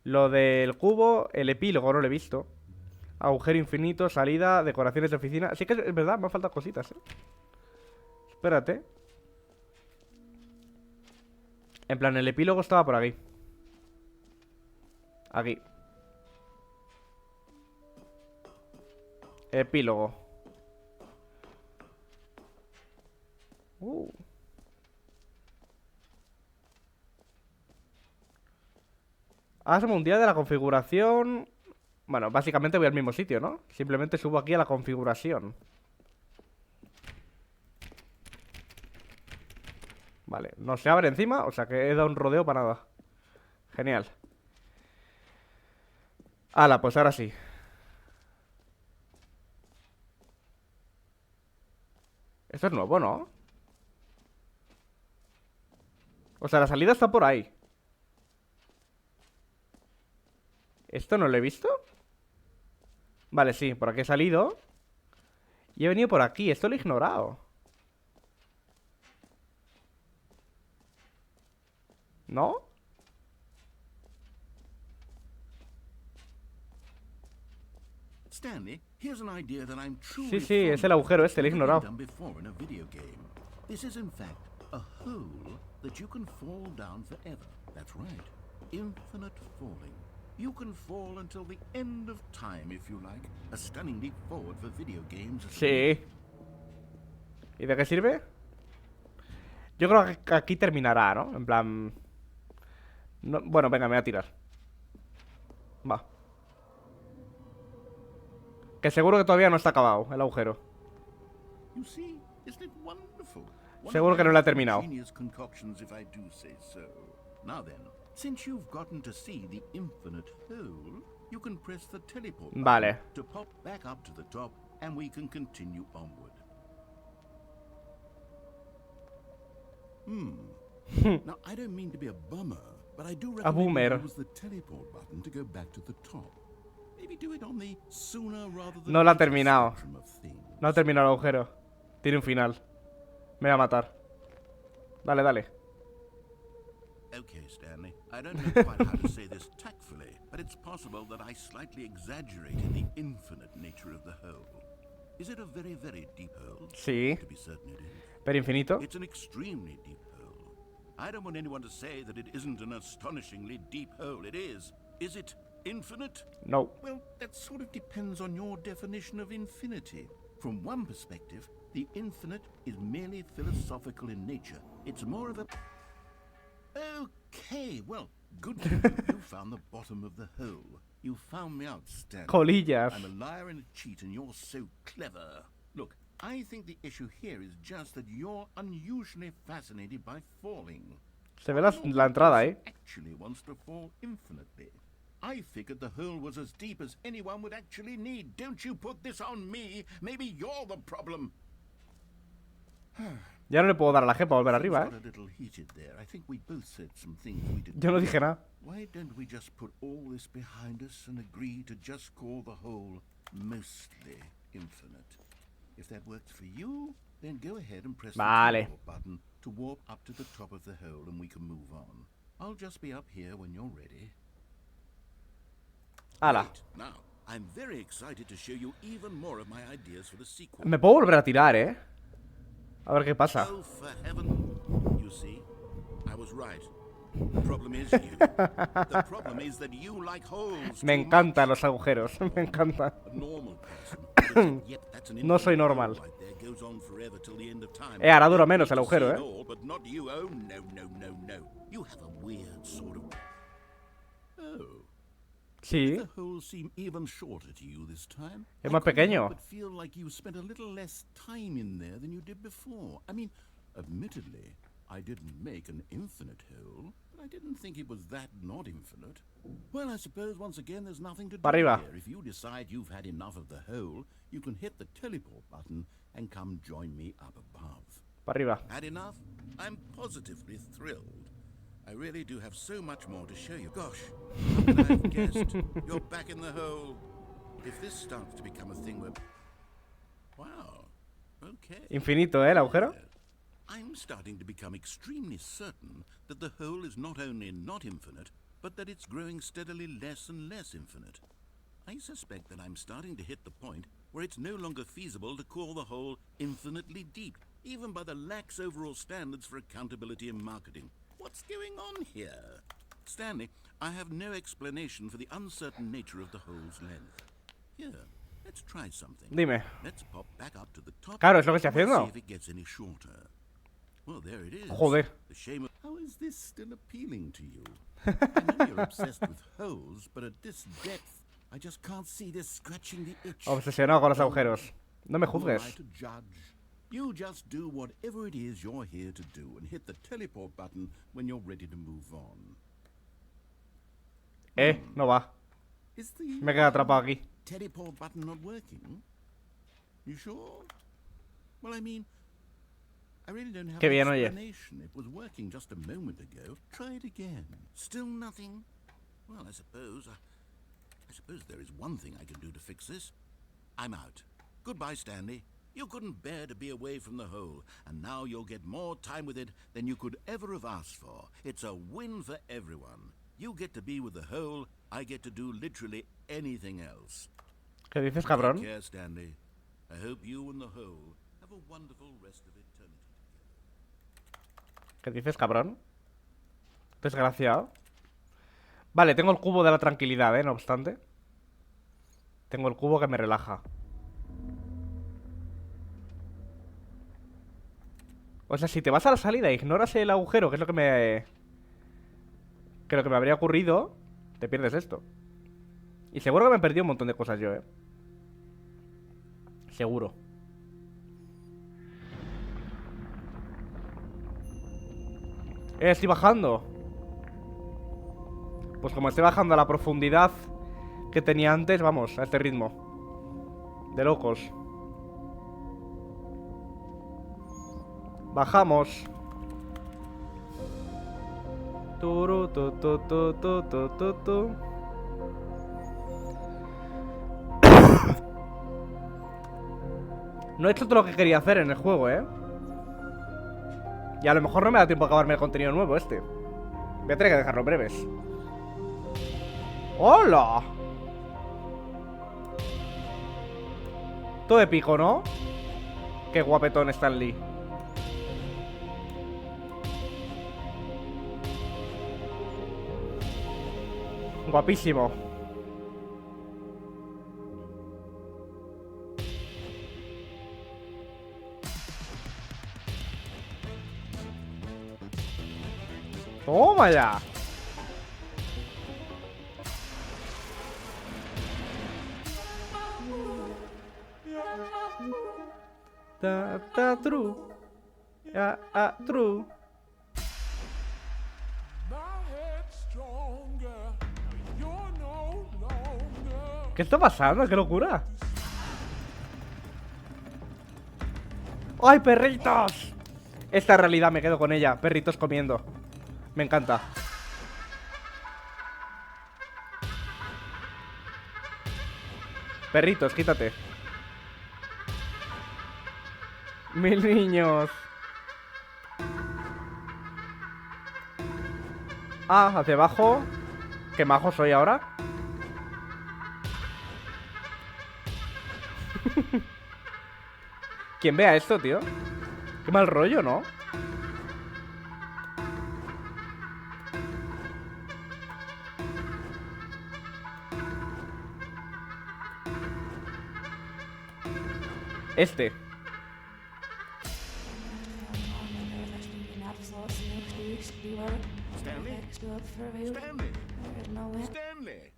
Lo del cubo, el epílogo, no lo he visto. Agujero infinito, salida, decoraciones de oficina. Sí que es verdad, me han faltado cositas, Espérate. En plan, el epílogo estaba por aquí. Aquí. Epílogo. Asa mundial de la configuración. Bueno, básicamente voy al mismo sitio, ¿no? Simplemente subo aquí a la configuración. Vale, no se abre encima, o sea que he dado un rodeo para nada. Genial. Hala, pues ahora sí. Esto es nuevo, ¿no? O sea, la salida está por ahí. ¿Esto no lo he visto? Vale, sí, por aquí he salido. Y he venido por aquí, esto lo he ignorado. ¿No?
Stanley, here's an idea that I'm truly
Sí, sí, es
fond
el
of
agujero
that's
este, lo he
never been
ignorado.
done before in a video game. This is in fact a hole that you can fall down forever. That's right. Infinite falling. You can fall until the end of time if you like. A stunning leap forward for video games.
Sí. ¿Y de qué sirve? Yo creo que aquí terminará, ¿no? En plan... Bueno, venga, me voy a tirar. Va. Que seguro que todavía no está acabado el agujero.
You see, isn't it wonderful?
Seguro que no lo ha terminado.
Genius concoctions, if I do say so. Now then, since you've gotten to see the infinite hole, you can press the teleport button
Vale.
to pop back up to the top, and we can continue onward. Now, I don't mean to be a bummer, but I do recommend
boomer.
you use the teleport button to go back to the top. Maybe do it on the sooner rather than
No lo ha
later
terminado.
spectrum of things.
No ha terminado el agujero. Tiene un final. Me va a matar. Dale, dale.
Okay, Stanley. I don't know quite how to say this tactfully, but it's possible that I slightly exaggerated the infinite nature of the hole. Is it a very, very deep hole?
Sí.
To be certain it is.
Pero infinito.
It's an extremely deep hole. I don't want anyone to say that it isn't an astonishingly deep hole. It is. Is it infinite?
No.
Well, that sort of depends on your definition of infinity. From one perspective, the infinite is merely philosophical in nature. It's more of a... Okay, well, good for you. You found the bottom of the hole. You found me out, Stanley.
Colillas.
I'm a liar and a cheat, and you're so clever. Look, I think the issue here is just that you're unusually fascinated by falling.
Se ve la entrada ahí.
Actually wants to fall infinitely. I figured the hole was as deep as anyone would actually need. Don't you put this on me. Maybe you're the problem.
Ya no le puedo dar a la G para volver arriba,
Got a little heated there. I think we both said some things we didn't.
Yo no dije nada.
Why don't we just put all this behind us and agree to just call the hole mostly infinite? If that works for you, then go ahead and press the
Vale.
teleport button to warp up to the top of the hole and we can move on. I'll just be up here when you're ready.
Hala.
Right, now, I'm very excited to show you even more of my ideas for the sequel.
Me puedo volver a tirar, ¿eh? A ver qué pasa.
Oh, for heaven. You see, I was right. The problem is you. The problem is that you like holes.
Me
too
encantan
much.
los agujeros. Me encantan.
A normal person. Yet that's an
No soy
infinite
normal.
hole right there, goes on forever till the end of time.
Ahora dura
You
menos el
need to see
agujero,
it
¿eh?
all, but not you. Oh, no, no, no, no. You have a weird sort of... Oh.
Sí.
The hole seem even shorter to you this time.
Es
I
más
couldn't
pequeño.
help but feel like you spent a little less time in there than you did before. I mean, admittedly, I didn't make an infinite hole, but I didn't think it was that not infinite. Well, I suppose once again there's nothing to do
Pa' arriba.
here. If you decide you've had enough of the hole, you can hit the teleport button and come join me up above.
Para arriba.
Had enough? I'm positively thrilled. I really do have so much more to show you. Gosh, how could I have guessed? You're back in the hole. If this starts to become a thing where... Wow. Okay.
Infinito, ¿eh? El agujero.
I'm starting to become extremely certain that the hole is not only not infinite, but that it's growing steadily less and less infinite. I suspect that I'm starting to hit the point where it's no longer feasible to call the hole infinitely deep, even by the lax overall standards for accountability and marketing. What's going on here? Stanley, I have no explanation for the uncertain nature of the hole's length. Here, let's try something.
Dime.
Let's pop back up to the top.
Claro, es lo que estoy
and we'll
haciendo.
see if it gets any shorter. Well, there it is.
Joder.
The shame of... How is this still appealing to you? I know you're obsessed with holes, but at this depth, I just can't see this scratching the itch.
Obsesionado con los agujeros. No me
Who am I
juzgues.
to judge? You just do whatever it is you're here to do and hit the teleport button when you're ready to move on.
No va.
Is the
Me he quedado atrapado aquí.
teleport button not working? You sure? Well, I mean, I really don't have
Qué
an
bien, oye.
explanation. It was working just a moment ago. Try it again. Still nothing? Well, I suppose there is one thing I can do to fix this. I'm out. Goodbye, Stanley. You couldn't bear to be away from the hole, and now you'll get more time with it than you could ever have asked for. It's a win for everyone. You get to be with the hole, I get to do literally anything else.
¿Qué dices,
Take
cabrón?
care, Stanley. I hope you and the hole have a wonderful rest of eternity.
¿Qué dices, cabrón? Desgraciado. Vale, tengo el cubo de la tranquilidad, no obstante. Tengo el cubo que me relaja. O sea, si te vas a la salida e ignoras el agujero, que es lo que me... Que lo que me habría ocurrido, te pierdes esto. Y seguro que me he perdido un montón de cosas yo, Seguro. Estoy bajando. Pues como estoy bajando a la profundidad que tenía antes, vamos, a este ritmo. De locos. Bajamos. Turu, tu, tu, tu, tu, tu, tu, tu. No he hecho todo lo que quería hacer en el juego, Y a lo mejor no me da tiempo a acabarme el contenido nuevo este. Voy a tener que dejarlo breves. ¡Hola! Todo épico, ¿no? Qué guapetón Stan Lee. Guapísimo. ¡Toma ya! True. True. ¿Qué está pasando? ¡Qué locura! ¡Ay, perritos! Esta realidad me quedo con ella. Perritos comiendo. Me encanta. Perritos, quítate. Mil niños. Ah, hacia abajo. Qué majo soy ahora. ¿Quién vea esto, tío? Qué mal rollo, ¿no? Este.
Stanley? Stanley? Stanley!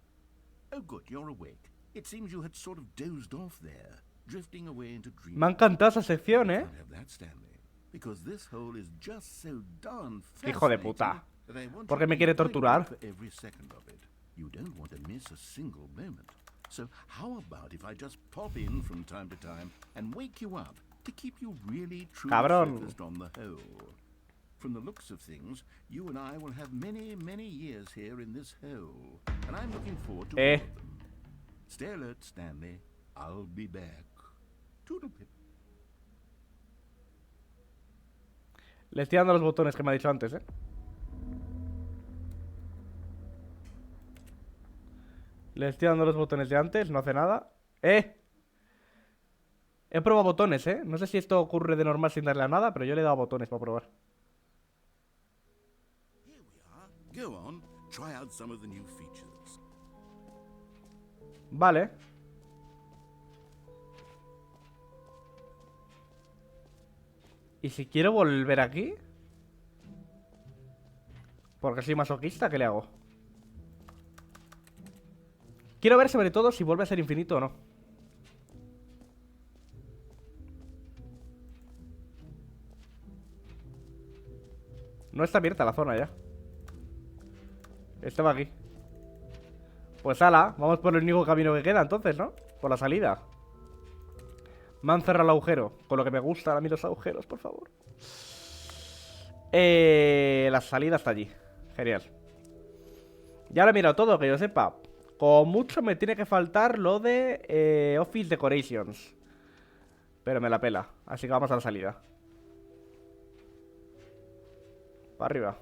Oh, good, you're awake. It seems you had sort of dozed off there, drifting away into dreamland.
Me ha encantado esa sección,
Can't have that, Stanley, because this hole is just so darn
Hijo de
fascinating
puta.
that I want
¿Por
you
qué me
to
quiere
be awake
torturar?
for every second of it. You don't want to miss a single moment. So how about if I just pop in from time to time and wake you up to keep you really truly
Cabrón.
focused on the hole? From the looks of things, you and I will have many, many years here in this hole, and I'm looking forward to all of them. Stay alert, Stanley. I'll be back. Toodlepip.
Le estoy dando los botones que me ha dicho antes, Le estoy dando los botones de antes, no hace nada. He probado botones, No sé si esto ocurre de normal sin darle a nada, pero yo le he dado botones para probar.
Here we are. Go on. Try out some of the new features.
Vale. ¿Y si quiero volver aquí? Porque soy masoquista, ¿qué le hago? Quiero ver sobre todo si vuelve a ser infinito o no. No está abierta la zona ya. Estaba aquí. Pues ala, vamos por el único camino que queda entonces, ¿no? Por la salida. Me han cerrado el agujero. Con lo que me gustan a mí los agujeros, por favor. La salida está allí. Genial. Ya lo he mirado todo, que yo sepa. Como mucho me tiene que faltar lo de Office Decorations. Pero me la pela. Así que vamos a la salida. Para arriba.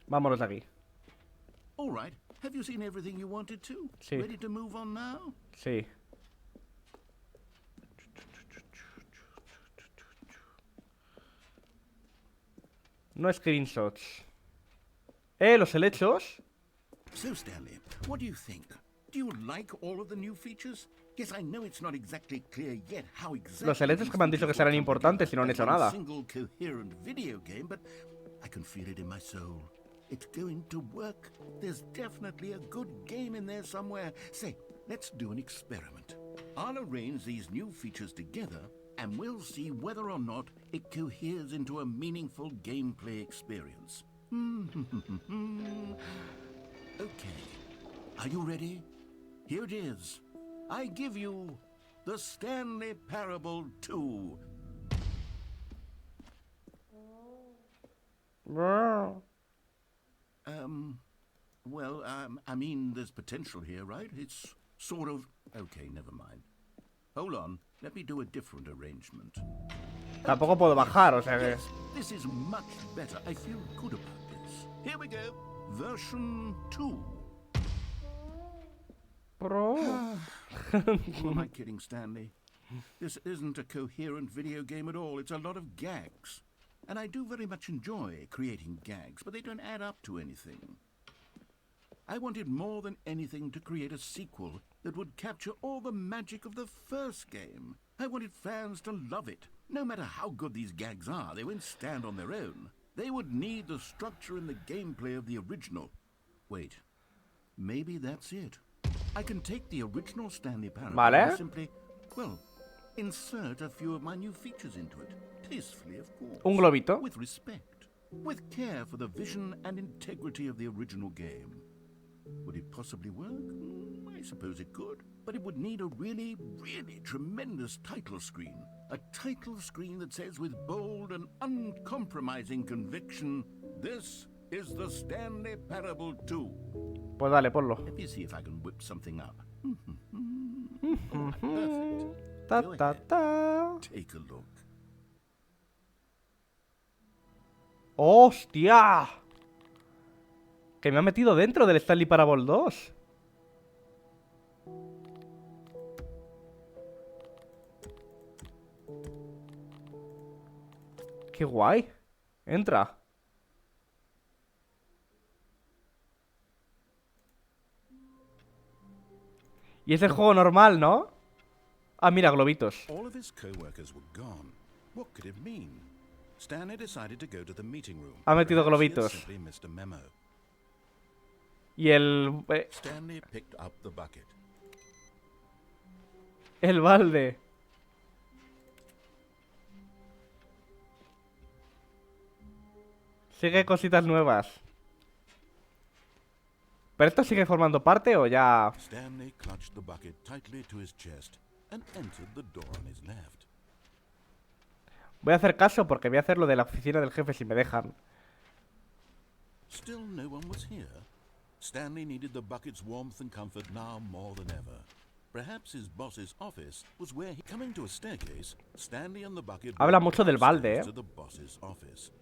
Vámonos de aquí.
All right. Have you seen everything you wanted to?
Sí.
Ready to move on now?
Sí. No screenshots. Los helechos.
So, Stanley, what do you think? Do you like all of the new features? Yes, I know it's not exactly clear yet how exactly
Los helechos que me han dicho que serán importantes y no han hecho nada.
Single coherent video game, but I can feel it in my soul. It's going to work. There's definitely a good game in there somewhere. Say, let's do an experiment. I'll arrange these new features together, and we'll see whether or not it coheres into a meaningful gameplay experience. Okay. Are you ready? Here it is. I give you the Stanley Parable 2. I mean, there's potential here, right? It's sort of... Okay, never mind. Hold on, let me do a different arrangement.
Tampoco puedo bajar, o sea que...
Yes, this is much better. I feel good about this. Here we go. Version 2.
Bro.
Who am I kidding, Stanley? This isn't a coherent video game at all. It's a lot of gags. And I do very much enjoy creating gags, but they don't add up to anything. I wanted more than anything to create a sequel that would capture all the magic of the first game. I wanted fans to love it. No matter how good these gags are, they won't stand on their own. They would need the structure and the gameplay of the original. Wait, maybe that's it. I can take the original Stanley Parable and simply, well, insert a few of my new features into it. Tastefully, of course.
Un globito.
With respect. With care for the vision and integrity of the original game. Would it possibly work? I suppose it could. But it would need a really, really tremendous title screen. A title screen that says with bold and uncompromising conviction, "This is the Stanley Parable 2.
Pues dale, ponlo.
Let me see if I can whip something up. Oh, perfect.
Ta
Go
ta
ahead.
ta.
Take a look.
¡Hostia! Que me ha metido dentro del Stanley Parable 2. ¡Qué guay! Entra. Y es el juego normal, ¿no? Ah, mira, globitos.
All of his co-workers were gone. What could it mean? Stanley decided to go to the meeting room.
Ha metido
Perhaps he had
globitos.
simply missed a memo.
Y el
Stanley picked up the bucket.
balde. Sigue cositas nuevas. ¿Pero esto sigue formando parte o ya...?
Stanley clutched the bucket tightly to his chest and entered the door on his left.
Voy a hacer caso porque voy a hacer lo de la oficina del jefe si me dejan.
Still no one was here. Stanley needed the bucket's warmth and comfort now more than ever. Perhaps his boss's office was where he... Coming to a staircase, Stanley and the bucket...
Habla
walked
mucho del balde,
upstairs to the boss's office.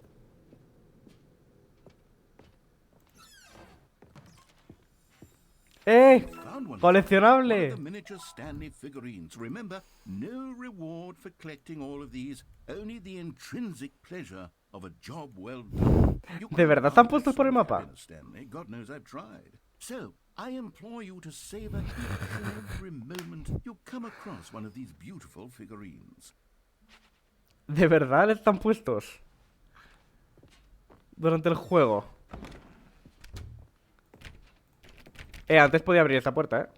Found one.
¡Coleccionable!
One of the miniature Stanley figurines. Remember, no reward for collecting all of these, only the intrinsic pleasure of a job well done. You
¿De
could
verdad
have
están puestos por el
some
mapa?
happiness, Stanley. God knows I've tried. So, I implore you to savor each and every moment you come across one of these beautiful figurines.
¿De verdad están puestos? Durante el juego. Antes podía abrir esta puerta,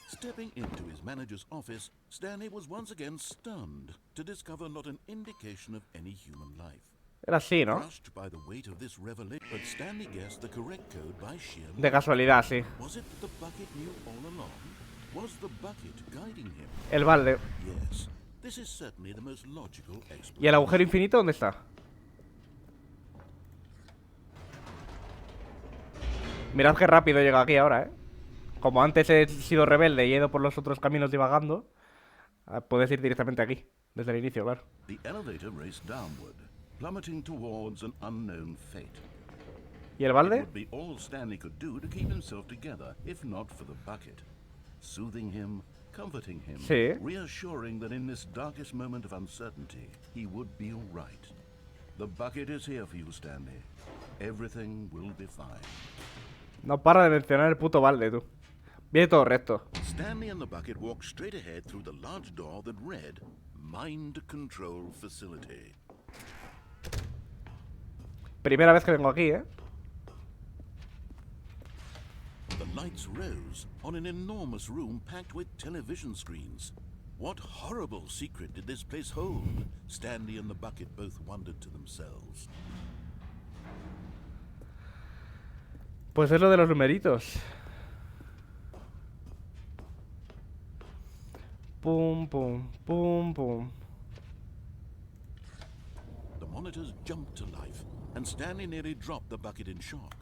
Stepping into his manager's office, Stanley was once again stunned to discover not an indication of any human life.
Era así, ¿no?
Crushed by the weight of this revelation, but Stanley guessed the correct code by sheer
De
luck.
casualidad, sí.
Was it the bucket knew all along? Was the bucket guiding him?
El balde.
Yes, this is certainly the most logical explanation.
¿Y el agujero infinito dónde está? Mirad qué rápido llega aquí ahora, ¿eh? Como antes he sido rebelde y he ido por los otros caminos divagando, puedes ir directamente aquí, desde el inicio, claro.
The elevator raced downward, plummeting towards an unknown fate.
¿Y el
It
balde?
would be all Stanley could do to keep himself together, if not for the bucket. Soothing him, comforting him,
Sí.
reassuring that in this darkest moment of uncertainty, he would be all right. The bucket is here for you, Stanley. Everything will be fine.
No para de mencionar el puto balde, tú. Viene todo recto.
Stanley and the bucket walked straight ahead through the large door that read, Mind Control Facility.
Primera vez que vengo aquí, ¿eh?
The lights rose on an enormous room packed with television screens. What horrible secret did this place hold? Stanley and the bucket both wondered to themselves.
Pues es lo de los numeritos. Pum, pum, pum, pum.
The monitors jumped to life, and Stanley nearly dropped the bucket in shock.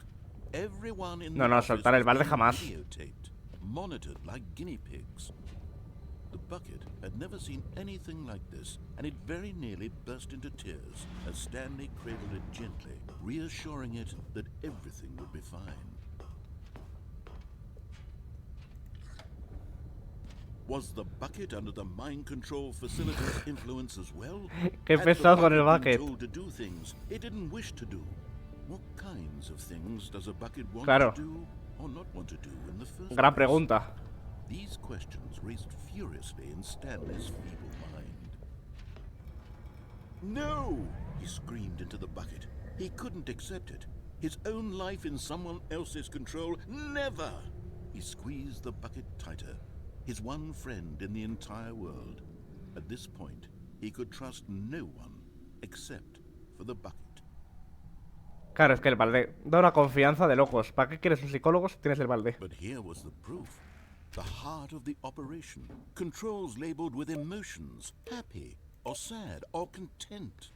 Everyone in
No,
the
no,
office
soltar el
was
balde
being
jamás.
videotaped, monitored like guinea pigs. The bucket had never seen anything like this, and it very nearly burst into tears as Stanley cradled it gently, reassuring it that everything would be fine. Was the bucket under the mind control facility's influence as well?
Qué
Had the
pesado con el
been
bucket.
told to do things it didn't wish to do? What kinds of things does a bucket want
Claro.
to do or not want to do in the first
Gran
place?
pregunta.
These questions raced furiously in Stanley's feeble mind. No! He screamed into the bucket. He couldn't accept it. His own life in someone else's control. Never! He squeezed the bucket tighter. His one friend in the entire world. At this point, he could trust no one except for the bucket.
Claro, es que el balde da una confianza de locos. ¿Para qué quieres un psicólogo si tienes el balde?
But here was the proof. The heart of the operation. Controls labeled with emotions. Happy, or sad, or content.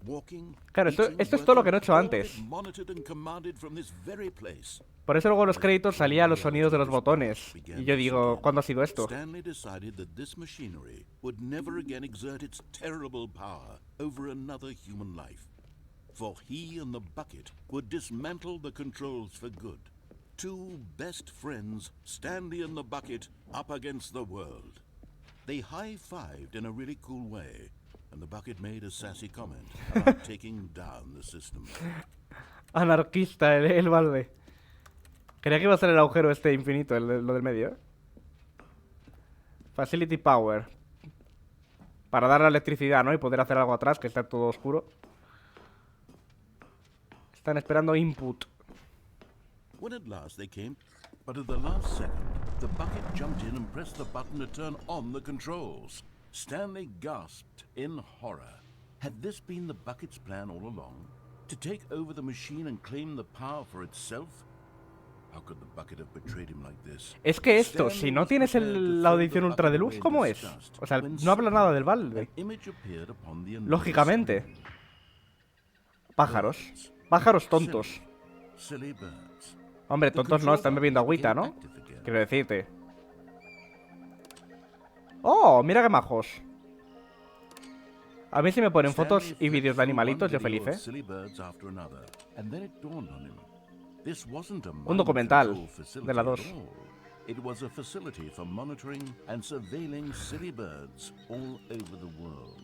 Walking,
Claro, esto
eating,
es todo lo que no he hecho
working, all
antes.
of it monitored and commanded from this very place.
Por eso luego en los créditos salían los sonidos de los botones. Y yo digo, ¿cuándo ha sido esto?
Stanley decided that this machinery would never again exert its terrible power over another human life. For he and the bucket would dismantle the controls for good. Two best friends, Stanley and the bucket, up against the world. They high-fived in a really cool way, and the bucket made a sassy comment about taking down the system.
Anarquista el balde. Creía que iba a ser el agujero este infinito, lo del medio, ¿eh? Facility Power. Para dar la electricidad, ¿no? Y poder hacer algo atrás, que está todo oscuro. Están esperando input.
When at last they came, but at the last second, the bucket jumped in and pressed the button to turn on the controls. Stanley gasped in horror. Had this been the bucket's plan all along? To take over the machine and claim the power for itself? How could the bucket have betrayed him like this?
Es que esto,
Stanley
si no
was
tienes
prepared to
la
throw the
audición ultra
bucket
deluxe,
away in
¿cómo es?
disgust
O sea,
when
no habla nada del
suddenly
balde.
an image appeared upon the enormous
Lógicamente.
screen.
Pájaros.
Birds.
Pájaros tontos.
Silly birds.
Hombre,
The
tontos no,
control
están bebiendo
button
agüita,
became
¿no?
active again.
Quiero decirte. ¡Oh! Mira qué majos. A mí si me ponen fotos
Stanley
y
flipped
vídeos de
through one
animalitos, yo
video
feliz,
of
¿eh?
silly birds after another, and then it dawned on him. This wasn't a
Un documental
mind control facility
de la
at
2.
all. It was a facility for monitoring and surveilling silly birds all over the world.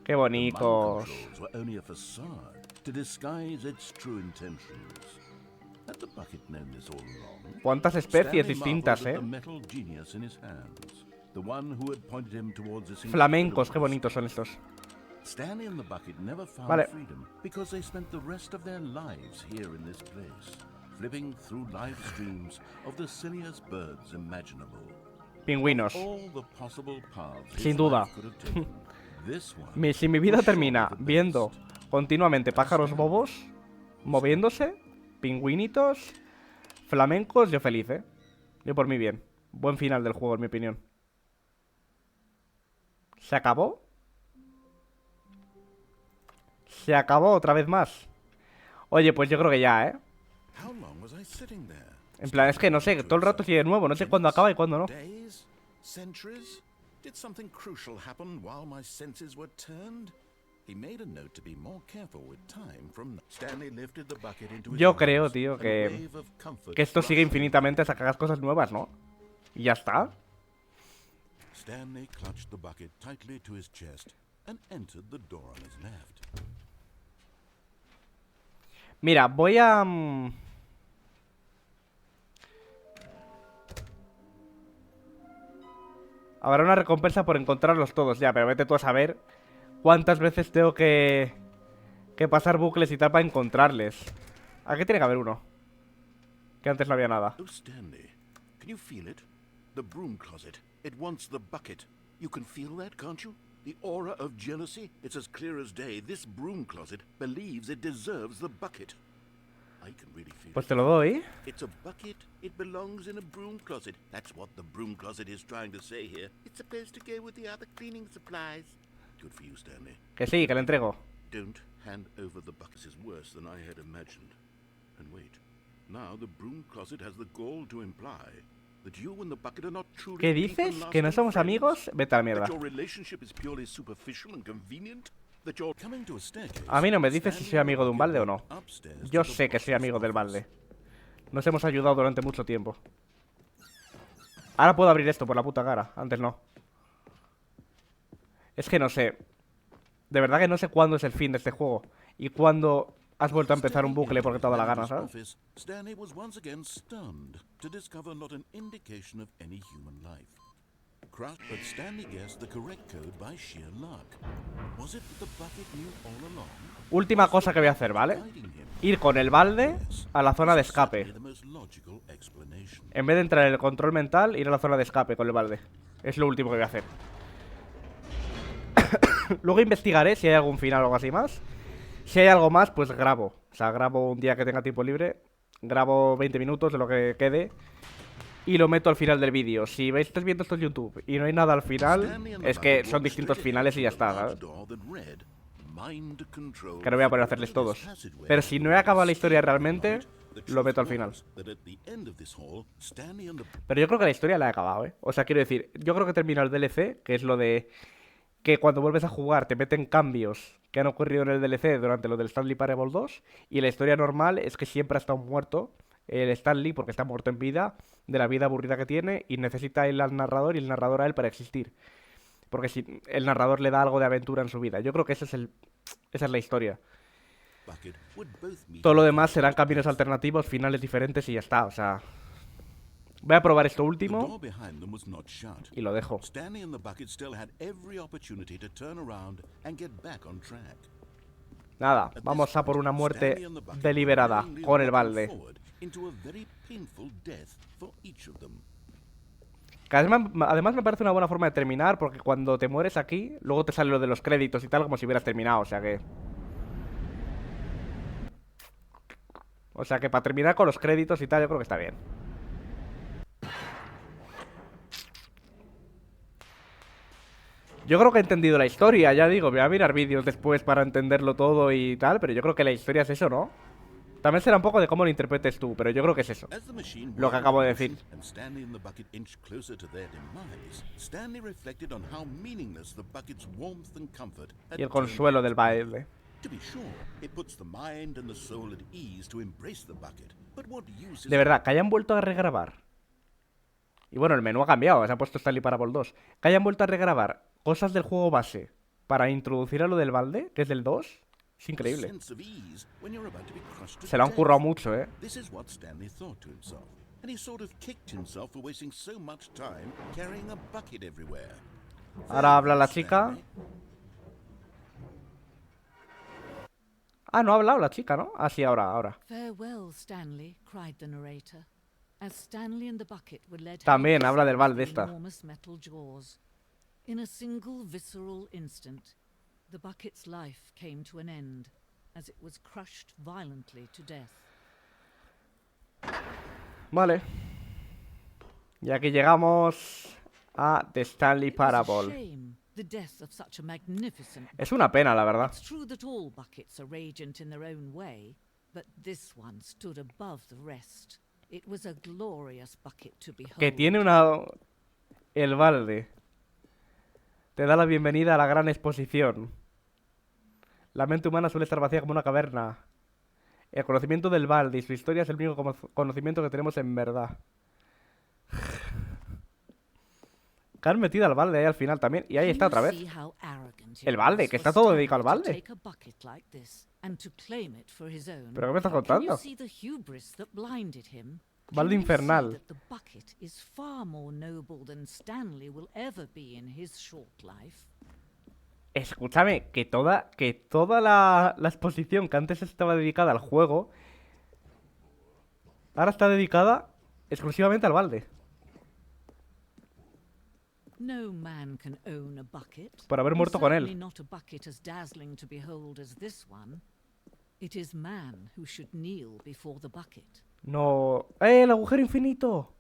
Qué
The mind
bonitos.
controls were only a facade to disguise its true intentions. Had the bucket known this all along?
Cuántas especies
Stanley
distintas,
marveled
¿eh?
at the metal genius in his hands, the one who had pointed him towards this
Flamencos, qué
incredible
bonitos son estos.
Stanley and the bucket never found
Vale.
freedom because they spent the rest of their lives here in this place. flipping through live streams of the silliest birds imaginable.
Pingüinos.
All the possible paths his
Sin duda.
life could have taken, this one
Si mi vida
was
termina
surely the
viendo
best.
continuamente pájaros bobos moviéndose, pingüinitos, flamencos, yo feliz, ¿eh? Yo por mí bien. Buen final del juego, en mi opinión. ¿Se acabó? ¿Se acabó otra vez más? Oye, pues yo creo que ya, ¿eh?
How long was I sitting there?
En plan, es que no sé, todo el rato sigue de nuevo. No sé cuándo acaba y cuándo no.
Days? Centuries? Did something crucial happen while my senses were turned? He made a note to be more careful with time from Stanley lifted the bucket into his
Yo
arms,
creo, tío,
and a
que
wave of comfort
esto sigue
rushed
infinitamente hasta que hagas cosas nuevas, ¿no? Y ya está.
Stanley clutched the bucket tightly to his chest and entered the door on his left.
Mira, voy a... Habrá una recompensa por encontrarlos todos ya, pero vete tú a saber cuántas veces tengo que pasar bucles y tal para encontrarles. Aquí tiene que haber uno. Que antes no había nada.
Oh, Stanley, can you feel it? The broom closet. It wants the bucket. You can feel that, can't you? The aura of jealousy. It's as clear as day. This broom closet believes it deserves the bucket. I can really feel
Pues
it.
te lo doy.
It's a bucket. It belongs in a broom closet. That's what the broom closet is trying to say here. It's supposed to go with the other cleaning supplies. Good for you, Stanley.
Que sí, que le entrego.
Don't hand over the bucket. This is worse than I had imagined. And wait, now the broom closet has the gall to imply that you and the bucket are not truly
¿Qué
deep and
dices? ¿Que no
lasting
somos
friends?
amigos? Vete a la mierda.
That your relationship is purely superficial and convenient? That you're coming to a staircase,
A mí no me dices si soy amigo de un balde o no.
upstairs
Yo
to the
sé que soy
boss's
amigo del
office.
balde. Nos hemos ayudado durante mucho tiempo. Ahora puedo abrir esto por la puta cara. Antes no. Es que no sé. De verdad que no sé cuándo es el fin de este juego. Y cuándo has vuelto a empezar un bucle porque te ha dado la gana, ¿sabes?
Office, Stanley was once again stunned to discover not an indication of any human life. Crushed, but Stanley guessed the correct code by sheer luck. Was it that the bucket knew all along?
Última cosa que voy a hacer, ¿vale?
Guiding him?
Ir con el balde a la zona de escape.
Certainly the most logical explanation.
En vez de entrar en el control mental, ir a la zona de escape con el balde. Es lo último que voy a hacer. Luego investigaré si hay algún final o algo así más. Si hay algo más, pues grabo. O sea, grabo un día que tenga tiempo libre. Grabo 20 minutos de lo que quede. Y lo meto al final del vídeo. Si veis, estáis viendo esto en YouTube y no hay nada al final,
Stanley and the
es que
bucket
son
walked
distintos
straight
finales y ya
ahead to
está,
a large
¿sabes?
door that read, "Mind control
Que no voy a poner a
for
hacerles
this
todos.
passageway
Pero si no he acabado la historia
will
realmente,
The
lo meto al
truth
final.
was that at the end of this hall, Stanley and the
Pero yo creo que la historia la he acabado, ¿eh? O sea, quiero decir, yo creo que termina el DLC, que es lo de que cuando vuelves a jugar te meten cambios que han ocurrido en el DLC durante lo del Stanley Parable 2. Y la historia normal es que siempre ha estado muerto el Stanley porque está muerto en vida, de la vida aburrida que tiene, y necesita él al narrador y el narrador a él para existir. Porque si el narrador le da algo de aventura en su vida. Yo creo que esa es la historia.
bucket would both meet
Todo lo
in
demás
the
serán
death.
caminos alternativos, finales diferentes y ya está. O sea, voy a probar esto
The
último
door behind them was not shut.
y lo dejo.
Stanley and the bucket still had every opportunity to turn around and get back on track.
Nada,
At
vamos
this
a por
point,
una muerte
Stanley and the bucket
deliberada
were willingly
con el
walking
balde.
forward into a very painful death for each of them.
Que además me parece una buena forma de terminar porque cuando te mueres aquí, luego te sale lo de los créditos y tal como si hubieras terminado, o sea que... O sea que para terminar con los créditos y tal yo creo que está bien. Yo creo que he entendido la historia, ya digo, voy a mirar vídeos después para entenderlo todo y tal, pero yo creo que la historia es eso, ¿no? También será un poco de cómo lo interpretes tú, pero yo creo que es eso.
As the machine
Lo que
whirled
acabo de
in motion
decir.
and Stanley and the bucket inched closer to their demise, Stanley reflected on how meaningless the bucket's warmth and comfort had
Y el
turned
consuelo
out
del
to be.
baile.
To be sure, it puts the mind and the soul at ease to embrace the bucket. But what use is
De verdad, que hayan vuelto a regrabar. Y bueno, el menú ha cambiado, se ha puesto Stanley Parable 2. Que hayan vuelto a regrabar cosas del juego base para introducir a lo del balde, que es del 2. Es
a
increíble.
sense of ease when you're about to be crushed to
Se lo han
death?
currado mucho, ¿eh?
This is what Stanley thought to himself, and he sort of kicked himself for wasting so much time carrying a bucket everywhere.
Ahora habla la chica.
Stanley,
Ah, no ha hablado la chica, ¿no? Ah, sí, ahora.
Farewell, Stanley, cried the narrator, as Stanley and the bucket were led
También habla del balde
helplessly
esta.
through enormous metal jaws. In a single visceral instant, the bucket's life came to an end as it was crushed violently to death.
Vale. Y aquí llegamos a The Stanley
It was a
Parable.
shame, the death of such a magnificent
Es una pena, la verdad.
It's true that all buckets are radiant in their own way, but this one stood above the rest. It was a glorious bucket to behold.
Que tiene una... El balde. Te da la bienvenida a la gran exposición. La mente humana suele estar vacía como una caverna. El conocimiento del balde y su historia es el único conocimiento que tenemos en verdad. Que han metido al balde ahí al final también. Y ahí está otra vez. El balde, que está todo dedicado al balde. ¿Pero qué me estás contando? Balde infernal. Escúchame, que toda la exposición que antes estaba dedicada al juego, ahora está dedicada exclusivamente al balde.
No man can own a bucket.
Por haber muerto con él.
Certainly not a bucket as dazzling to behold as this one. It is man who should kneel before the bucket.
No... ¡Eh, el agujero infinito!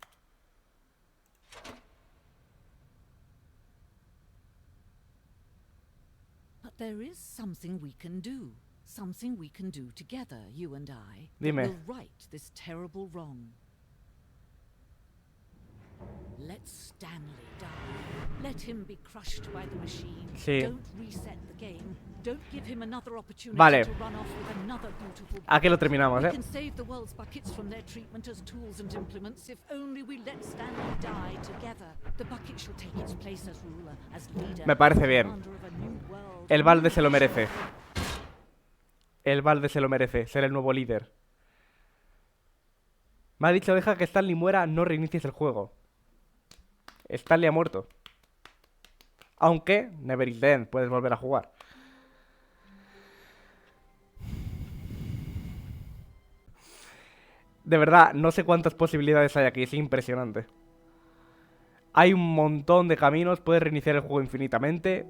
But there is something we can do. Something we can do together, you and I.
Dime.
That will right this terrible wrong. Let Stanley die. Let him be crushed by the machine.
Sí.
Don't reset the game. Don't give him another opportunity
Vale.
to run off with another beautiful
Aquí lo terminamos,
We
¿eh?
can save the world's buckets from their treatment as tools and implements if only we let Stanley die together. The bucket shall take its place as ruler, as leader,
Me parece
as
bien.
commander of a new world.
El balde se lo merece. El balde se lo merece, ser el nuevo líder. Me ha dicho, deja que Stanley muera, no reinicies el juego. Stanley ha muerto. Aunque, never is dead, puedes volver a jugar. De verdad, no sé cuántas posibilidades hay aquí, es impresionante. Hay un montón de caminos, puedes reiniciar el juego infinitamente.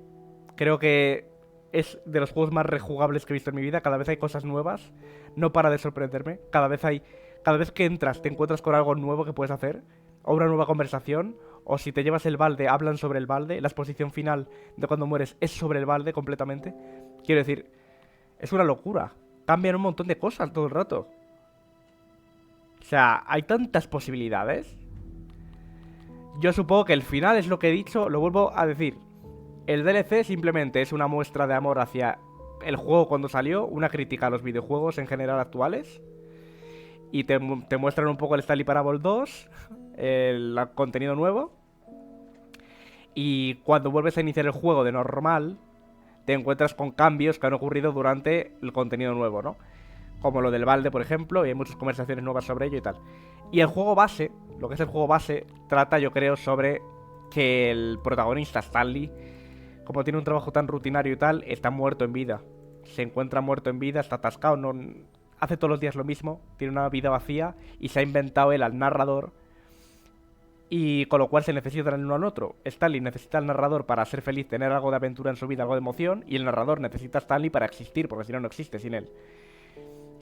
Creo que es de los juegos más rejugables que he visto en mi vida. Cada vez hay cosas nuevas, no para de sorprenderme. Cada vez que entras te encuentras con algo nuevo que puedes hacer, o una nueva conversación, o si te llevas el balde, hablan sobre el balde. La exposición final de cuando mueres es sobre el balde completamente. Quiero decir, es una locura. Cambian un montón de cosas todo el rato. O sea, hay tantas posibilidades. Yo supongo que el final es lo que he dicho, lo vuelvo a decir. El DLC simplemente es una muestra de amor hacia el juego cuando salió, una crítica a los videojuegos en general actuales. Y te muestran un poco el Stanley Parable 2, el contenido nuevo. Y cuando vuelves a iniciar el juego de normal, te encuentras con cambios que han ocurrido durante el contenido nuevo, ¿no? Como lo del balde, por ejemplo, y hay muchas conversaciones nuevas sobre ello y tal. Y el juego base, lo que es el juego base, trata, yo creo, sobre que el protagonista, Stanley, como tiene un trabajo tan rutinario y tal, está muerto en vida. Se encuentra muerto en vida, está atascado, no, hace todos los días lo mismo, tiene una vida vacía y se ha inventado él al narrador. Y con lo cual se necesitan el uno al otro. Stanley necesita al narrador para ser feliz, tener algo de aventura en su vida, algo de emoción. Y el narrador necesita a Stanley para existir, porque si no, no existe sin él.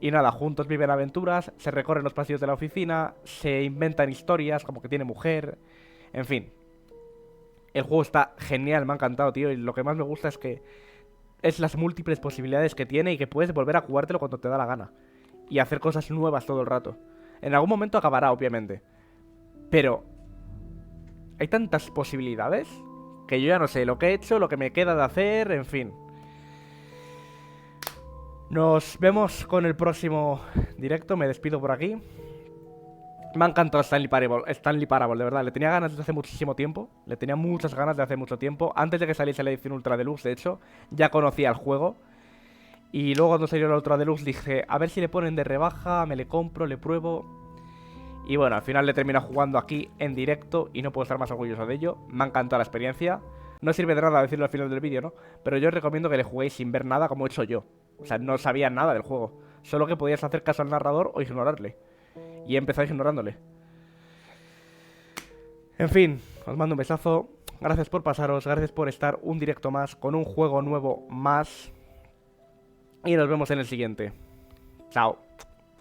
Y nada, juntos viven aventuras, se recorren los pasillos de la oficina, se inventan historias, como que tiene mujer, en fin. El juego está genial, me ha encantado, tío, y lo que más me gusta es que es las múltiples posibilidades que tiene y que puedes volver a jugártelo cuando te da la gana. Y hacer cosas nuevas todo el rato. En algún momento acabará, obviamente. Pero hay tantas posibilidades que yo ya no sé lo que he hecho, lo que me queda de hacer, en fin. Nos vemos con el próximo directo. Me despido por aquí. Me ha encantado Stanley Parable, de verdad. Le tenía ganas desde hace muchísimo tiempo. Le tenía muchas ganas de hace mucho tiempo. Antes de que saliese la edición Ultra Deluxe, de hecho, ya conocía el juego. Y luego cuando salió la Ultra Deluxe dije, a ver si le ponen de rebaja, me le compro, le pruebo. Y bueno, al final le termino jugando aquí en directo y no puedo estar más orgulloso de ello. Me ha encantado la experiencia. No sirve de nada decirlo al final del vídeo, ¿no? Pero yo os recomiendo que le juguéis sin ver nada como he hecho yo. O sea, no sabía nada del juego. Solo que podías hacer caso al narrador o ignorarle. Y he empezado ignorándole. En fin, os mando un besazo. Gracias por pasaros, gracias por estar un directo más con un juego nuevo más. Y nos vemos en el siguiente. Chao.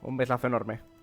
Un besazo enorme.